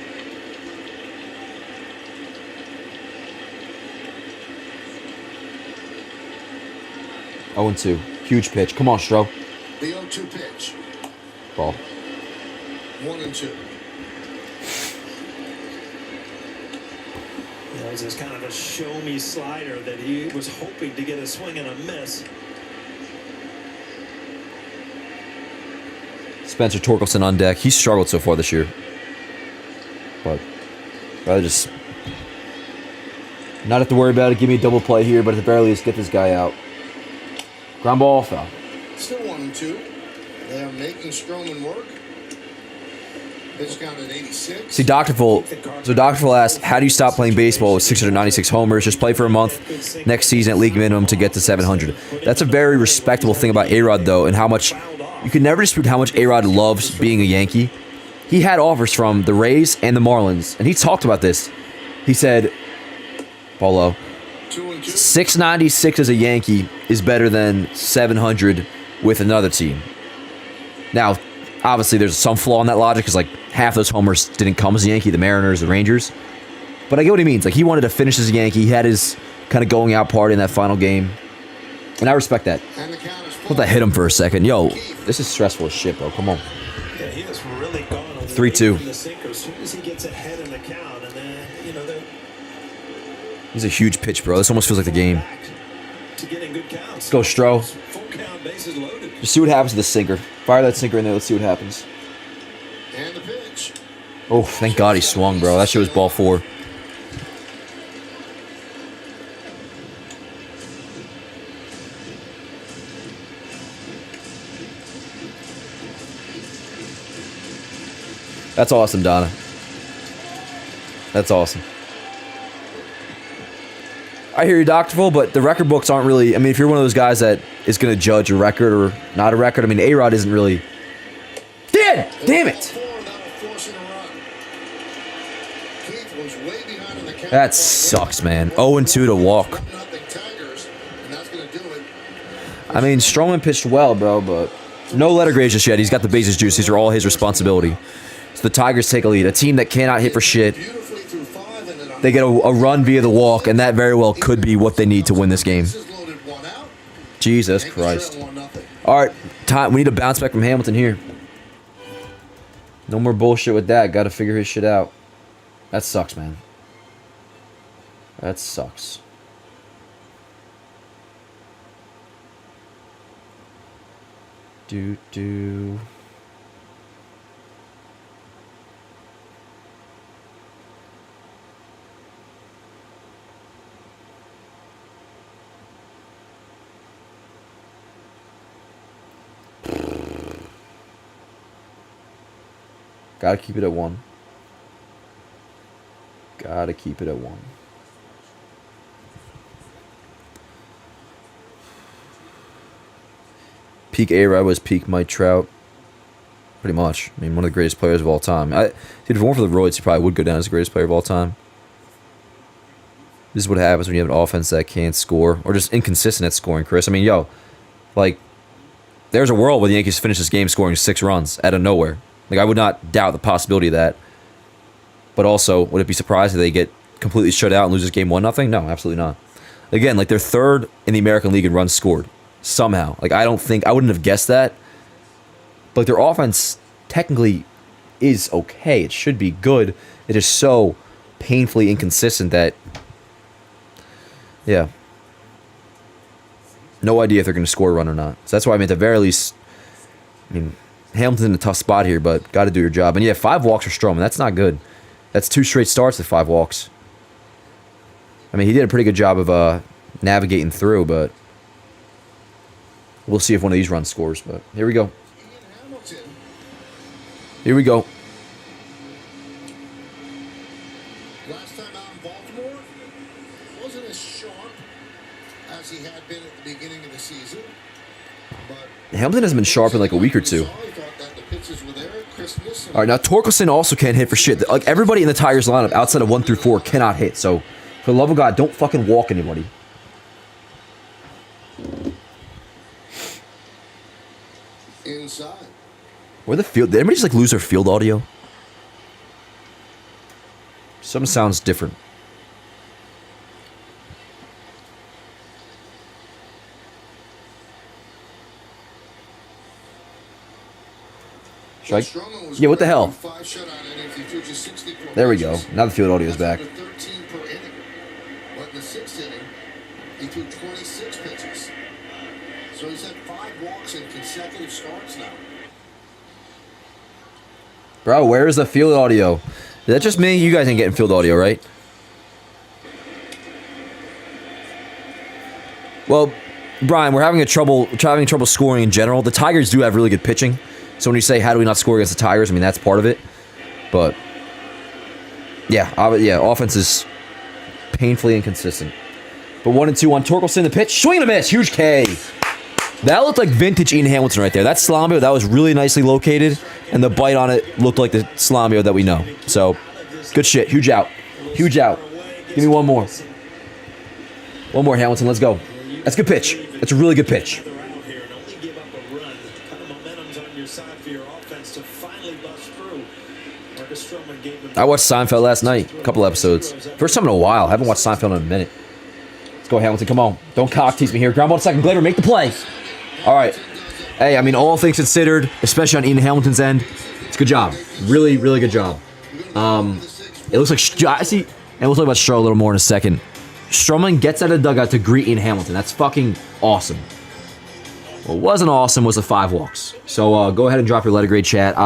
Oh, 2. Huge pitch. Come on, Stro. The 0-2 pitch. Ball. 1-2. It was just kind of a show-me slider that he was hoping to get a swing and a miss. Spencer Torkelson on deck. He's struggled so far this year. But rather just not have to worry about it. Give me a double play here, but at the very least, get this guy out. Ground ball, foul. Still 1-2. They are making Stroman work. Pitch count at 86. See, Dr. Full asked, how do you stop playing baseball with 696 homers? Just play for a month next season at league minimum to get to 700. That's a very respectable thing about A-Rod, though, and how much you can never dispute how much A-Rod loves being a Yankee. He had offers from the Rays and the Marlins, and he talked about this. He said, Paulo, 696 as a Yankee is better than 700 with another team. Now, obviously, there's some flaw in that logic because, like, half those homers didn't come as a Yankee, the Mariners, the Rangers. But I get what he means. Like, he wanted to finish as a Yankee. He had his kind of going out party in that final game. And I respect that. Let that hit him for a second. Yo, this is stressful as shit, bro. Come on. Yeah, he has really gone away 3-2. from the sinker as soon as he gets ahead in the count. And then, you know, He's a huge pitch, bro. This almost feels like the game. to getting good counts. Let's go, Stro. Full count, bases loaded. Just see what happens to the sinker. Fire that sinker in there. Let's see what happens. And the pitch. Oh, thank God he swung, bro. That shit was ball 4. That's awesome, Donna. That's awesome. I hear you, Dr. Full, but the record books aren't really... I mean, if you're one of those guys that is going to judge a record or not a record, I mean, A-Rod isn't really... Damn it! That sucks, man. 0-2 to walk. I mean, Stroman pitched well, bro, but no letter grades just yet. He's got the bases juice. These are all his responsibility. So the Tigers take a lead. A team that cannot hit for shit. They get a run via the walk, and that very well could be what they need to win this game. Jesus Christ. All right, time. We need a bounce back from Hamilton here. No more bullshit with that. Got to figure his shit out. That sucks, man. That sucks. Do. Gotta keep it at 1. Gotta keep it at 1. Peak A-Rod was peak Mike Trout. Pretty much. I mean, one of the greatest players of all time. Dude, if it weren't for the roids, he probably would go down as the greatest player of all time. This is what happens when you have an offense that can't score. Or just inconsistent at scoring, Chris. I mean, yo, like, there's a world where the Yankees finish this game scoring 6 runs out of nowhere. Like, I would not doubt the possibility of that. But also, would it be surprised if they get completely shut out and lose this game 1-0? No, absolutely not. Again, like, they're 3rd in the American League in runs scored. Somehow. Like, I wouldn't have guessed that. But their offense technically is okay. It should be good. It is so painfully inconsistent that, yeah. No idea if they're going to score a run or not. So that's why I mean, at the very least, I mean, Hamilton's in a tough spot here, but got to do your job. And yeah, 5 walks for Stroman. That's not good. That's 2 straight starts with 5 walks. I mean, he did a pretty good job of navigating through, but we'll see if one of these runs scores. But here we go. Here we go. Last time out in Baltimore, wasn't as sharp as he had been at the beginning of the season. But Hamilton has been sharp in like a week or two. All right, now Torkelson also can't hit for shit. Like, everybody in the Tigers lineup outside of 1 through 4 cannot hit. So, for the love of God, don't fucking walk anybody. Inside. Where the field? Did anybody just like lose their field audio? Something sounds different. Should I? Yeah, what the hell? There we go. Now the field audio is back. But in the 6th inning, he threw 26 pitches. So he's had 5 walks in consecutive starts now. Bro, where is the field audio? Is that just me? You guys ain't getting field audio, right? Well, Brian, we're having trouble scoring in general. The Tigers do have really good pitching. So when you say, how do we not score against the Tigers, I mean, that's part of it. But, yeah, offense is painfully inconsistent. But 1-2 on Torkelson, the pitch. Swing and a miss. Huge K. That looked like vintage Ian Hamilton right there. That Slamio, that was really nicely located. And the bite on it looked like the Slamio that we know. So, good shit. Huge out. Huge out. Give me one more. One more, Hamilton. Let's go. That's a good pitch. That's a really good pitch. I watched Seinfeld last night. A couple episodes. First time in a while. I haven't watched Seinfeld in a minute. Let's go, Hamilton. Come on. Don't cock tease me here. Ground ball to second. Glaber, make the play. All right. Hey, I mean, all things considered, especially on Ian Hamilton's end, it's a good job. Really, really good job. It looks like, I see, and we'll talk about Stroh a little more in a second. Stroman gets out of the dugout to greet Ian Hamilton. That's fucking awesome. What wasn't awesome was the 5 walks. So go ahead and drop your letter grade, chat.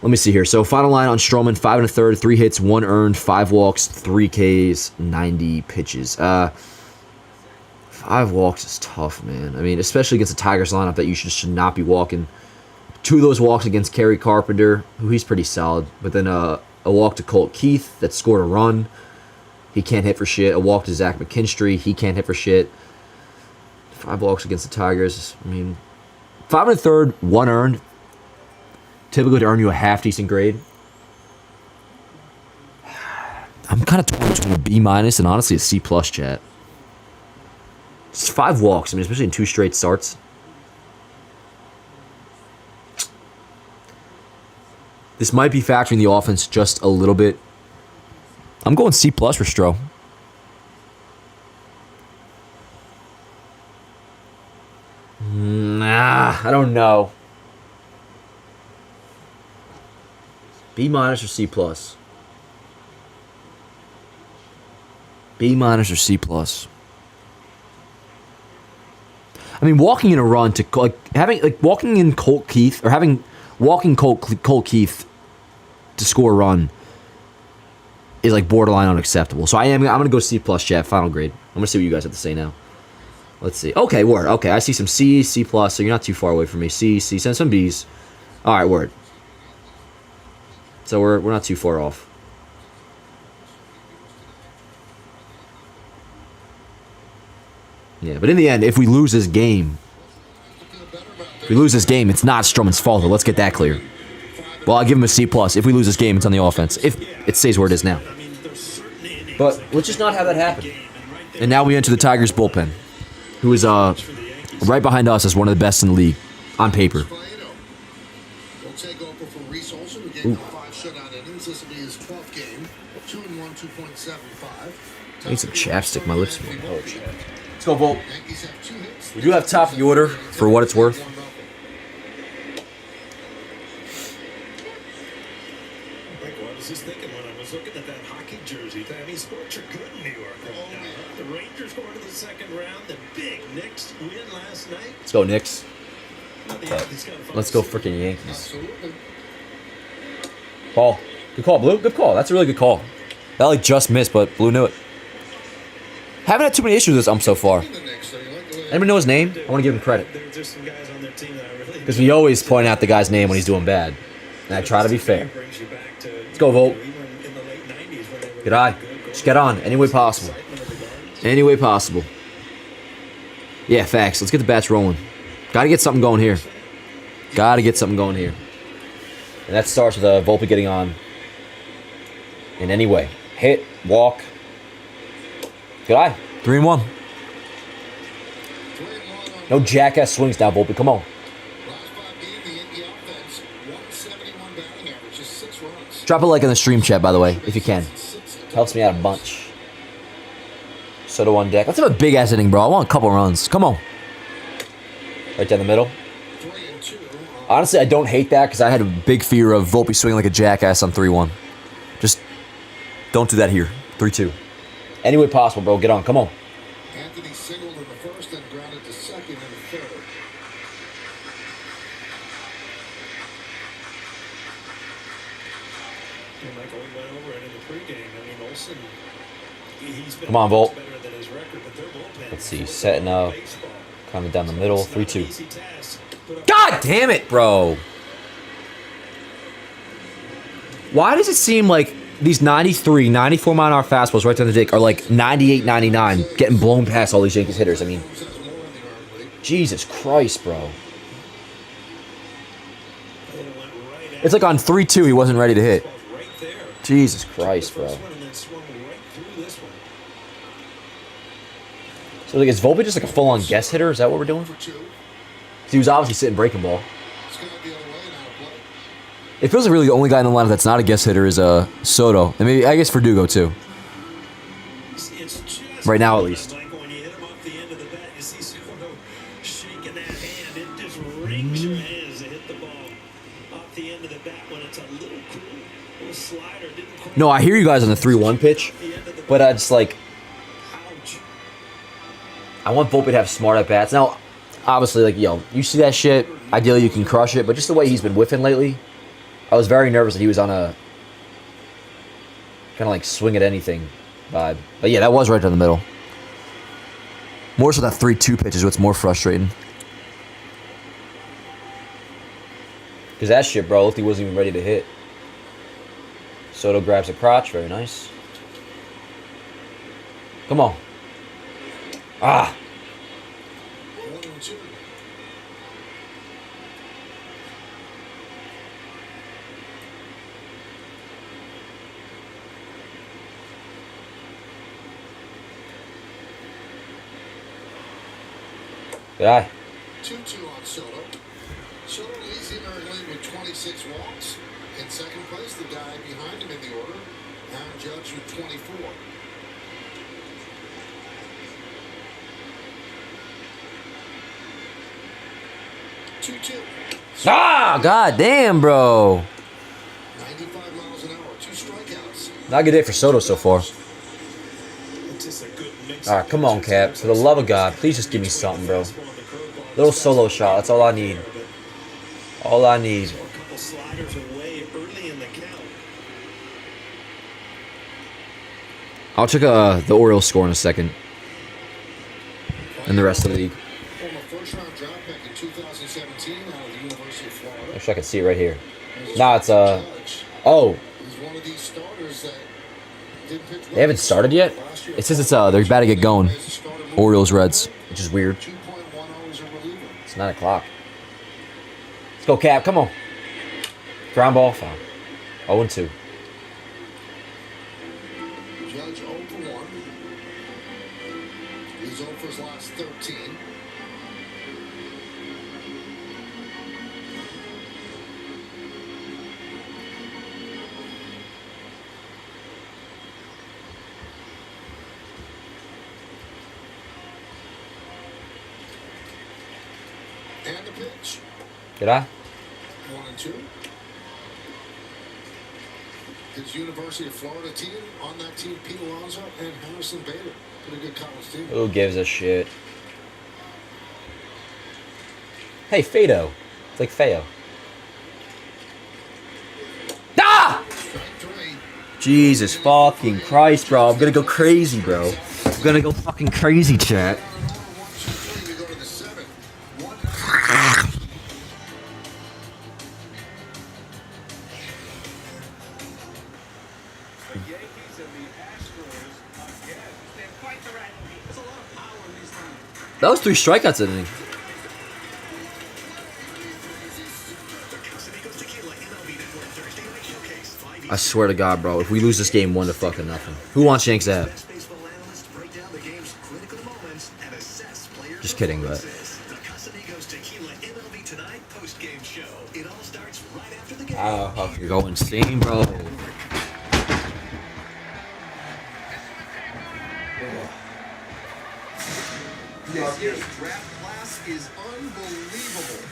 Let me see here. So final line on Stroman, 5 1/3, 3 hits, 1 earned, 5 walks, 3 Ks, 90 pitches. 5 walks is tough, man. I mean, especially against the Tigers lineup that you should not be walking. 2 of those walks against Kerry Carpenter, who he's pretty solid. But then a walk to Colt Keith that scored a run. He can't hit for shit. A walk to Zach McKinstry. He can't hit for shit. 5 walks against the Tigers. I mean, 5 1/3, 1 earned. Typically to earn you a half decent grade. I'm kind of torn between a B- and honestly a C+ chat. It's 5 walks. I mean, especially in 2 straight starts. This might be factoring the offense just a little bit. I'm going C+ for Stroh. Nah, I don't know. B minus or C plus? B minus or C plus? I mean, walking in a run to walking in Colt Keith or walking Colt Keith to score a run is like borderline unacceptable. So I'm gonna go C plus, Jeff. Final grade. I'm gonna see what you guys have to say now. Let's see. Okay, word. Okay, I see some C's, C plus. So you're not too far away from me. C, send some B's. All right, word. So we're not too far off. Yeah, but in the end, if we lose this game, it's not Stroman's fault. Let's get that clear. Well, I'll give him a C plus. If we lose this game, it's on the offense. If it stays where it is now. But let's just not have that happen. And now we enter the Tigers bullpen, who is right behind us as one of the best in the league on paper. Ooh. I need some chapstick. My lips are oh, let's go, Volt. We do have top of the order for what it's worth. I was just thinking when I was looking at that hockey jersey. I mean, sports are good in New York right now. The Rangers going to the second round. The big Knicks win last night. Let's go, Knicks. Let's go, freaking Yankees. Ball. Good call, Blue. Good call. That's a really good call. That like just missed, but Blue knew it. Haven't had too many issues with this ump so far. Anybody know his name? I want to give him credit. Because we always point out the guy's name when he's doing bad. And I try to be fair. Let's go, Volt. Good eye. Just get on. Any way possible. Any way possible. Yeah, facts. Let's get the bats rolling. Got to get something going here. Got to get something going here. And that starts with Volpe getting on in any way. Hit, walk. Good eye. 3-1. No jackass swings now, Volpe. Come on. Drop a like in the stream chat, by the way, if you can. Helps me out a bunch. Soto on deck. Let's have a big-ass inning, bro. I want a couple runs. Come on. Right down the middle. Honestly, I don't hate that because I had a big fear of Volpe swinging like a jackass on 3-1. Just don't do that here. 3-2. Any way possible, bro. Get on. Come on. Anthony singled in the first and grounded to second in the third. And Michael, we went over it in the pregame. I mean, Olsen, he's been Come on, Volt. better than his record, but their bullpen. Let's see. Setting up. Kind of down the middle. 3-2. God damn it, bro. Why does it seem like these 93, 94 mile an hour fastballs right down the dick are like 98, 99, getting blown past all these Yankees hitters? I mean, Jesus Christ, bro. It's like on 3-2 he wasn't ready to hit. Jesus Christ, bro. So like, is Volpe just like a full-on guest hitter? Is that what we're doing? He was obviously sitting breaking ball. It feels like really the only guy in the lineup that's not a guest hitter is Soto. And maybe, I guess, Verdugo, too. Right now, at least. No, I hear you guys on the 3-1 pitch, but I just like... I want Volpe to have smart at-bats. Now, obviously, like, yo, you see that shit, ideally you can crush it, but just the way he's been whiffing lately, I was very nervous that he was on a kind of like swing at anything vibe. But yeah, that was right down the middle. More so that 3-2 pitch is what's more frustrating. Because that shit, bro, looked he wasn't even ready to hit. Soto grabs the crotch, very nice. Come on. Ah. Good eye. 2-2 on Soto. Soto leads the American League with 26 walks. In second place, the guy behind him in the order, Aaron Judge with 24. Ah, god damn, bro. 95 Not a good day for Soto so far. It's just a good mix. All right, come on, Cap. For the love of God, please just give me something, bro. Little solo shot. That's all I need. All I need. A couple sliders away early in the count. I'll check the Orioles score in a second. And the rest of the league. Former first-round draft pick in 2017 out of the University of Florida. Actually, I can see it right here. Nah, it's oh. He's one of these starters that didn't pitch well. They haven't started yet? It says it's they're about to get going. Orioles Reds, which is weird. 2.10 is a reliever. It's 9 o'clock. Let's go, Cap. Come on. Ground ball. Fine. 0-2. Judge 0 for 1. He's 0 for his last 13. And the pitch. Did I? 1-2. His University of Florida team, on that team, Pete Alonso and Harrison Bader. Pretty good college team. Who gives a shit? Hey, Fado. It's like Feo. Ah! Strike 3. Jesus fucking Christ, bro. I'm gonna go crazy, bro. I'm gonna go fucking crazy, chat. 1, 2, 3. We go to the 7th. 1. The Yankees and the Astros again. They're quite the rivalry. There's a lot of power in these lines. That was 3 strikeouts, I think. I swear to God, bro. If we lose this game 1 to fucking nothing. Who wants Yanks Ave? Just kidding, but. Oh, fuck, you're going insane, bro. This year's draft class is unbelievable.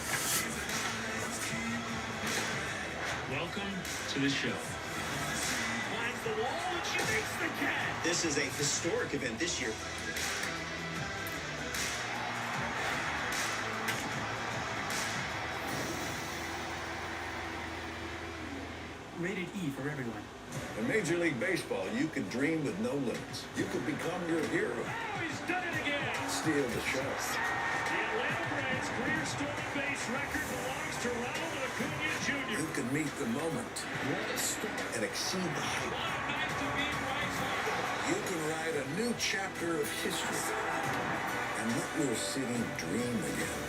Welcome to the show. Finds the wall and she makes the catch. This is a historic event this year. Rated E for everyone. In Major League Baseball, you could dream with no limits. You could become your hero. Oh, he's done it again. Steal the show. The Atlanta Braves' career stolen base record belongs to Ronald Acuna Jr. You can meet the moment and exceed the hype. You can write a new chapter of history and let your city dream again.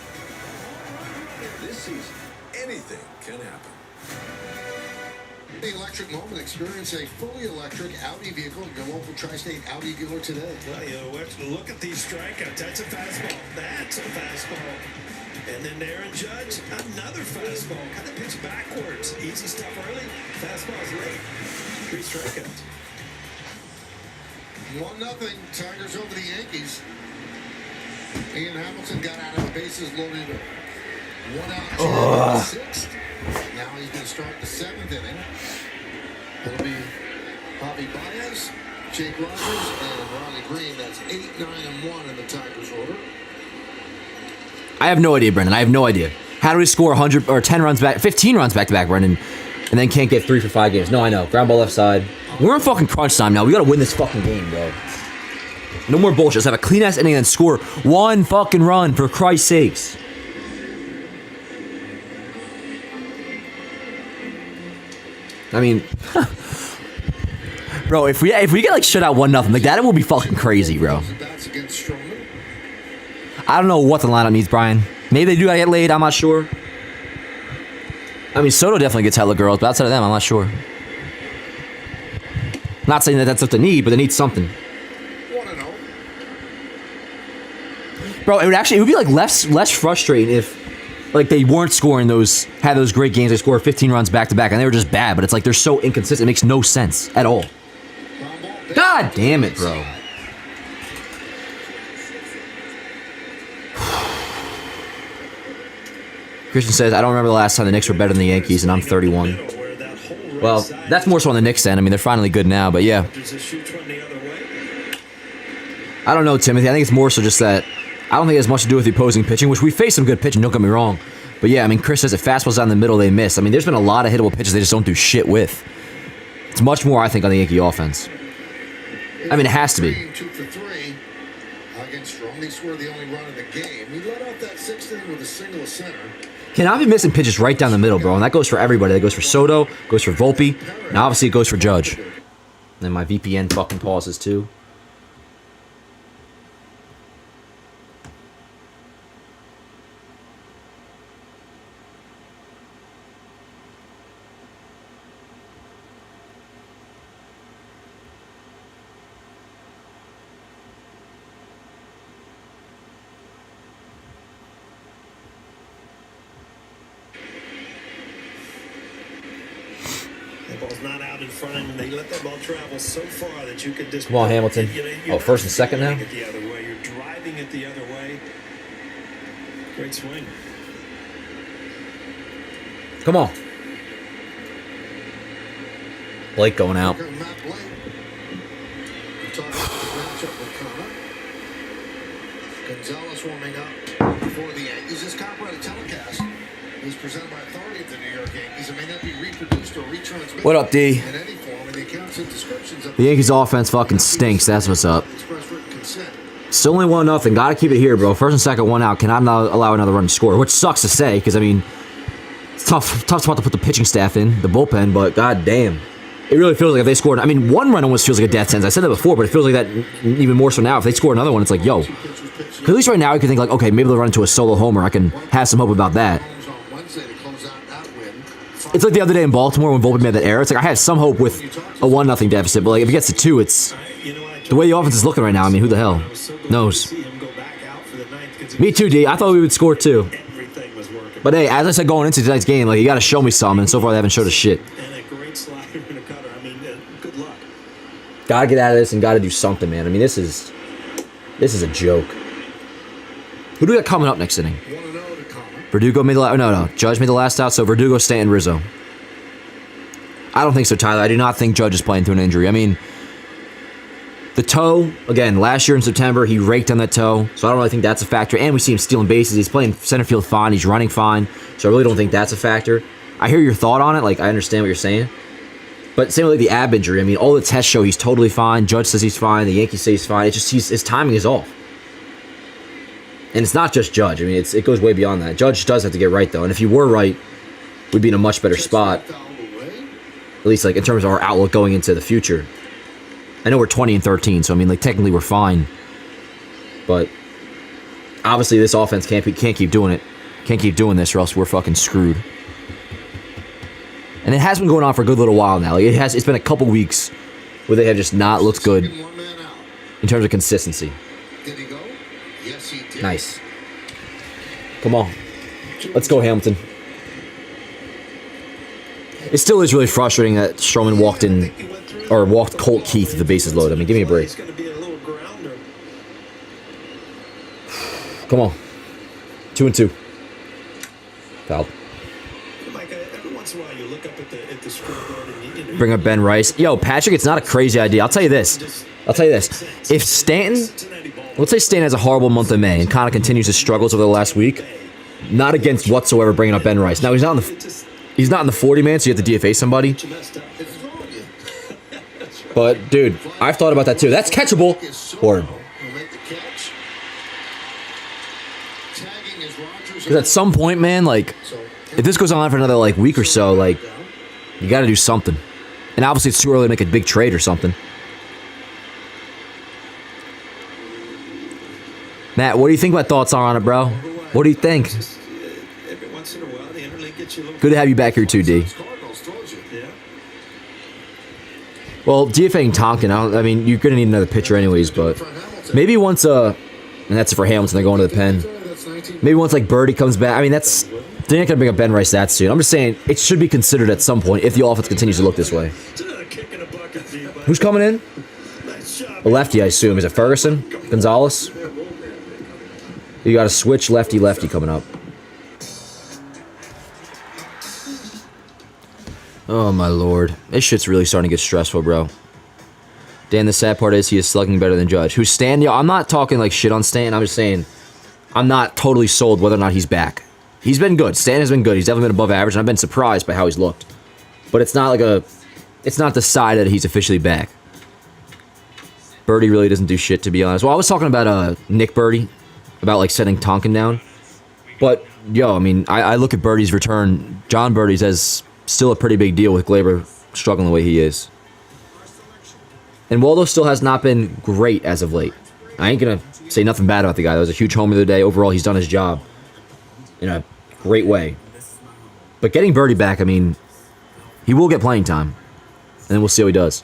This season, anything can happen. The electric moment. Experience a fully electric Audi vehicle at your local tri-state Audi dealer today. Well, you know, look at these strikeouts. That's a fastball. That's a fastball. And then Aaron Judge, another fastball. Kind of pitch backwards. Easy stuff early. Fastball's late. 3 strikeouts. 1-0. Tigers over the Yankees. Ian Hamilton got out of the bases loaded. 1 out, 2 in the 6th. Now he's going to start the 7th inning. It'll be Javi Baez, Jake Rogers, and Ronnie Green. That's 8, 9, and 1 in the Tigers order. I have no idea, Brendan. I have no idea. How do we score 100 or 10 runs back, 15 runs back to back, Brendan, and then can't get 3 for 5 games? No, I know. Ground ball left side. We're in fucking crunch time now. We got to win this fucking game, bro. No more bullshit. Let's have a clean ass inning and score 1 fucking run, for Christ's sakes. I mean, bro, if we get like shut out 1-0, like that, it will be fucking crazy, bro. I don't know what the lineup needs, Brian. Maybe they do gotta get laid. I'm not sure. I mean, Soto definitely gets hella girls, but outside of them, I'm not sure. Not saying that that's what they need, but they need something. Bro, it would be like less frustrating if like they weren't scoring had those great games. They scored 15 runs back to back, and they were just bad. But it's like they're so inconsistent; it makes no sense at all. God damn it, bro! Christian says, "I don't remember the last time the Knicks were better than the Yankees, and I'm 31." Where that whole Well, that's more so on the Knicks end. I mean, they're finally good now, but yeah. I don't know, Timothy. I think it's more so just that I don't think it has much to do with the opposing pitching, which we faced some good pitching, don't get me wrong. But yeah, I mean, Chris says if fastballs down the middle, they miss. I mean, there's been a lot of hittable pitches they just don't do shit with. It's much more, I think, on the Yankee offense. I mean, it has to be. 2 for 3 against Rome. They scored the only run of the game. He let off that 6th inning with a single center. Cannot be missing pitches right down the middle, bro. And that goes for everybody. That goes for Soto, goes for Volpe, and obviously it goes for Judge. And my VPN fucking pauses too. The ball's not out in front of him, and they let that ball travel so far that you could just... Come on, Hamilton. Oh, first and second now? It the other way. You're driving it the other way. Great swing. Come on. Blake going out. Gonzalez warming up for the Yankees. This copyrighted telecast is presented by authority of the New York Yankees and may not be reproduced or retransmitted. What up, D? In any form, and the accounts and descriptions of The Yankees offense fucking stinks. That's what's up. Still only 1-0. Gotta keep it here, bro. First and second, 1 out. Cannot allow another run to score, which sucks to say because I mean, it's tough spot to put the pitching staff in, the bullpen. But god damn, it really feels like if they scored. I mean, one run almost feels like a death sentence. I said that before, but it feels like that even more so now. If they score another one, it's like yo. Because at least right now, I can think like, okay, maybe they'll run into a solo homer. I can have some hope about that. It's like the other day in Baltimore when Volpe made that error. It's like I had some hope with a 1-0 deficit, but like if it gets to 2, it's the way the offense is looking right now. I mean, who the hell knows? Me too, D. I thought we would score too. But hey, as I said going into tonight's game, like you got to show me something. And so far, they haven't showed us shit. Gotta get out of this and gotta do something, man. I mean, this is a joke. Who do we got coming up next inning? Verdugo made the last... No. Judge made the last out, so Verdugo, Stanton, Rizzo. I don't think so, Tyler. I do not think Judge is playing through an injury. I mean, the toe, again, last year in September, he raked on that toe, so I don't really think that's a factor. And we see him stealing bases. He's playing center field fine. He's running fine, so I really don't think that's a factor. I hear your thought on it. Like, I understand what you're saying. But same with like the ab injury. I mean, all the tests show he's totally fine. Judge says he's fine. The Yankees say he's fine. It's just his timing is off. And it's not just Judge. I mean, it goes way beyond that. Judge does have to get right, though. And if you were right, we'd be in a much better spot. At least, like, in terms of our outlook going into the future. I know we're 20-13, so, I mean, like, technically we're fine. But, obviously, this offense can't keep doing it. Can't keep doing this, or else we're fucking screwed. And it has been going on for a good little while now. Like, it's been a couple weeks where they have just not looked good in terms of consistency. Nice. Come on. Let's go, Hamilton. It still is really frustrating that Stroman walked Colt Keith with the bases loaded. I mean, give me a break. Come on. 2-2. Foul. Bring up Ben Rice. Yo, Patrick, it's not a crazy idea. I'll tell you this. If Stanton... Let's say Stanton has a horrible month of May and kind of continues his struggles over the last week. Not against whatsoever bringing up Ben Rice. Now, he's not in the 40-man, so you have to DFA somebody. But, dude, I've thought about that too. That's catchable. Word. Because at some point, man, like, if this goes on for another, like, week or so, like, you got to do something. And obviously, it's too early to make a big trade or something. Matt, what do you think my thoughts are on it, bro? What do you think? Good to have you back here too, D. Well, DFAing Tonkin, I mean, you're going to need another pitcher anyways, but maybe once, and that's it for Hamilton, they're going to the pen. Maybe once, like, Birdie comes back. I mean, they're not going to bring up Ben Rice that soon. I'm just saying, it should be considered at some point if the offense continues to look this way. Who's coming in? A lefty, I assume. Is it Ferguson? Gonzalez? You got a switch lefty coming up. Oh my lord. This shit's really starting to get stressful, bro. Dan, the sad part is he is slugging better than Judge. Who's Stan? Yo, I'm not talking like shit on Stan. I'm just saying I'm not totally sold whether or not he's back. He's been good. Stan has been good. He's definitely been above average, and I've been surprised by how he's looked. But it's not like a... It's not the side that he's officially back. Birdie really doesn't do shit, to be honest. Well, I was talking about Nick Birdie, about like setting Tonkin down. But, yo, I mean, I look at Birdie's return, John Birdie's, as still a pretty big deal with Glaber struggling the way he is. And Waldo still has not been great as of late. I ain't gonna say nothing bad about the guy. That was a huge homer of the day. Overall, he's done his job in a great way. But getting Birdie back, I mean, he will get playing time. And then we'll see how he does.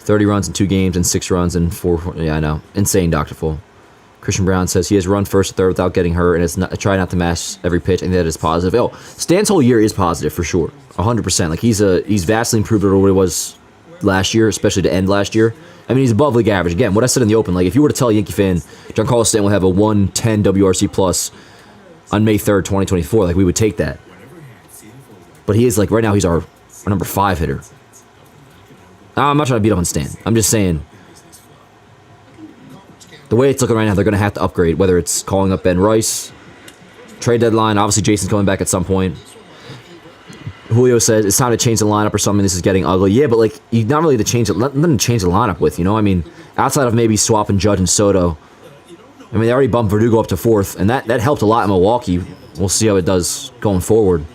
30 runs in 2 games and 6 runs in 4... Yeah, I know. Insane, Dr. Full. Christian Brown says he has run first and third without getting hurt, and it's not, try not to mash every pitch, and that is positive. Oh, Stan's whole year is positive, for sure. 100%. Like, he's vastly improved over what he was last year, especially to end last year. I mean, he's above league average. Again, what I said in the open, like, if you were to tell a Yankee fan Giancarlo Stanton will have a 110 WRC plus on May 3rd, 2024, like, we would take that. But he is, like, right now, he's our number 5 hitter. I'm not trying to beat up on Stan. I'm just saying, the way it's looking right now, they're going to have to upgrade, whether it's calling up Ben Rice, trade deadline. Obviously, Jason's coming back at some point. Julio says it's time to change the lineup or something. This is getting ugly. Yeah, but like, you not really to change it. Nothing to change the lineup with, you know. I mean, outside of maybe swapping Judge and Soto. I mean, they already bumped Verdugo up to 4th, and that helped a lot in Milwaukee. We'll see how it does going forward.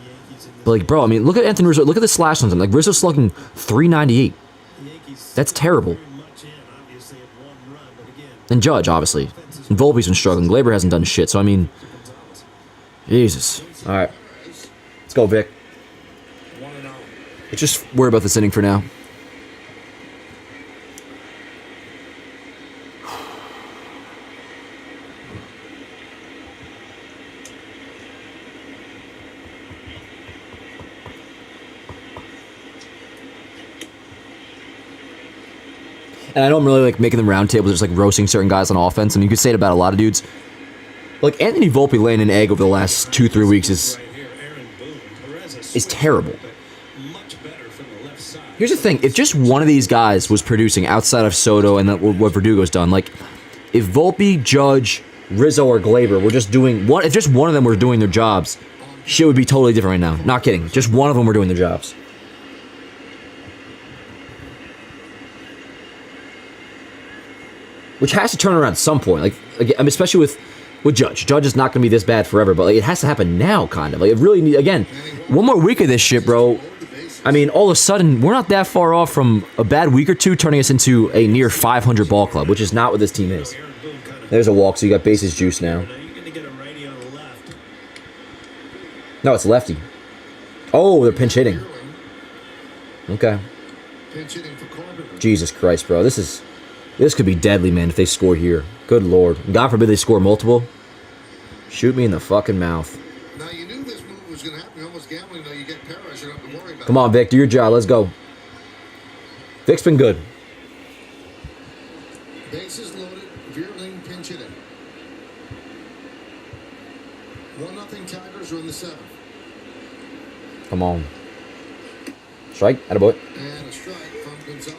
But like, bro, I mean, look at Anthony Rizzo. Look at the slash on him. Like, Rizzo's slugging 398. That's terrible. And Judge, obviously. And Volpe's been struggling. Glaber hasn't done shit. So, I mean, Jesus. All right. Let's go, Vic. Let's just worry about this inning for now. And I know I'm really like making them roundtables, just like roasting certain guys on offense, and you could say it about a lot of dudes. Like Anthony Volpe laying an egg over the last 2-3 weeks is terrible. Here's the thing: if just one of these guys was producing outside of Soto and what Verdugo's done, like if Volpe, Judge, Rizzo, or Glaber were just doing one, if just one of them were doing their jobs, shit would be totally different right now. Not kidding. Just one of them were doing their jobs. Which has to turn around at some point. Like I mean, especially with Judge. Judge is not going to be this bad forever, but like, it has to happen now, kind of. Like, it really needs... Again, one more week of this shit, bro. I mean, all of a sudden, we're not that far off from a bad week or two turning us into a near 500 ball club, which is not what this team is. There's a walk, so you got bases juice now. No, it's lefty. Oh, they're pinch hitting. Okay. Jesus Christ, bro. This could be deadly, man, if they score here. Good Lord. God forbid they score multiple. Shoot me in the fucking mouth. Now, you knew this move was going to happen. You're almost gambling, though. You get Perez, you don't have to worry about it. Come on, Vic. Do your job. Let's go. Vic's been good. Bases loaded. Veerling pinch hitting. 1-0 Tigers are in the 7th. Come on. Strike. Attaboy. And a strike from Gonzalez.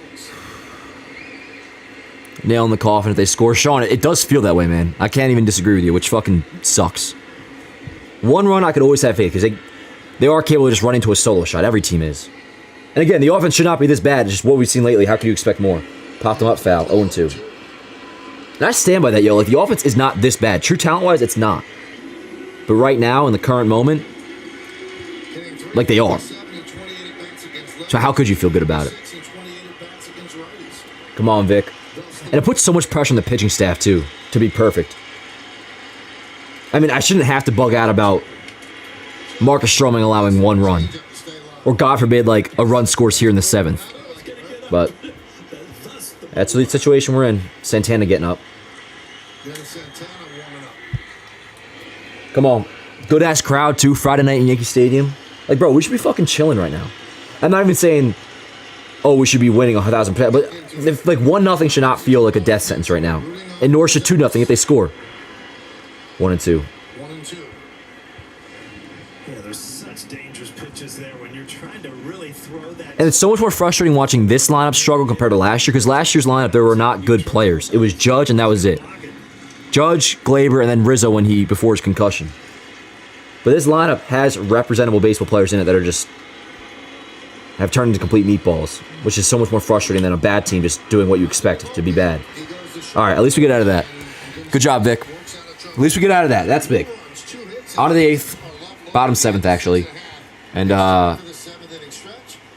Nail in the coffin if they score. Sean, it does feel that way, man. I can't even disagree with you, which fucking sucks. 1 run, I could always have faith, because they are capable of just running to a solo shot. Every team is. And again, the offense should not be this bad. It's just what we've seen lately. How could you expect more? Popped them up, foul. 0-2. And I stand by that, yo. Like, the offense is not this bad. True talent-wise, it's not. But right now, in the current moment, like they are. So how could you feel good about it? Come on, Vic. And it puts so much pressure on the pitching staff, too, to be perfect. I mean, I shouldn't have to bug out about Marcus Stroman allowing 1 run. Or, God forbid, like, a run scores here in the 7th. But that's the situation we're in. Santana getting up. Come on. Good-ass crowd, too. Friday night in Yankee Stadium. Like, bro, we should be fucking chilling right now. I'm not even saying... oh, we should be winning 1,000%. But if, like, 1-0 should not feel like a death sentence right now. And nor should 2-0 if they score. 1 and 2. 1 and 2. Yeah, there's such dangerous pitches there when you're trying to really throw that. And it's so much more frustrating watching this lineup struggle compared to last year, because last year's lineup, there were not good players. It was Judge, and that was it. Judge, Glaber, and then Rizzo before his concussion. But this lineup has representable baseball players in it that are just have turned into complete meatballs, which is so much more frustrating than a bad team just doing what you expect to be bad. All right, at least we get out of that. Good job, Vic. At least we get out of that. That's big. On to the 8th. Bottom 7th, actually. And,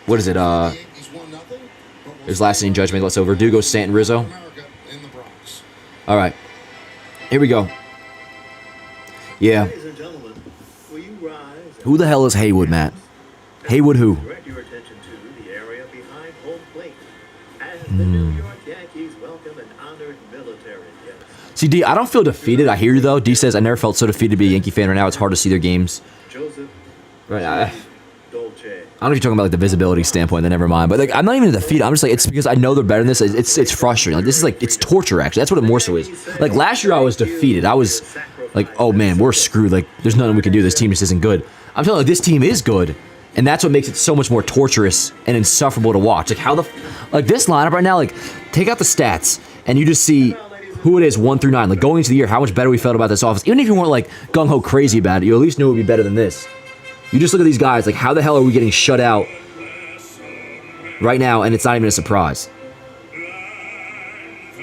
what is it? There's last inning judgment. Let's over. Verdugo, Stanton, Rizzo. All right. Here we go. Yeah. Who the hell is Haywood, Matt? Haywood who? See, D, I don't feel defeated. I hear you, though. D says, I never felt so defeated to be a Yankee fan. Right now, it's hard to see their games. Right. I don't know if you're talking about like the visibility standpoint, then never mind. But like, I'm not even defeated. I'm just like, it's because I know they're better than this. It's frustrating. Like, this is like, it's torture, actually. That's what it more so is. Like, last year I was defeated. I was like, oh man, we're screwed. Like, there's nothing we can do. This team just isn't good. I'm telling you, this team is good. And that's what makes it so much more torturous and insufferable to watch. Like, like this lineup right now, like, take out the stats and you just see who it is 1 through 9. Like, going into the year, how much better we felt about this offense. Even if you weren't like gung-ho crazy about it, you at least knew it would be better than this. You just look at these guys, like, how the hell are we getting shut out right now, and it's not even a surprise?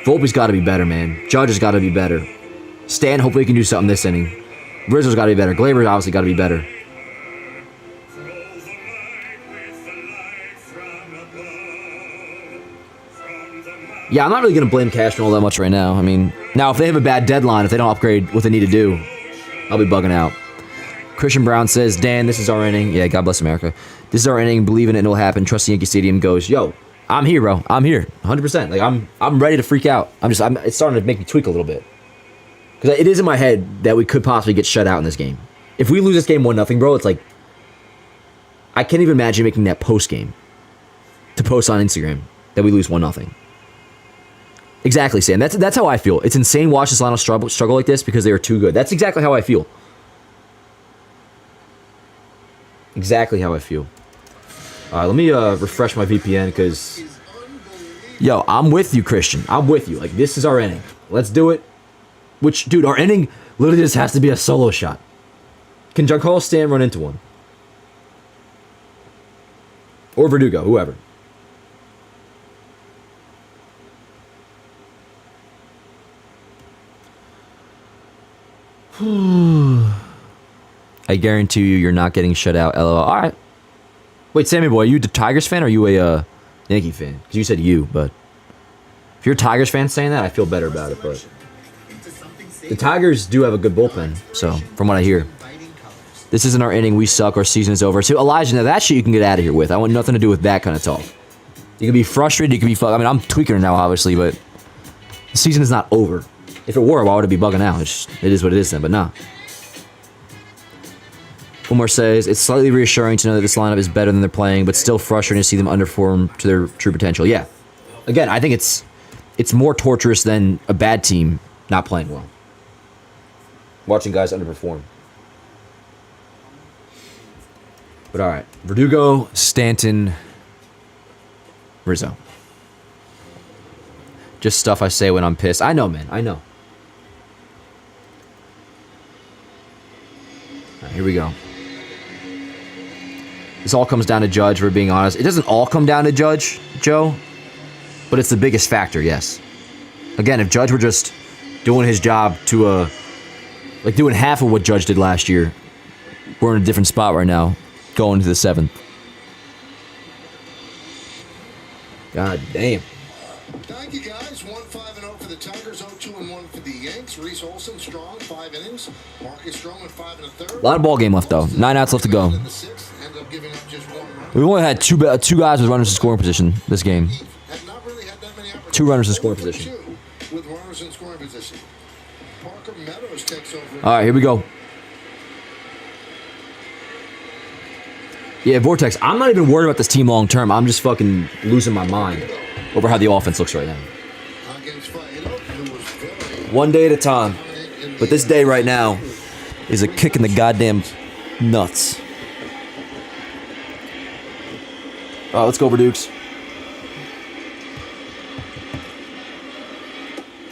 Volpe's got to be better, man. Judge has got to be better. Stan, hopefully he can do something this inning. Rizzo's got to be better. Glaber's obviously got to be better. Yeah, I'm not really going to blame Cashman all that much right now. I mean, now, if they have a bad deadline, if they don't upgrade what they need to do, I'll be bugging out. Christian Brown says, Dan, this is our inning. Yeah, God bless America. This is our inning. Believe in it, and it'll happen. Trust the Yankee Stadium. Goes, yo, I'm here, bro. I'm here, 100%. Like, I'm ready to freak out. It's starting to make me tweak a little bit, because it is in my head that we could possibly get shut out in this game. If we lose this game 1-0, bro, it's like I can't even imagine making that post game to post on Instagram that we lose 1-0. Exactly, Sam. That's how I feel. It's insane watching this lineup struggle like this because they are too good. That's exactly how I feel. Exactly how I feel. All right, let me refresh my VPN because, yo, I'm with you, Christian. I'm with you. Like, this is our inning. Let's do it. Which, dude, our inning literally just has to be a solo shot. Can Giancarlo Stanton run into one? Or Verdugo, whoever. I guarantee you're not getting shut out, LOL. All right. Wait, Sammy boy, are you the Tigers fan or are you a Yankee fan? Because you said you, but if you're a Tigers fan saying that, I feel better about it. But the Tigers do have a good bullpen, so from what I hear. This isn't our inning. We suck. Our season is over. So, Elijah, now that shit you can get out of here with. I want nothing to do with that kind of talk. You can be frustrated. You can be I mean, I'm tweaking it now, obviously, but the season is not over. If it were, why would it be bugging out? It is what it is then, but nah. Umar says, it's slightly reassuring to know that this lineup is better than they're playing, but still frustrating to see them underperform to their true potential. Yeah. Again, I think it's more torturous than a bad team not playing well. Watching guys underperform. But all right. Verdugo, Stanton, Rizzo. Just stuff I say when I'm pissed. I know, man. I know. All right, here we go. This all comes down to Judge, if we're being honest. It doesn't all come down to Judge, Joe, but it's the biggest factor, yes. Again, if Judge were just doing his job to, like doing half of what Judge did last year, we're in a different spot right now, going to the 7th. God damn. Thank you, guys. 1-5-0 for the Tigers, 0-2-1 for the Yanks. Reese Olson, strong, 5 innings. Marcus Stroman, 5 1/3. A lot of ball game left, though. 9 outs left to go. We've only had two guys with runners in scoring position this game. 2 runners in scoring position. With runners in scoring position. Parker Meadows takes over. All right, here we go. Yeah, Vortex, I'm not even worried about this team long term. I'm just fucking losing my mind over how the offense looks right now. One day at a time. But this day right now is a kick in the goddamn nuts. Let's go over Dukes.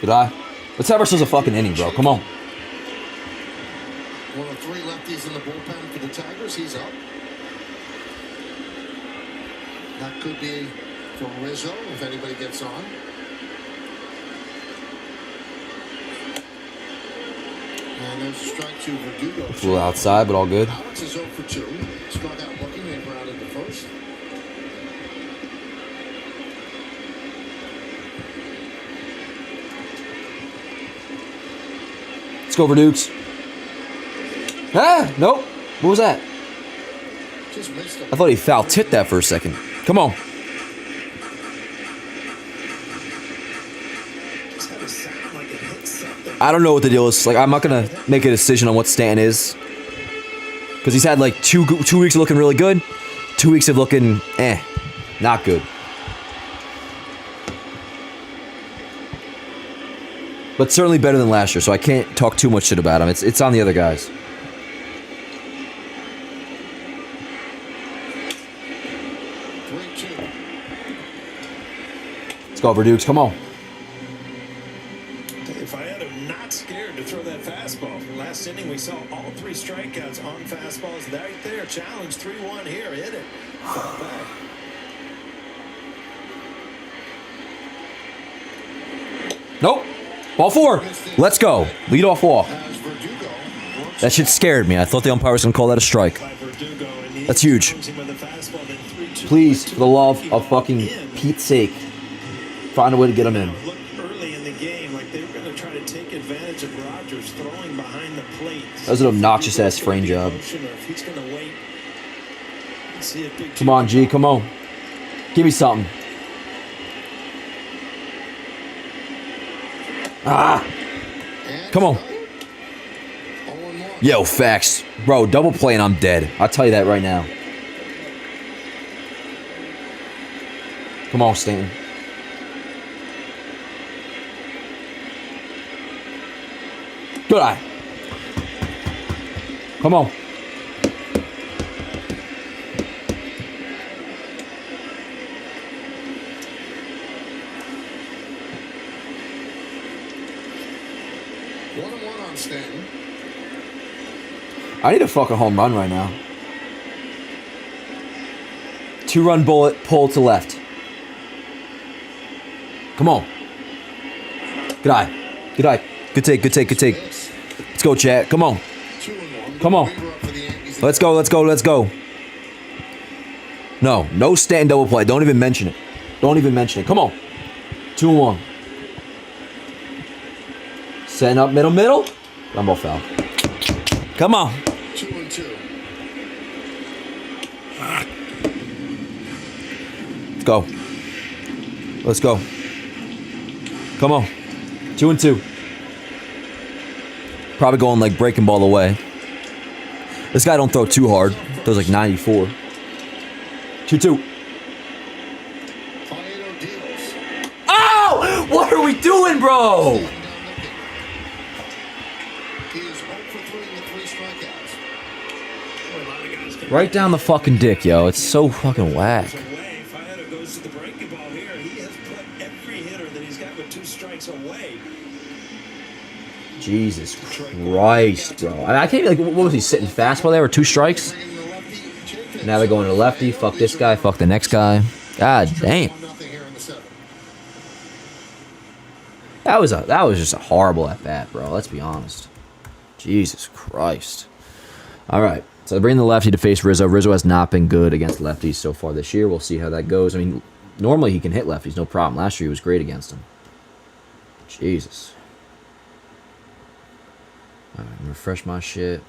Good eye. Let's have ourselves a fucking inning, bro. Come on. One of 3 lefties in the bullpen for the Tigers. He's up. That could be for Rizzo if anybody gets on. And there's a strike to Verdugo. It's a little outside, but all good. Alex is 0 for 2. Struck out looking and grounded to first. Let's go over Dukes. Ah, nope. What was that? Just missed him. I thought he foul tipped that for a second. Come on. I don't know what the deal is. Like, I'm not gonna make a decision on what Stanton is, because he's had like two weeks of looking really good, 2 weeks of looking not good. But certainly better than last year, so I can't talk too much shit about him. It's on the other guys. Let's go over Dukes. Come on. If I had him not scared to throw that fastball. Last inning, we saw all 3 strikeouts on fastballs. Right there, challenge 3-1 here. Hit it. Fall back. Nope. Ball 4. Let's go. Lead off walk. That shit scared me. I thought the umpire was going to call that a strike. That's huge. Please, for the love of fucking Pete's sake, find a way to get him in. Early in the game, like they were going to try to take advantage of Rogers throwing behind the plate. That was an obnoxious-ass frame job. Come on, G. Come on. Give me something. Ah! Come on. Yo, facts. Bro, double play and I'm dead. I'll tell you that right now. Come on, Stanton. Good eye. Come on. I need a fucking home run right now. 2-run bullet, pull to left. Come on. Good eye. Good eye. Good take, good take, good take. Let's go, chat. Come on. Come on. Let's go, let's go, let's go. No, no Stanton double play. Don't even mention it. Don't even mention it. Come on. 2-1. Setting up middle. Rumble foul. Come on. 2-2. Let's go. Let's go. Come on. 2-2. Probably going like breaking ball away. This guy don't throw too hard. Throws like 94. 2-2. Oh! What are we doing, bro? Right down the fucking dick, yo. It's so fucking whack. Jesus Christ, bro. I can't even, like, what was he sitting fastball there with 2 strikes? Now they're going to lefty. Fuck this guy. Fuck the next guy. God damn. That was just a horrible at bat, bro. Let's be honest. Jesus Christ. All right. So they bring the lefty to face Rizzo. Rizzo has not been good against lefties so far this year. We'll see how that goes. I mean, normally he can hit lefties, no problem. Last year he was great against them. Jesus. All right, refresh my shit.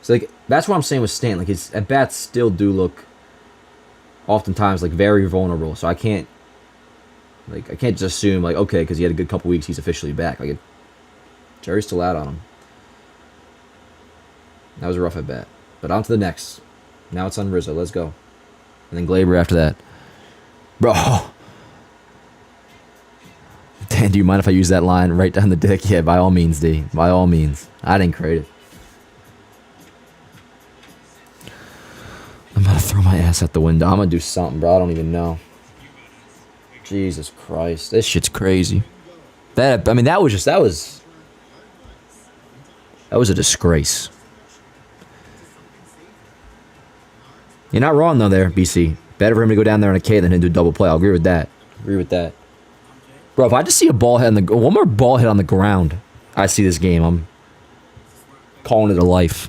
So like that's what I'm saying with Stanton. Like his at bats still do look oftentimes like very vulnerable. So I can't just assume like okay because he had a good couple weeks he's officially back. Like Jerry's still out on him. That was a rough at bat. But on to the next. Now it's on Rizzo. Let's go. And then Glaber after that. Bro. Man, do you mind if I use that line right down the dick? Yeah, by all means, D. By all means. I didn't create it. I'm about to throw my ass out the window. I'm gonna do something, bro. I don't even know. Jesus Christ. This shit's crazy. That was a disgrace. You're not wrong though there, BC. Better for him to go down there on a K than him to do double play. I'll agree with that. Bro, if I just see a ball hit on the one more ball hit on the ground, I see this game. I'm calling it a life.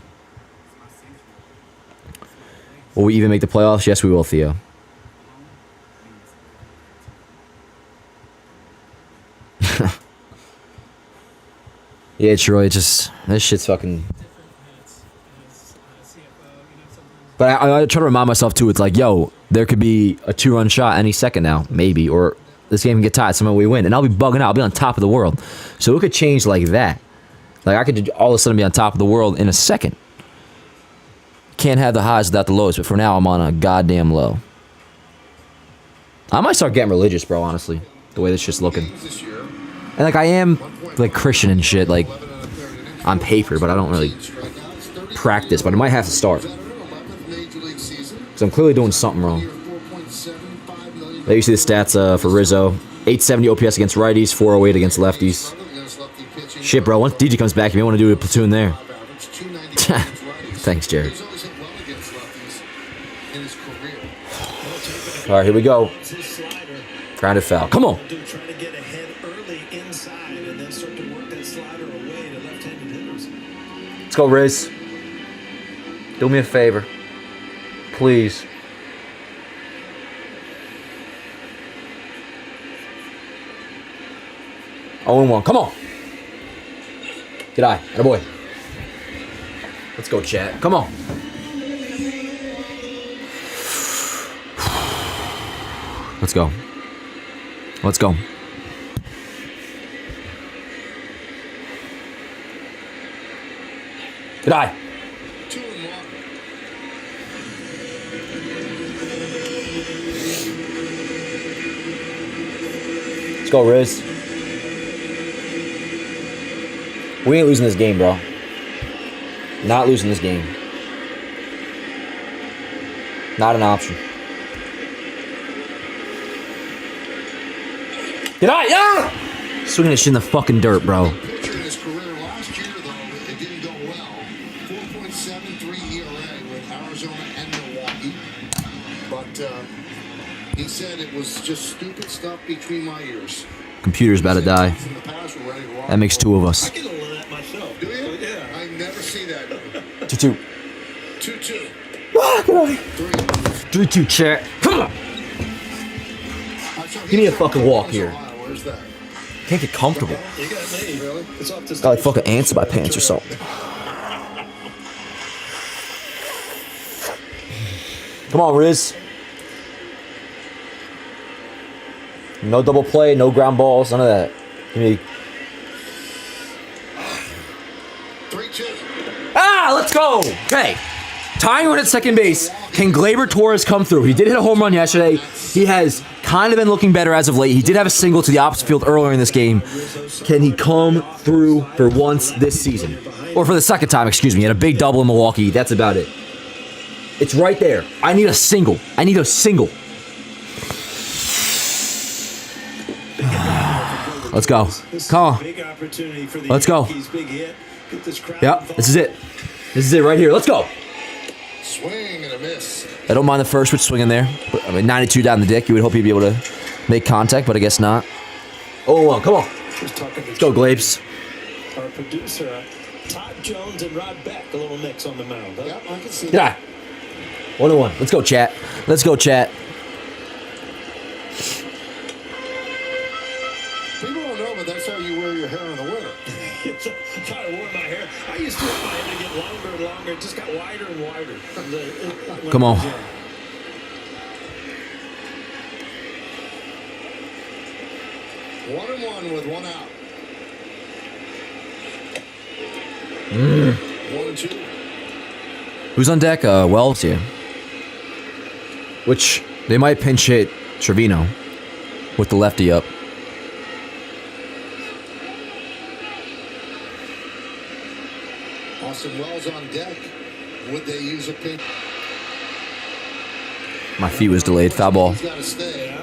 Will we even make the playoffs? Yes, we will, Theo. Yeah, Troy, this shit's fucking... But I try to remind myself, too, it's like, yo, there could be a 2-run shot any second now, maybe, or this game can get tied, somehow we win, and I'll be bugging out, I'll be on top of the world. So it could change like that. Like, I could all of a sudden be on top of the world in a second. Can't have the highs without the lows, but for now, I'm on a goddamn low. I might start getting religious, bro, honestly, the way this shit's looking. And, like, I am, like, Christian and shit, like, on paper, but I don't really practice, but I might have to start. Because I'm clearly doing something wrong. There you see the stats for Rizzo. 870 OPS against righties, 408 against lefties. Shit, bro, once DJ comes back, you may want to do a platoon there. Thanks, Jared. All right, here we go. Grounded foul. Come on. Let's go, Riz. Do me a favor. Please. Oh, and 1. Come on. Good eye. Attaboy. Let's go, chat. Come on. Let's go. Let's go. Good eye. Let's go, Riz. We ain't losing this game, bro. Not losing this game. Not an option. Get out! Yeah! Swinging that shit in the fucking dirt, bro. In his career last year, though, it didn't go well. 4.73 ERA with Arizona and Milwaukee. But he said it was just stupid stuff between my ears. Computer's about to die. That makes 2 of us. I get a little of that myself. Do you? Yeah. I never see that. 2-2. 2-2. Ah, good eye. 3-2, chat. Come on. Give me a fucking walk here. Where's that? Can't get comfortable. You got me. Really? It's off to Got like fucking ants in my pants or something. Come on, Riz. No double play, no ground balls, none of that. Give me. 3-2. Let's go. Okay. Tying run at second base. Can Gleyber Torres come through? He did hit a home run yesterday. He has kind of been looking better as of late. He did have a single to the opposite field earlier in this game. Can he come through for once this season? Or for the second time, excuse me. He had a big double in Milwaukee. That's about it. It's right there. I need a single. I need a single. Let's go. Come on. Let's go. Yep, this is it. This is it right here. Let's go. Swing and a miss. I don't mind the first switch swinging there. I mean, 92 down the dick. You would hope he'd be able to make contact, but I guess not. Oh, well, come on. Let's go, Glapes. Our producer, Todd Jones and Rod Beck, a little mix on the mound. Huh? Yeah, I can see that. 1-1. Let's go, chat. Let's go, chat. People don't know, but that's how you wear your hair in the winter. That's how I wore my hair. I used to wear my hair to get longer and longer. It just got wider and wider. Come on. 1-1 with 1 out. 1-2. Who's on deck? Wells here. Which they might pinch hit Trevino with the lefty up. Austin Wells on deck. Would they use a pinch? My feet was delayed. Foul ball. He's got to stay.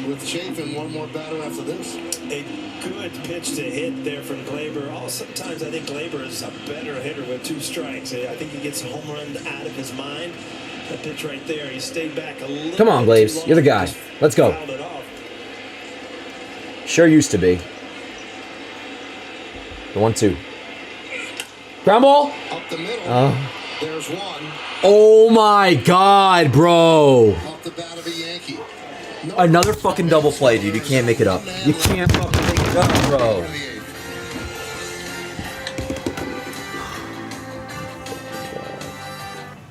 With Chafin, one more batter after this. A good pitch to hit there from Glaber. Sometimes I think Glaber is a better hitter with 2 strikes. I think he gets a home run out of his mind. That pitch right there, he stayed back a little. Come on, Glaves. You're the guy. Let's go. Sure used to be. The 1-2. Ground ball. Up the middle. There's one. Oh my God, bro. Off the bat of a Yankee. Another fucking double play, dude. You can't make it up. You can't fucking make it up, bro.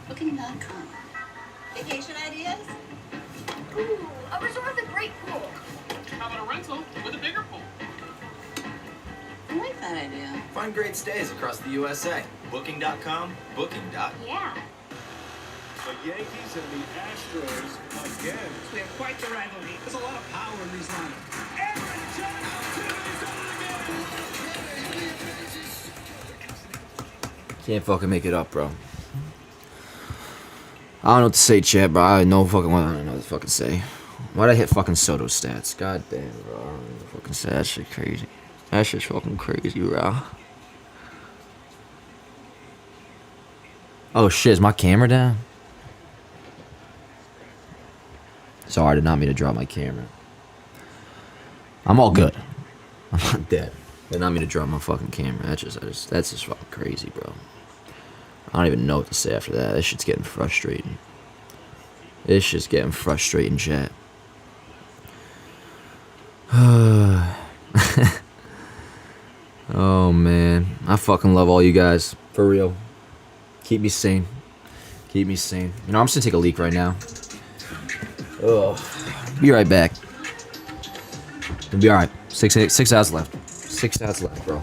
Booking.com. Vacation ideas? Ooh, a resort with a great pool. How about a rental with a bigger pool? I like that idea. Find great stays across the USA. Booking.com, Yeah. The Yankees and the Astros again. We have quite the rivalry. There's a lot of power in these lineups. Can't fucking make it up, bro. I don't know what to say, chat, bro. I don't know what to fucking say. Why'd I hit fucking Soto's stats? God damn, bro. I don't know what to fucking say. That shit crazy. That shit's fucking crazy, bro. Oh shit, is my camera down? Sorry, I did not mean to drop my camera. I'm all good. I'm not dead. I did not mean to drop my fucking camera. That's just fucking crazy, bro. I don't even know what to say after that. This shit's getting frustrating. This shit's getting frustrating, chat. Oh, man. I fucking love all you guys. For real. Keep me sane. Keep me sane. You know, I'm just gonna take a leak right now. Ugh. Be right back. We'll be alright. 6 hours left. 6 hours left, bro.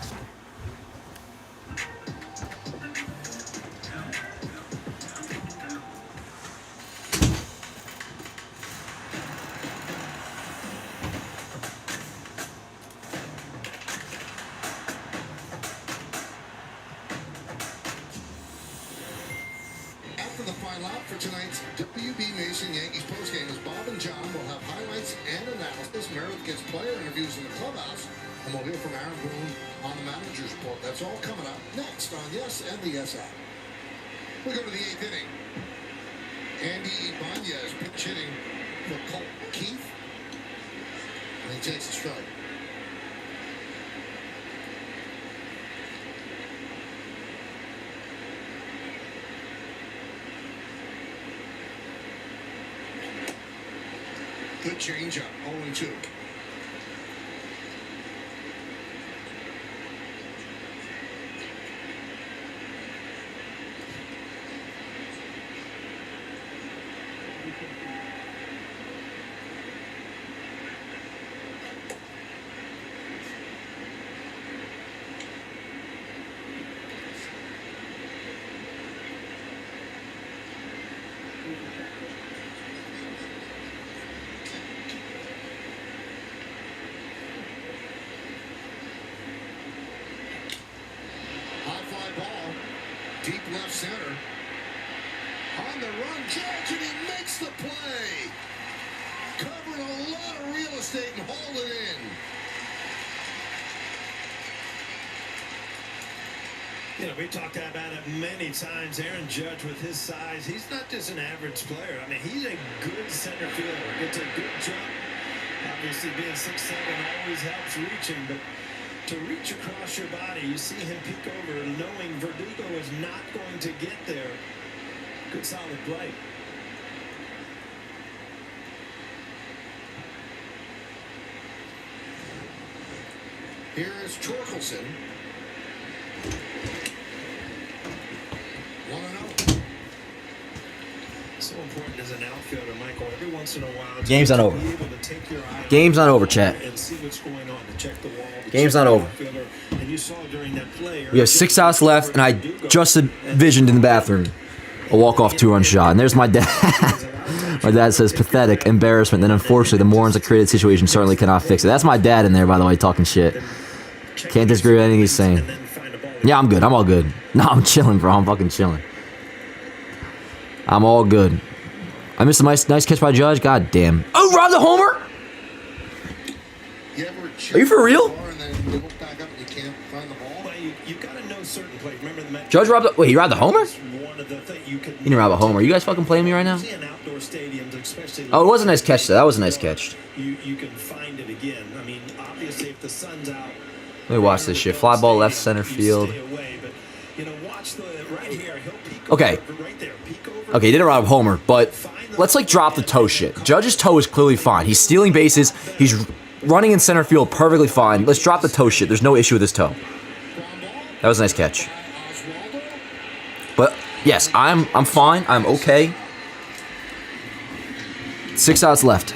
After the final out for tonight's WB Mason Yankees postgame is Bob and John will have highlights and analysis. Meredith gets player interviews in the clubhouse, and we'll hear from Aaron Boone on the manager's report. That's all coming up next on Yes and the Yes app. We go to the 8th inning. Andy Ibanez pitch hitting for Colt Keith, and he takes a strike. Good changeup, 0-2. High fly ball, deep left center. On the run, Judge, and he makes the play. Covering a lot of real estate and hauled it in. You know, we talked about it many times. Aaron Judge, with his size, he's not just an average player. I mean, he's a good center fielder. Gets a good jump. Obviously, being 6'7" always helps reaching, but to reach across your body, you see him peek over, knowing Verdugo is not going to get there. Good solid play. Here is Torkelson. 1-0. So important as an outfielder, Michael. Every once in a while, Game's not over. be able to take your eye Game's not over, chat. and see what's going on, to check the wall. to Game's check not the over. outfielder. And you saw during that play, We have 6 hours left, and I just envisioned in the bathroom a walk-off 2-run shot. And there's my dad. My dad says, pathetic, embarrassment. Then unfortunately, the morons that created the situation certainly cannot fix it. That's my dad in there, by the way, talking shit. Can't disagree with anything he's saying. And then find a ball Yeah, I'm good. I'm all good. No, I'm chilling, bro. I'm fucking chilling. I'm all good. I missed a nice catch by Judge. God damn. Oh, robbed the homer? Are you for real? Judge robbed the... Wait, he robbed the homer? He didn't rob a homer. Are you guys fucking playing me right now? Oh, it was a nice catch, though. That was a nice catch. You can find it again. I mean, obviously, if the sun's out... Let me watch this shit. Fly ball left center field. Okay. Okay, he didn't rob a homer, but let's, like, drop the toe shit. Judge's toe is clearly fine. He's stealing bases. He's running in center field perfectly fine. Let's drop the toe shit. There's no issue with his toe. That was a nice catch. But, yes, I'm fine. I'm okay. 6 outs left.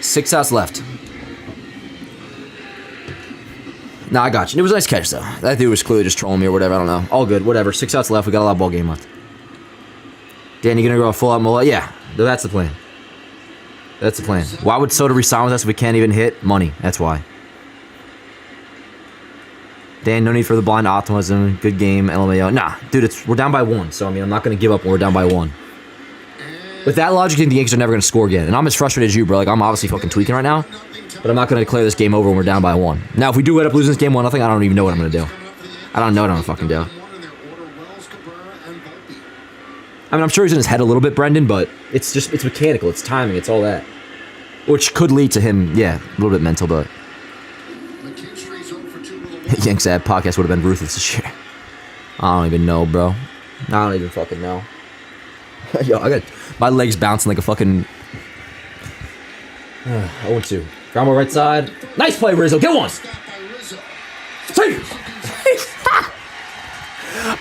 6 outs left. Nah, I got you. It was a nice catch, though. That dude was clearly just trolling me or whatever. I don't know. All good. Whatever. 6 outs left. We got a lot of ball game left. Dan, you gonna go a full-out mullet? Yeah. That's the plan. That's the plan. Why would Soto resign with us if we can't even hit? Money. That's why. Dan, no need for the blind optimism. Good game. LMAO. Nah, dude, we're down by 1. So, I mean, I'm not going to give up when we're down by 1. With that logic, I think the Yankees are never going to score again. And I'm as frustrated as you, bro. Like, I'm obviously fucking tweaking right now. But I'm not going to declare this game over when we're down by 1. Now, if we do end up losing this game 1-0, I don't even know what I'm going to do. I don't know what I'm going to fucking do. I mean, I'm sure he's in his head a little bit, Brendan, but it's mechanical. It's timing. It's all that. Which could lead to him, yeah, a little bit mental, but... Yanks Ad podcast would have been ruthless this year. I don't even know, bro. I don't even fucking know. Yo, I got my legs bouncing like a fucking 0-2. Ground ball right side. Nice play, Rizzo. Get one.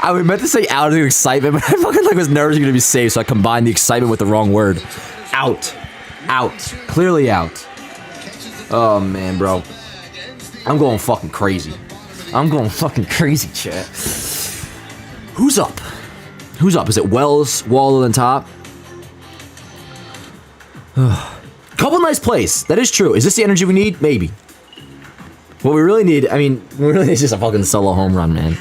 I was meant to say out of excitement, but I fucking like was nervous you're gonna be safe, so I combined the excitement with the wrong word. Out. Out. Clearly out. Oh man, bro. I'm going fucking crazy. I'm going fucking crazy, chat. Who's up? Who's up? Is it Wells, Waller on top? Couple nice plays. That is true. Is this the energy we need? Maybe. What we really need, I mean, we really need just a fucking solo home run, man.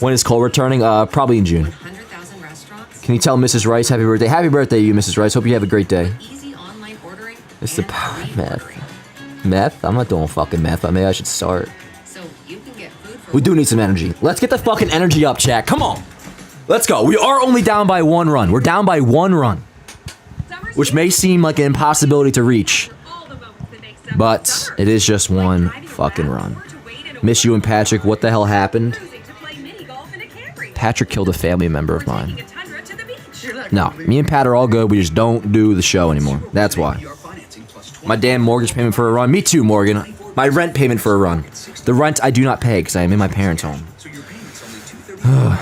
When is Cole returning? Probably in June. Can you tell Mrs. Rice happy birthday? Happy birthday to you, Mrs. Rice. Hope you have a great day. It's the power of meth. Meth? I'm not doing fucking meth. Maybe I should start. We do need some energy. Let's get the fucking energy up, chat. Come on. Let's go. We are only down by 1 run. We're down by 1 run. Which may seem like an impossibility to reach. But it is just 1 fucking run. Miss you and Patrick. What the hell happened? Patrick killed a family member of mine. No, me and Pat are all good. We just don't do the show anymore. That's why. My damn mortgage payment for a run. Me too, Morgan. My rent payment for a run. The rent I do not pay because I am in my parents' home.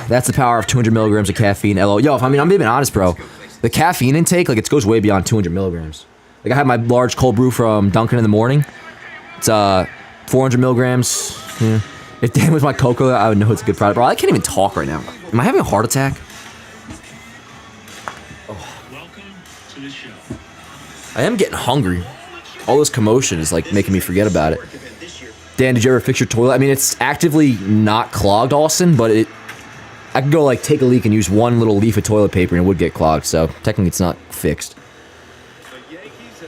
That's the power of 200 milligrams of caffeine. LO. Yo, I mean, I'm being honest, bro. The caffeine intake, like, it goes way beyond 200 milligrams. Like, I have my large cold brew from Dunkin' in the morning. It's 400 milligrams. Yeah. If Dan was my cocoa, I would know it's a good product. Bro, I can't even talk right now. Am I having a heart attack? Oh. Welcome to the show. I am getting hungry. All this commotion is, like, making me forget about it. Dan, did you ever fix your toilet? I mean, it's actively not clogged, Austin, but I could go, like, take a leak and use 1 little leaf of toilet paper and it would get clogged, so technically it's not fixed.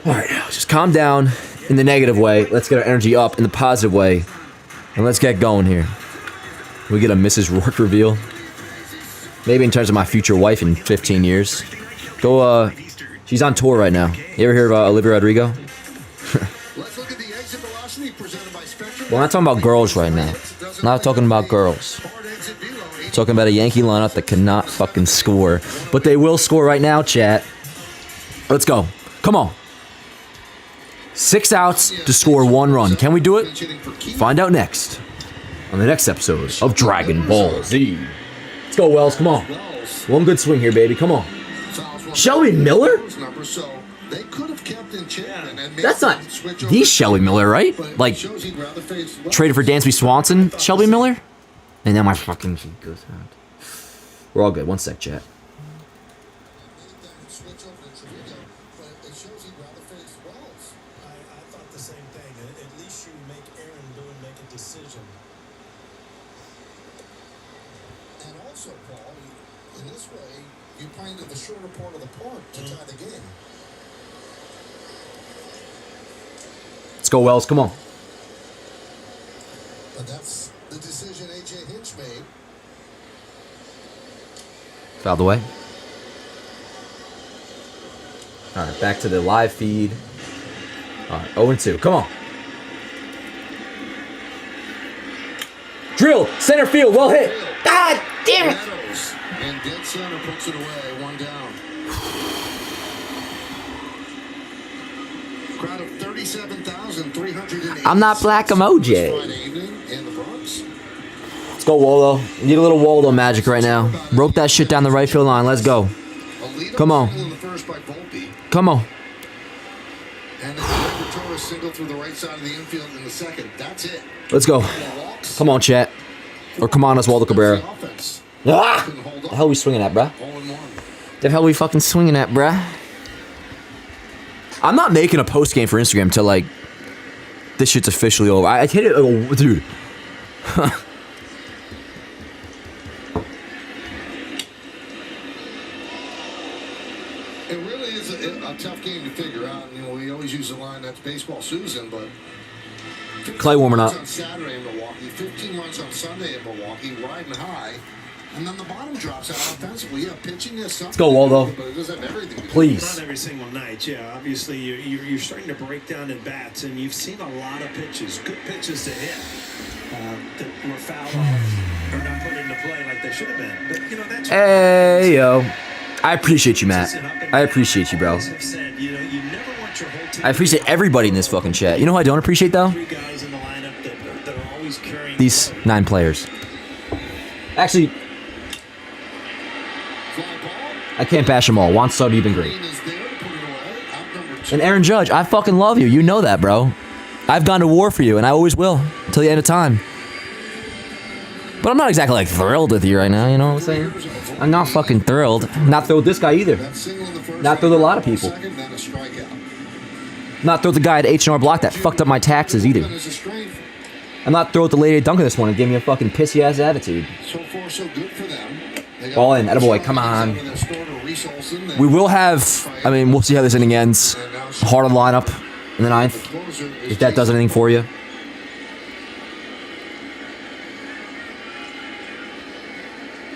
Alright, just calm down in the negative way. Let's get our energy up in the positive way. And let's get going here. We get a Mrs. Rourke reveal. Maybe in terms of my future wife in 15 years. Go, she's on tour right now. You ever hear of Olivia Rodrigo? Well, I'm not talking about girls right now. I'm not talking about girls. I'm talking about a Yankee lineup that cannot fucking score. But they will score right now, chat. Let's go. Come on. 6 outs to score 1 run. Can we do it? Find out next on the next episode of Dragon Ball Z. Let's go, Wells. Come on. 1 good swing here, baby. Come on. Shelby Miller? That's not the Shelby Miller, right? Like, traded for Dansby Swanson, Shelby Miller? And now my fucking feet goes out. We're all good. 1 sec, chat. the same thing. At least you make Aaron Boone make a decision. You playing at the shorter part of the park to tie the game. Let's go, Wells. Come on. But that's the decision A.J. Hinch made. Fouled away. All right, back to the live feed. All right, 0-2. Come on. Drilled. Center field. Well hit. God damn it. Meadows and dead center puts it away. One down. Crowd of 37,380. I'm not black emoji. Friday evening in the Bronx. Let's go, Waldo. Need a little Waldo magic right now. Broke that shit down the right field line. Let's go. Come on. Come on. And then Torres single through the right side of the infield in the second. That's it. Let's go. Come on, chat. Or come on, Oswaldo Cabrera. Ah! The hell we swinging at, bruh? The hell we fucking swinging at, bruh? I'm not making a post game for Instagram till like this shit's officially over. I hit it, oh, dude. It really is a tough game to figure out. You know, we always use the line that's baseball Susan, but Clay warming up. on Saturday in Milwaukee, 15 runs on Sunday in Milwaukee, riding high, and then the bottom drops out offensively. Yeah, pitching is something. Let's go, Waldo. But it doesn't have everything. Please. Not every single night, yeah. Obviously, you're starting to break down in bats, and you've seen a lot of pitches, good pitches to hit, that were fouled off or not put into play like they should have been. But, you know, that's Hey, yo. I appreciate you, Matt. I appreciate you, bro. I appreciate everybody in this fucking chat. You know who I don't appreciate, though? These 9 players. Actually, I can't bash them all. Juan Soto, you've been great. And Aaron Judge, I fucking love you. You know that, bro. I've gone to war for you, and I always will until the end of time. But I'm not exactly like thrilled with you right now, you know what I'm saying? I'm not fucking thrilled. Not thrilled with this guy either. Not thrilled with a lot of people. Not thrilled with the guy at H&R Block that fucked up my taxes either. I'm not thrilled with the lady at Dunkin' this morning. Gave me a fucking pissy ass attitude. So far, so good for them. All in, attaboy, come on. We will have, I mean, we'll see how this inning ends. Harder lineup in the 9th. If that does anything for you.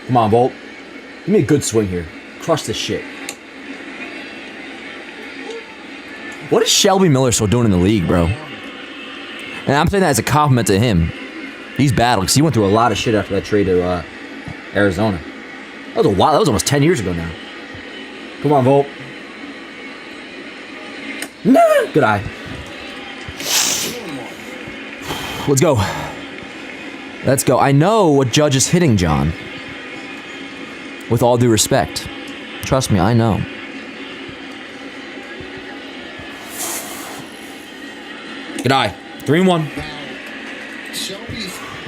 Come on, Bolt. Give me a good swing here. Crush this shit. What is Shelby Miller still doing in the league, bro? And I'm saying that as a compliment to him. He's battled because he went through a lot of shit after that trade to Arizona. That was a while. That was almost 10 years ago now. Come on, Volt. Nah. Good eye. Let's go. Let's go. I know what Judge is hitting, John. With all due respect. Trust me, I know. Good eye. 3-1.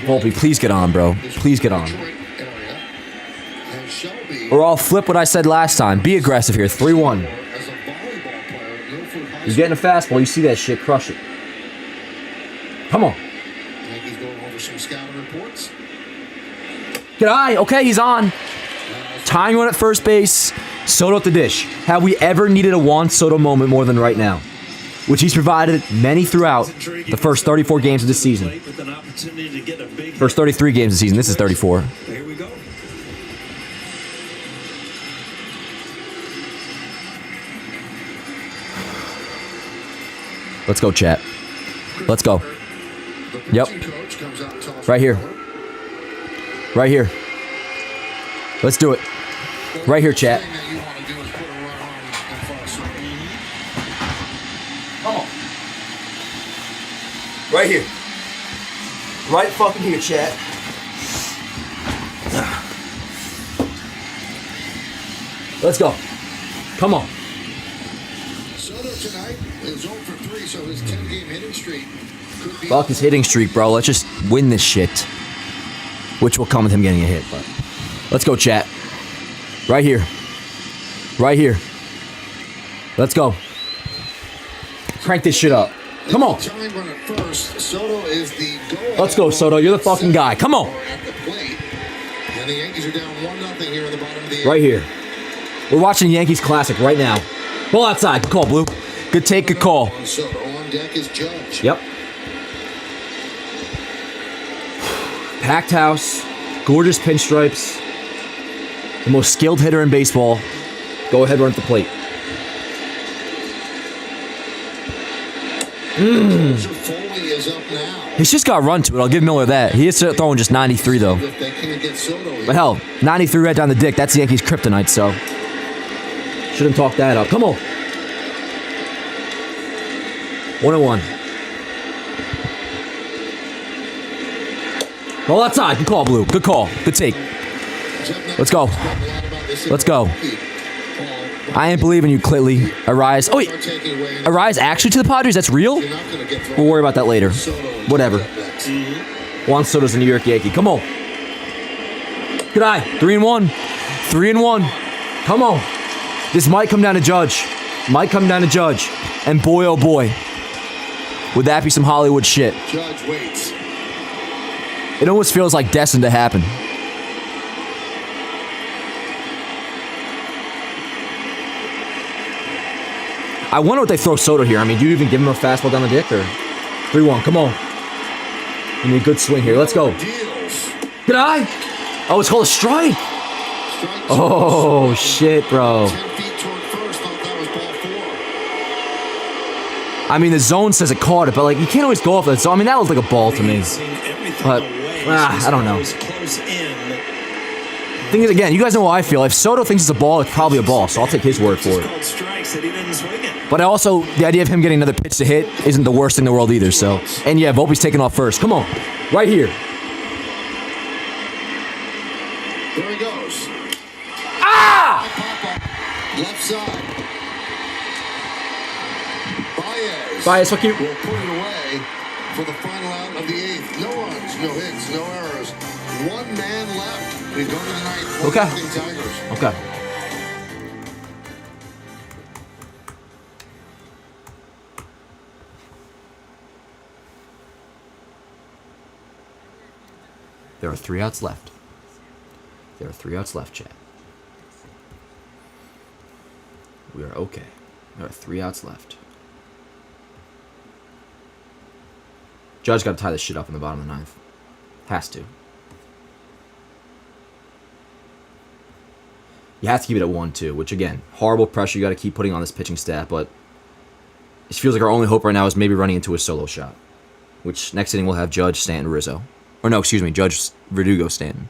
Volpe, please get on, bro. Please get on. Or I'll flip what I said last time. Be aggressive here. 3-1. He's getting a fastball. You see that shit. Crush it. Come on. Good eye. Okay, he's on. Tying run at first base. Soto at the dish. Have we ever needed a Juan Soto moment more than right now? Which he's provided many throughout the first 34 games of this season. First 33 games of the season. This is 34. Here we go. Let's go, chat. Let's go. Yep. Right here. Right here. Let's do it. Right here, chat. Come on. Right here. Right fucking here, chat. Let's go. Come on. Soto tonight is 0 for 3, so his 10-game hitting streak could be... Fuck his hitting streak, bro. Let's just win this shit. Which will come with him getting a hit, but... Let's go, chat. Right here. Right here. Let's go. Crank this shit up. Come on. Let's go, Soto. You're the fucking guy. Come on. And the Yankees are down 1-0 here in the bottom of the 8th. Right here. We're watching Yankees Classic right now. Ball outside. Good call, Blue. Good take, good call. Soto on deck is Judge. Yep. Packed house. Gorgeous pinstripes. The most skilled hitter in baseball. Go ahead, run at the plate. Foley is up now. He's just got run to it. I'll give Miller that. He is throwing just 93, though. If they can't get Soto, But hell, 93 right down the dick. That's the Yankees' kryptonite, so shouldn't talk that up. Come on. 1-1. Ball outside. Good call, Blue. Good call. Good take. Let's go. Let's go. I ain't believing you, Clitley. Arise. Oh, wait. Arise actually to the Padres? That's real? We'll worry about that later. Whatever. Juan Soto's a New York Yankee. Come on. Good eye. 3-1. 3-1. Come on. This might come down to Judge. Might come down to Judge. And boy, oh boy. Would that be some Hollywood shit? Judge waits. It almost feels like destined to happen. I wonder what they throw Soto here. I mean, do you even give him a fastball down the dick or 3-1? Come on. You need a good swing here. Let's go. Good eye. Oh, it's called a strike. Oh, shit, bro. I mean, the zone says it caught it, but like you can't always go off that zone. I mean, that looked like a ball to me. But I don't know. Thing is, again, you guys know how I feel. If Soto thinks it's a ball, it's probably a ball, so I'll take his word for it. But also, the idea of him getting another pitch to hit isn't the worst thing in the world either, so. And yeah, Volpe's taking off first. Come on. Right here. There he goes. Ah! Left side. Baez, fuck you. Will put it away for the final out of the eighth. No runs, no hits, no errors. One man left. We go to the ninth. Okay. Tigers. Okay. There are 3 outs left. There are 3 outs left, chat. We are okay. There are 3 outs left. Judge got to tie this shit up in the bottom of the 9th. Has to. You have to keep it at 1-2, which again, horrible pressure you got to keep putting on this pitching staff, but it feels like our only hope right now is maybe running into a solo shot, which next inning we'll have Judge, Stanton, Rizzo. Or no, excuse me, Judge, Verdugo, Stanton.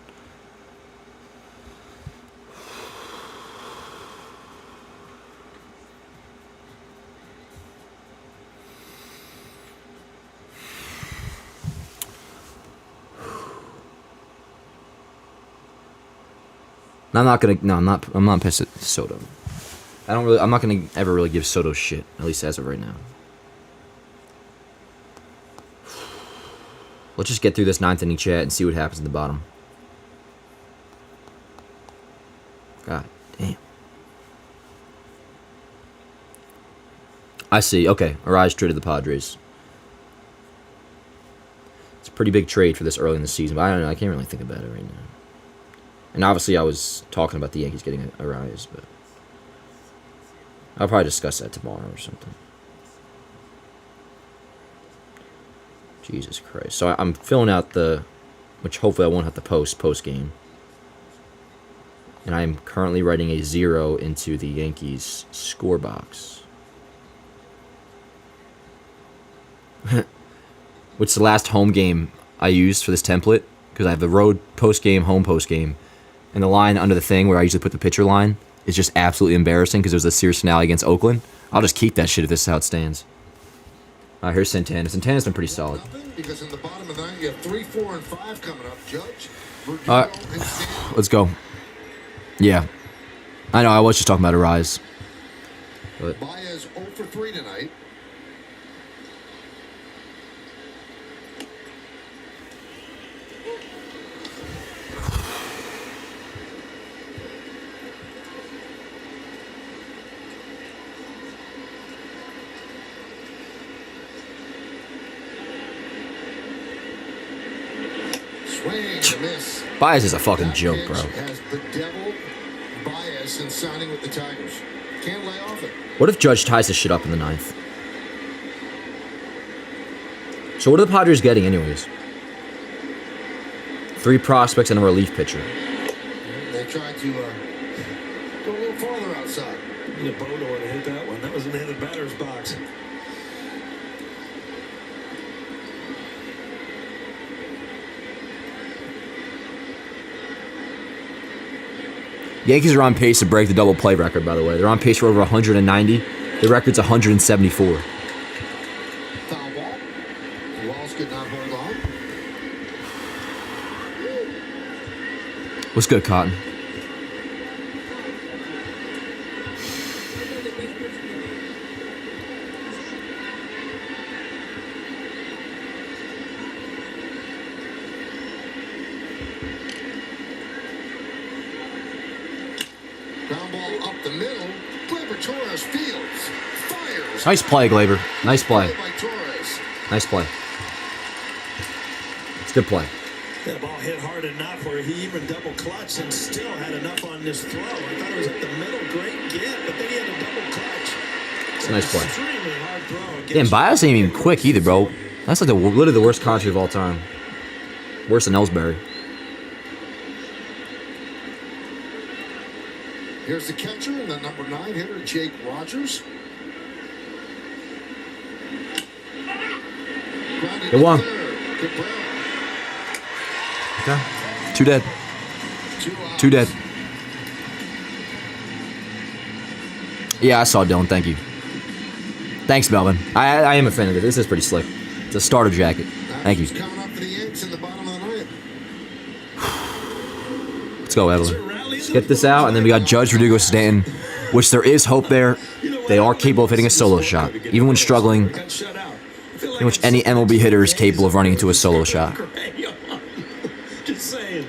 I'm not pissed at Soto. I'm not gonna ever really give Soto shit, at least as of right now. Let's just get through this 9th inning, chat, and see what happens in the bottom. God damn. I see. Okay, Arise traded the Padres. It's a pretty big trade for this early in the season, but I don't know. I can't really think about it right now. And obviously, I was talking about the Yankees getting a rise, but I'll probably discuss that tomorrow or something. Jesus Christ. So I'm filling out which hopefully I won't have to post game. And I am currently writing a 0 into the Yankees score box. Which is the last home game I used for this template, because I have the road post game, home post game. And the line under the thing where I usually put the pitcher line is just absolutely embarrassing because it was a series finale against Oakland. I'll just keep that shit if this is how it stands. All right, here's Santana. Santana's been pretty solid. Because in the bottom of the 9th, you have 3, 4, and 5 coming up. Judge, Verdugo, and Stanton. Let's go. Yeah. I know, I was just talking about a rise. But Baez 0 for 3 tonight. Baez is a fucking joke, bro. Has the devil Baez and signing with the Tigers. Can't lay off it. What if Judge ties this shit up in the 9th? So what are the Padres getting anyways? 3 prospects and a relief pitcher. They tried to go a little farther outside. The Bono would have hit that one. That was in the batter's box. Yankees are on pace to break the double play record, by the way. They're on pace for over 190. The record's 174. Foul ball. Walls could not hold on. What's good, Cotton? Ground ball up the middle. Gleyber Torres fields. Fires. Nice play, Gleyber. Nice play. By Torres. Nice play. It's a good play. That ball hit hard enough where he even double clutched and still had enough on this throw. I thought it was at the middle, great get, but then he had a double clutch. It's a nice play. Extremely hard throw. Damn, Baez ain't even quick either, bro. That's like literally the worst country of all time. Worse than Ellsbury. Here's the catcher and the number 9 hitter, Jake Rogers. Good one. Good play. Okay. 2 dead. 2 dead. Yeah, I saw Dylan. Thank you. Thanks, Melvin. I am a fan of it. This is pretty slick. It's a starter jacket. Thank you. Coming up for the Yanks in the bottom of the 9th. Let's go, Evelyn. Let's get this out, and then we got Judge, Rodrigo, Stanton, which there is hope there. They are capable of hitting a solo shot, even when struggling, in which any MLB hitter is capable of running into a solo shot. Just saying.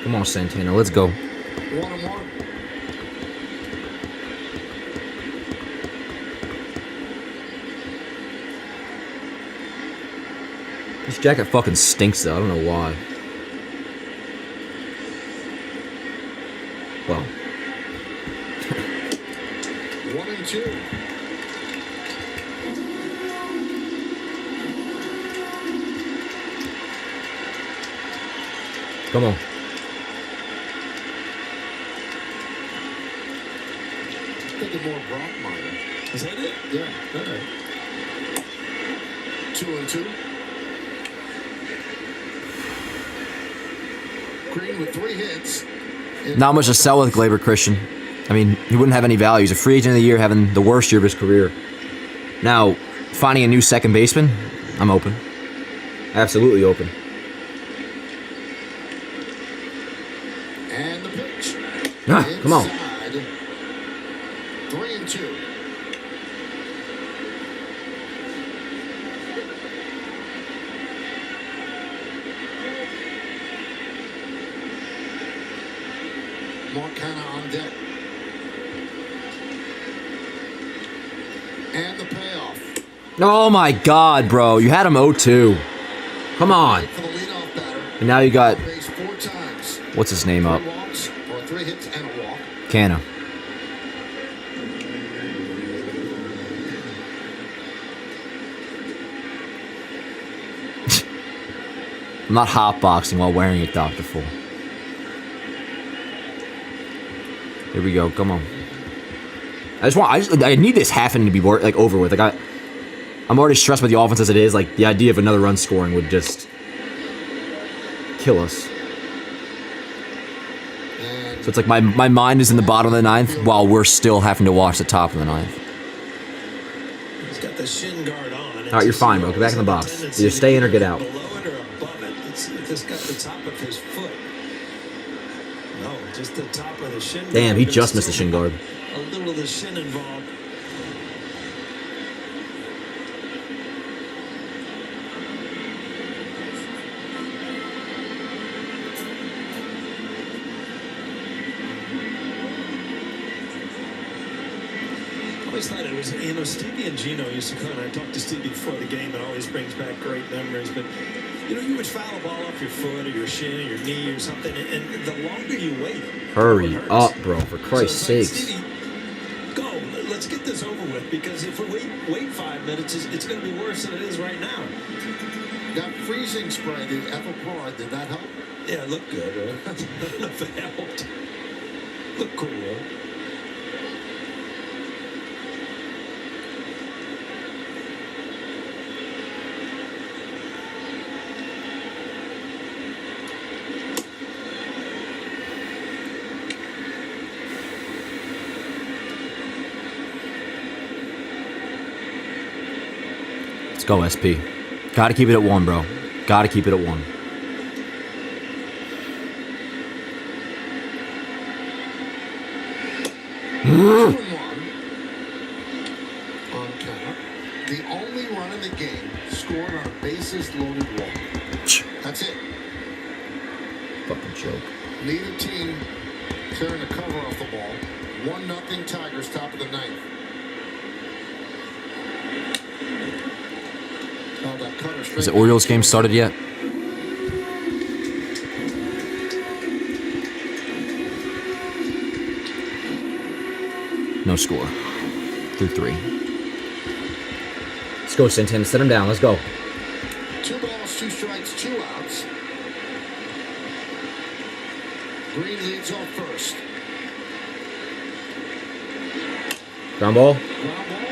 Come on, Santana, let's go. 1-1. This jacket fucking stinks, though. I don't know why. Well. 1-2. Come on. Thinking more Brockmeyer. Is that it? Yeah. All right. 2-2. Green with 3 hits. Not much to sell with Gleyber Christian. I mean, he wouldn't have any value. He's a free agent of the year, having the worst year of his career. Now, finding a new second baseman, I'm open. Absolutely open. And the pitch. Come on. 3-2. Montana on deck. And the payoff. Oh my God, bro. You had him 0-2. Come on. For the leadoff batter. And now you got, Base 4 times. what's his name up? 3 walks or 3 hits and a walk. Canna. I'm not hotboxing while wearing it, Dr. Full. Here we go. Come on. I need this half inning to be over with. Like I'm already stressed by the offense as it is. Like the idea of another run scoring would just kill us. So it's like my mind is in the bottom of the 9th while we're still having to watch the top of the 9th. He's got the shin guard on. All right, you're fine, bro. Get back in the box. Either stay in or get out. Below it or above it. It's just got the top of his foot. No, just the top of the shin guard. Damn, he just missed the shin guard. A little of the shin involved. always thought it was, Stevie and Gino used to come, and I talked to Stevie before the game, and always brings back great memories, but, you would foul a ball off your foot or your shin or your knee or something, and the longer you wait, Hurry up, bro, for Christ's sakes. Stevie, go, let's get this over with, because if we wait 5 minutes, it's going to be worse than it is right now. That freezing spray, the Epichloride, did that help? Yeah, it looked good, right? I don't know if it helped. Looked cool, though. Let's go, SP. Gotta keep it at 1, bro. Gotta keep it at 1. On count, the only run in the game scored on a bases loaded walk. That's it. Fucking joke. Neither team tearing the cover off the ball. 1-0 Tigers, top of the ninth. Has the Orioles game started yet? No score. Through 3. Let's go, Santana. Set him down. Let's go. 2 balls, 2 strikes, 2 outs. Green leads off first. Ground ball. Ground ball.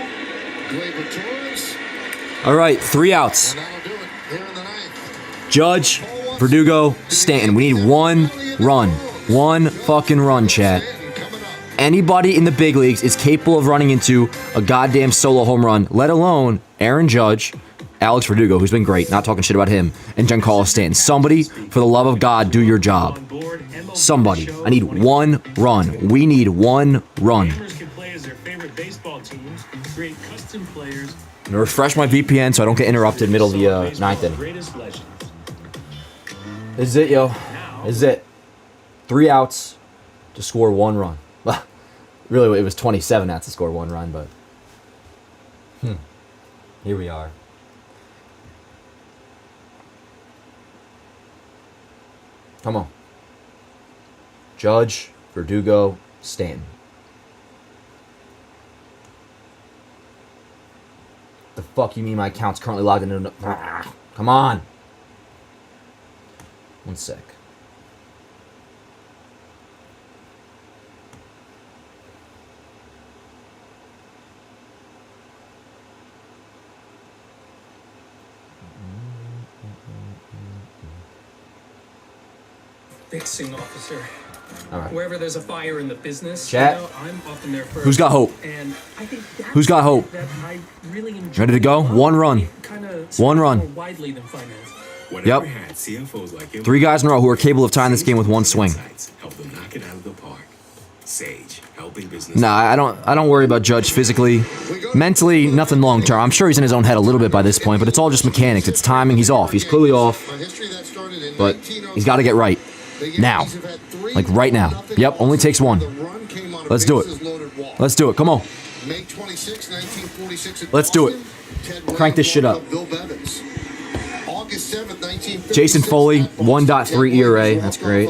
Gleyber Torres. All right, 3 outs. And that'll do it here in the ninth. Judge, Verdugo, Stanton. We need 1 run. 1 fucking run, chat. Anybody in the big leagues is capable of running into a goddamn solo home run, let alone Aaron Judge, Alex Verdugo, who's been great, not talking shit about him, and Giancarlo Stanton. Somebody, for the love of God, do your job. Somebody. I need 1 run. We need 1 run. Gamers can play as their favorite baseball teams, create custom players. I'm gonna refresh my VPN so I don't get interrupted middle of the 9th inning. This is it, yo. This is it. 3 outs to score 1 run. Well, really, it was 27 outs to score 1 run, but here we are. Come on. Judge, Verdugo, Stanton. The fuck you mean my account's currently logged into... Come on. 1 sec. Fixing officer. All right. Wherever there's a fire in the business, Chat. I'm often there first. Who's got hope? And I think that's Who's got hope? that I really enjoy. Ready to go? 1 run. 1 run. More widely than finance. Yep. 3 guys in a row who are capable of tying this game with 1 swing. Help them knock it out of the park. Sage, helping business. Nah, I don't worry about Judge physically. Mentally, nothing long term. I'm sure he's in his own head a little bit by this point, but it's all just mechanics. It's timing. He's off. He's clearly off. But he's got to get right. Now. Like right now. Yep, only takes 1. Let's do it. Let's do it. Come on. Let's do it. Crank this shit up. Jason Foley, 1.3 ERA. That's great.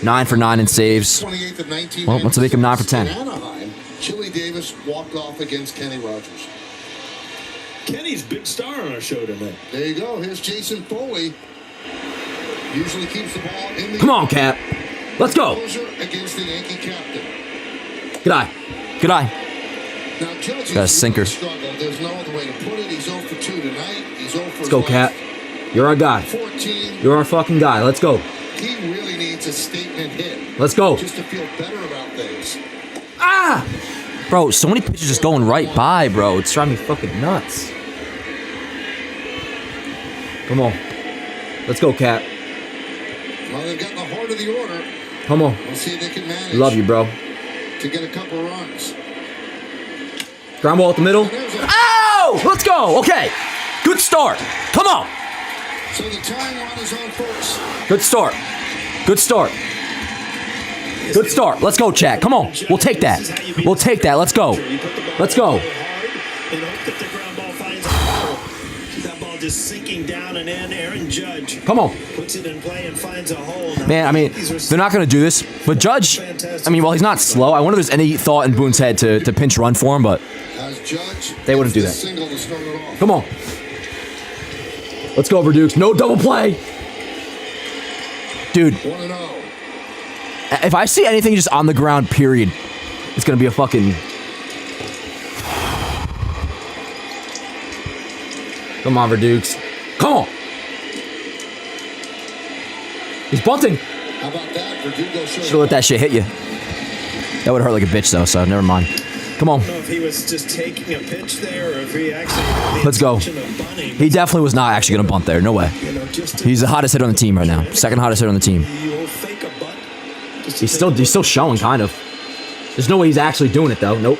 9 for 9 in saves. Well, let's make him 9 for 10. Chili Davis walked off against Kenny Rogers. Kenny's big star on our show tonight. There you go. Here's Jason Foley. Usually keeps the ball in the... Come on, Cap. Let's go. Against the Yankee captain. Good eye. Good eye. Now, Judge got a sinker. There's no other way to put it. He's 0 for 2 tonight. He's 0 for Let's go, Cap. You're our guy. 14. You're our fucking guy. Let's go. He really needs a statement hit. Let's go. Just to feel better about things. Ah! Bro, so many pitches just going right by, bro. It's driving me fucking nuts. Come on. Let's go, Cap. Well, they've got the heart of the order. Come on. We'll see if they can manage. Love you, bro. To get a couple runs. Ground ball at the middle. Oh! Let's go. Okay. Good start. Come on. So the tying run is on first. Good start. Good start. Good start. Let's go, chat. Come on. We'll take that. We'll take that. Let's go. Let's go. And hope that the ground ball finds a hole. See that ball just sinking down and in. Aaron Judge Come on. puts it in play and finds a hole. Now, Man, I mean, they're not going to do this. But Judge, I mean, while he's not slow, I wonder if there's any thought in Boone's head to pinch run for him, but they wouldn't do that. Come on. Let's go, Verdukes. No double play. Dude, if I see anything just on the ground, period, it's going to be a fucking... Come on, Verdukes. Come on. He's bunting. How about that? Verdugo Should have let that shit hit you. That would hurt like a bitch, though, so never mind. Come on. I don't know if he was just taking a pitch there or if he actually had the Let's go. intention of bunting. He definitely was not actually going to bunt there. No way. You know, just He's the hottest hitter on the team right now. Second hottest hitter on the team. you'll fake a bunt. He's still showing, kind of. There's no way he's actually doing it, though. Nope.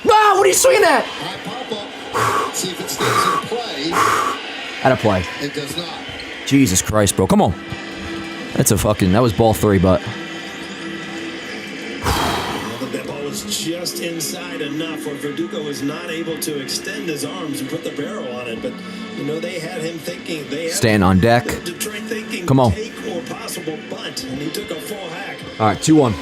No, what are you swinging at? High pop-up. See if it stays in play. Out of play. It does not. Jesus Christ, bro. Come on. That was ball 3, but... That ball was just inside enough where Verdugo was not able to extend his arms and put the barrel on it. But, you know, they had him thinking. They had Staying on deck. Detroit thinking Come on. take or possible bunt, and he took a full hack. All right, 2-1.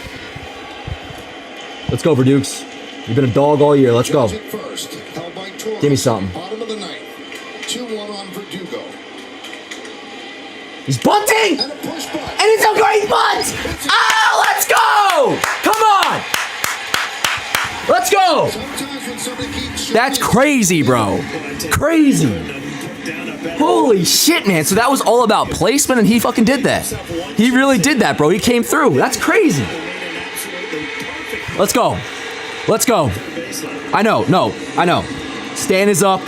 Let's go, Verdukes. You've been a dog all year. Let's go. First, held by Torres. Give me something. Bottom of the ninth. 2-1 on Verdugo. He's bunting! And a push bunt. And it's a great bunt! Oh, let's go! Come on! Let's go! Sometimes when somebody keeps That's crazy, bro. Crazy. Holy shit, man. So that was all about placement, and he fucking did that. He really did that, bro. He came through. That's crazy. Let's go. Let's go. I know. Stan is up,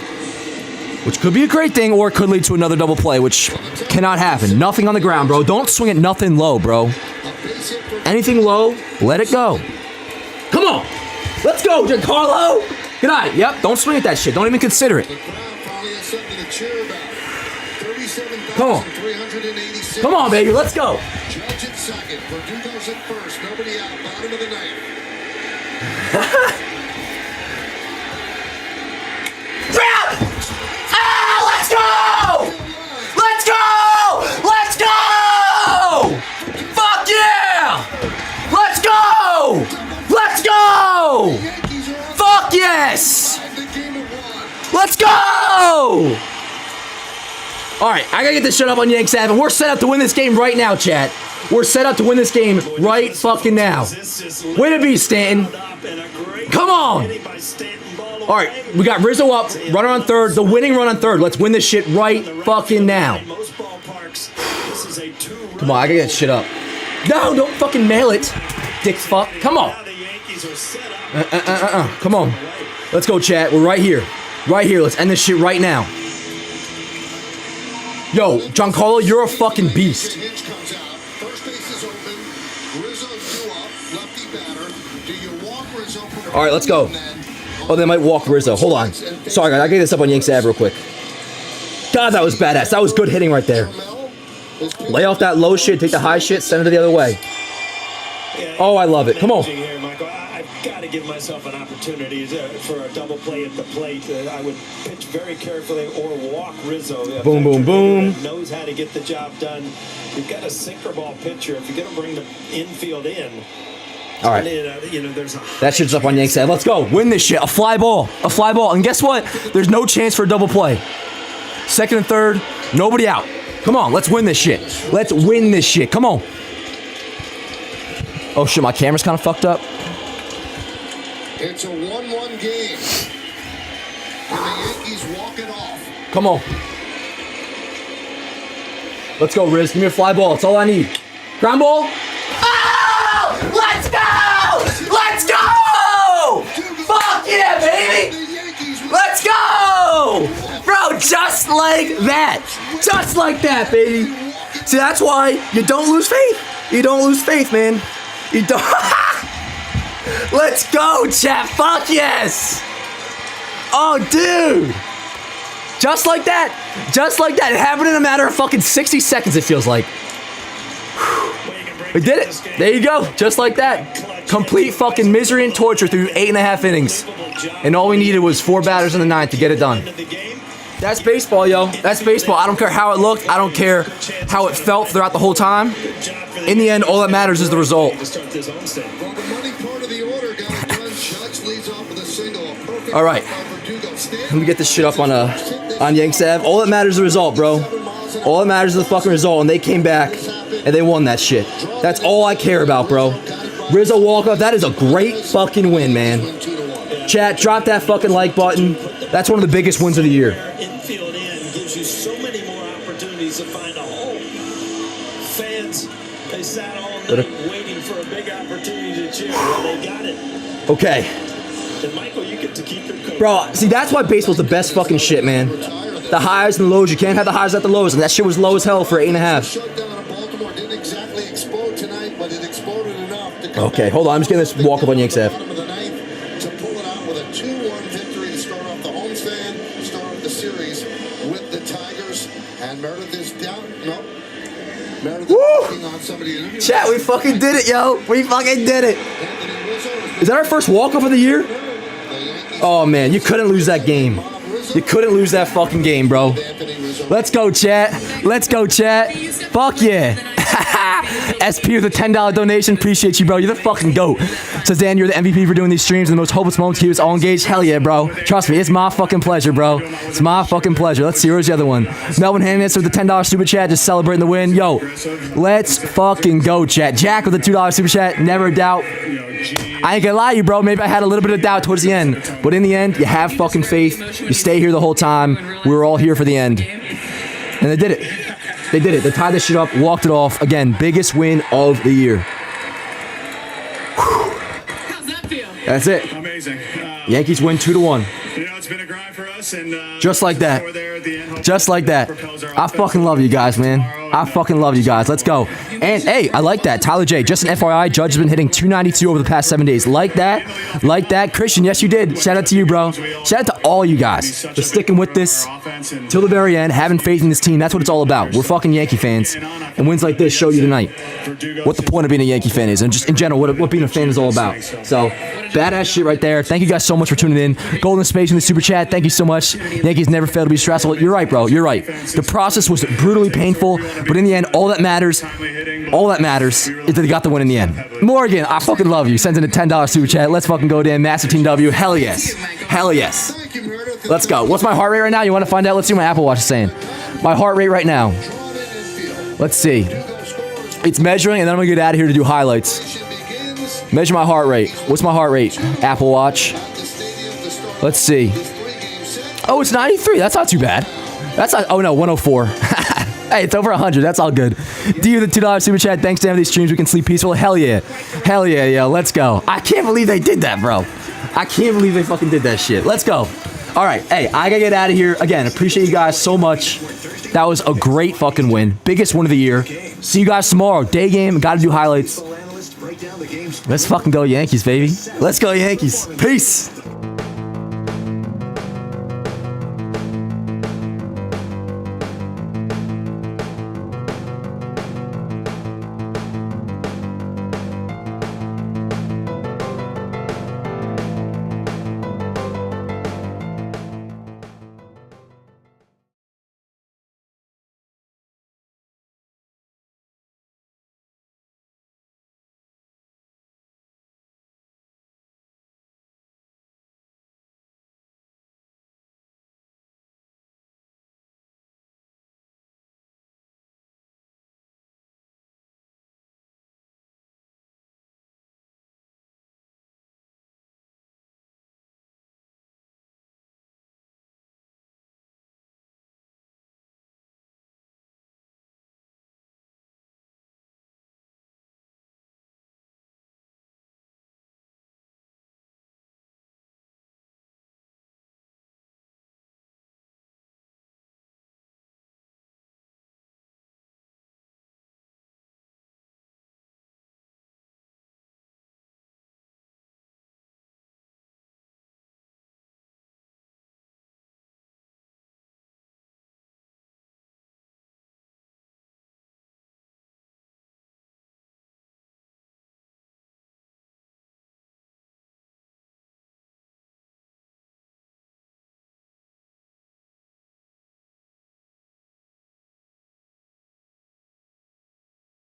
which could be a great thing, or it could lead to another double play, which cannot happen. Nothing on the ground, bro. Don't swing at nothing low, bro. Anything low, let it go. Come on. Let's go, Giancarlo. Good night. Yep, don't swing at that shit. Don't even consider it. Come on. Come on, baby. Let's go. Judge at second. Verdugo's at first. Nobody out. Bottom of the ninth. Grab! Ah, let's go! Let's go! Let's go! Fuck yeah! Let's go! Let's go! Fuck yes! Let's go! All right, I gotta get this shit up on Yank 7. We're set up to win this game right now, chat. We're set up to win this game right fucking now. Way to be, Stanton. Come on! All right, we got Rizzo up, runner on third, the winning run on third. Let's win this shit right fucking now. Come on, I gotta get shit up. No, don't fucking mail it, dick fuck. Come on. Come on. Let's go, chat. We're right here. Right here. Let's end this shit right now. Yo, Giancarlo, you're a fucking beast. All right, let's go. Oh, they might walk Rizzo. Hold on. Sorry, guys. I'll get this up on Yanks Ave real quick. God, that was badass. That was good hitting right there. Lay off that low shit. Take the high shit. Send it to the other way. Oh, I love it. Come on. I've got to give myself an opportunity for a double play at the plate. I would pitch very carefully or walk Rizzo. Boom, boom, boom. Knows how to get the job done. You've got a sinker ball pitcher. If you're going to bring the infield in, all right. That shit's up on Yanks Ave. Let's go. Win this shit. A fly ball. A fly ball. And guess what? There's no chance for a double play. Second and third, nobody out. Come on, let's win this shit. Let's win this shit. Come on. Oh shit, my camera's kind of fucked up. It's a 1-1 game. And the Yankees walk it off. Come on. Let's go, Riz. Give me a fly ball. That's all I need. Ground ball. Oh! Let's go! Let's go! Fuck yeah, baby! Let's go! Bro, just like that. Just like that, baby. See, that's why you don't lose faith. You don't lose faith, man. You don't. Let's go, chat. Fuck yes. Oh, dude. Just like that. Just like that. It happened in a matter of fucking 60 seconds, it feels like. Well, you can bring We did it. There you go. Just like that. Complete fucking misery and torture through 8.5 innings. And all we needed was 4 batters in the 9th to get it done. That's baseball, yo. That's baseball. I don't care how it looked. I don't care how it felt throughout the whole time. In the end, all that matters is the result. All right. Let me get this shit up on Yanks Ave. All that matters is the result, bro. All that matters is the fucking result. And they came back and they won that shit. That's all I care about, bro. Rizzo walk-off. That is a great fucking win, man. Chat, drop that fucking like button. That's one of the biggest wins of the year. Infield in gives you so many more opportunities to find a hole. Fans, they sat all night waiting for a big opportunity to cheer. Well, they got it. Okay. And Michael, you get to keep your coach. Bro, see, that's why baseball's the best fucking shit, man. The highs and the lows. You can't have the highs at the lows. And that shit was low as hell for 8.5. Okay, hold on. I'm just getting this walk-up on Yanks Ave. Woo! Chat, we fucking did it, yo. We fucking did it. Is that our first walk-off of the year? Oh, man, you couldn't lose that game. You couldn't lose that fucking game, bro. Let's go, chat. Let's go, chat. Fuck yeah. SP with a $10 donation. Appreciate you, bro. You're the fucking GOAT. Says Dan, you're the MVP for doing these streams and the most hopeless moments to keep us all engaged. Hell yeah, bro. Trust me, it's my fucking pleasure, bro. It's my fucking pleasure. Let's see, where's the other one? Melvin Hernandez with the $10 super chat, just celebrating the win. Yo, let's fucking go, chat. Jack with the $2 super chat, never a doubt. I ain't gonna lie to you, bro. Maybe I had a little bit of doubt towards the end. But in the end, you have fucking faith. You stay here the whole time. We were all here for the end. And they did it. They did it. They tied this shit up, walked it off. Again, biggest win of the year. How's that feel? That's it. Amazing. Yankees win 2-1. You know, it's been a grind for us, and just like that. Just like that. I fucking love you guys, man. I fucking love you guys. Let's go. And hey, I like that. Tyler J, just an FYI, Judge has been hitting 292 over the past 7 days. Like that. Like that. Christian, yes, you did. Shout out to you, bro. Shout out to all you guys for sticking with this till the very end, having faith in this team. That's what it's all about. We're fucking Yankee fans. And wins like this show you tonight what the point of being a Yankee fan is, and just in general, what being a fan is all about. So, badass shit right there. Thank you guys so much for tuning in. Golden Space in the super chat. Thank you so much. Yankees never fail to be stressful. You're right, bro. You're right. The process was brutally painful, but in the end, all that matters is that they got the win in the end. Morgan, I fucking love you. Sends in a $10 super chat. Let's fucking go, Dan. Massive Team W. Hell yes. Hell yes. Let's go. What's my heart rate right now? You want to find out? Let's see what my Apple Watch is saying. My heart rate right now. Let's see. It's measuring, and then I'm going to get out of here to do highlights. Measure my heart rate. What's my heart rate? Apple Watch. Let's see. Oh, it's 93. That's not too bad. That's not. Oh, no, 104. Hey, it's over 100. That's all good. Do you the $2 super chat? Thanks to these streams. We can sleep peaceful. Hell yeah. Hell yeah, yo. Let's go. I can't believe they did that, bro. I can't believe they fucking did that shit. Let's go. All right. Hey, I got to get out of here. Again, appreciate you guys so much. That was a great fucking win. Biggest win of the year. See you guys tomorrow. Day game. Got to do highlights. Let's fucking go Yankees, baby. Let's go Yankees. Peace.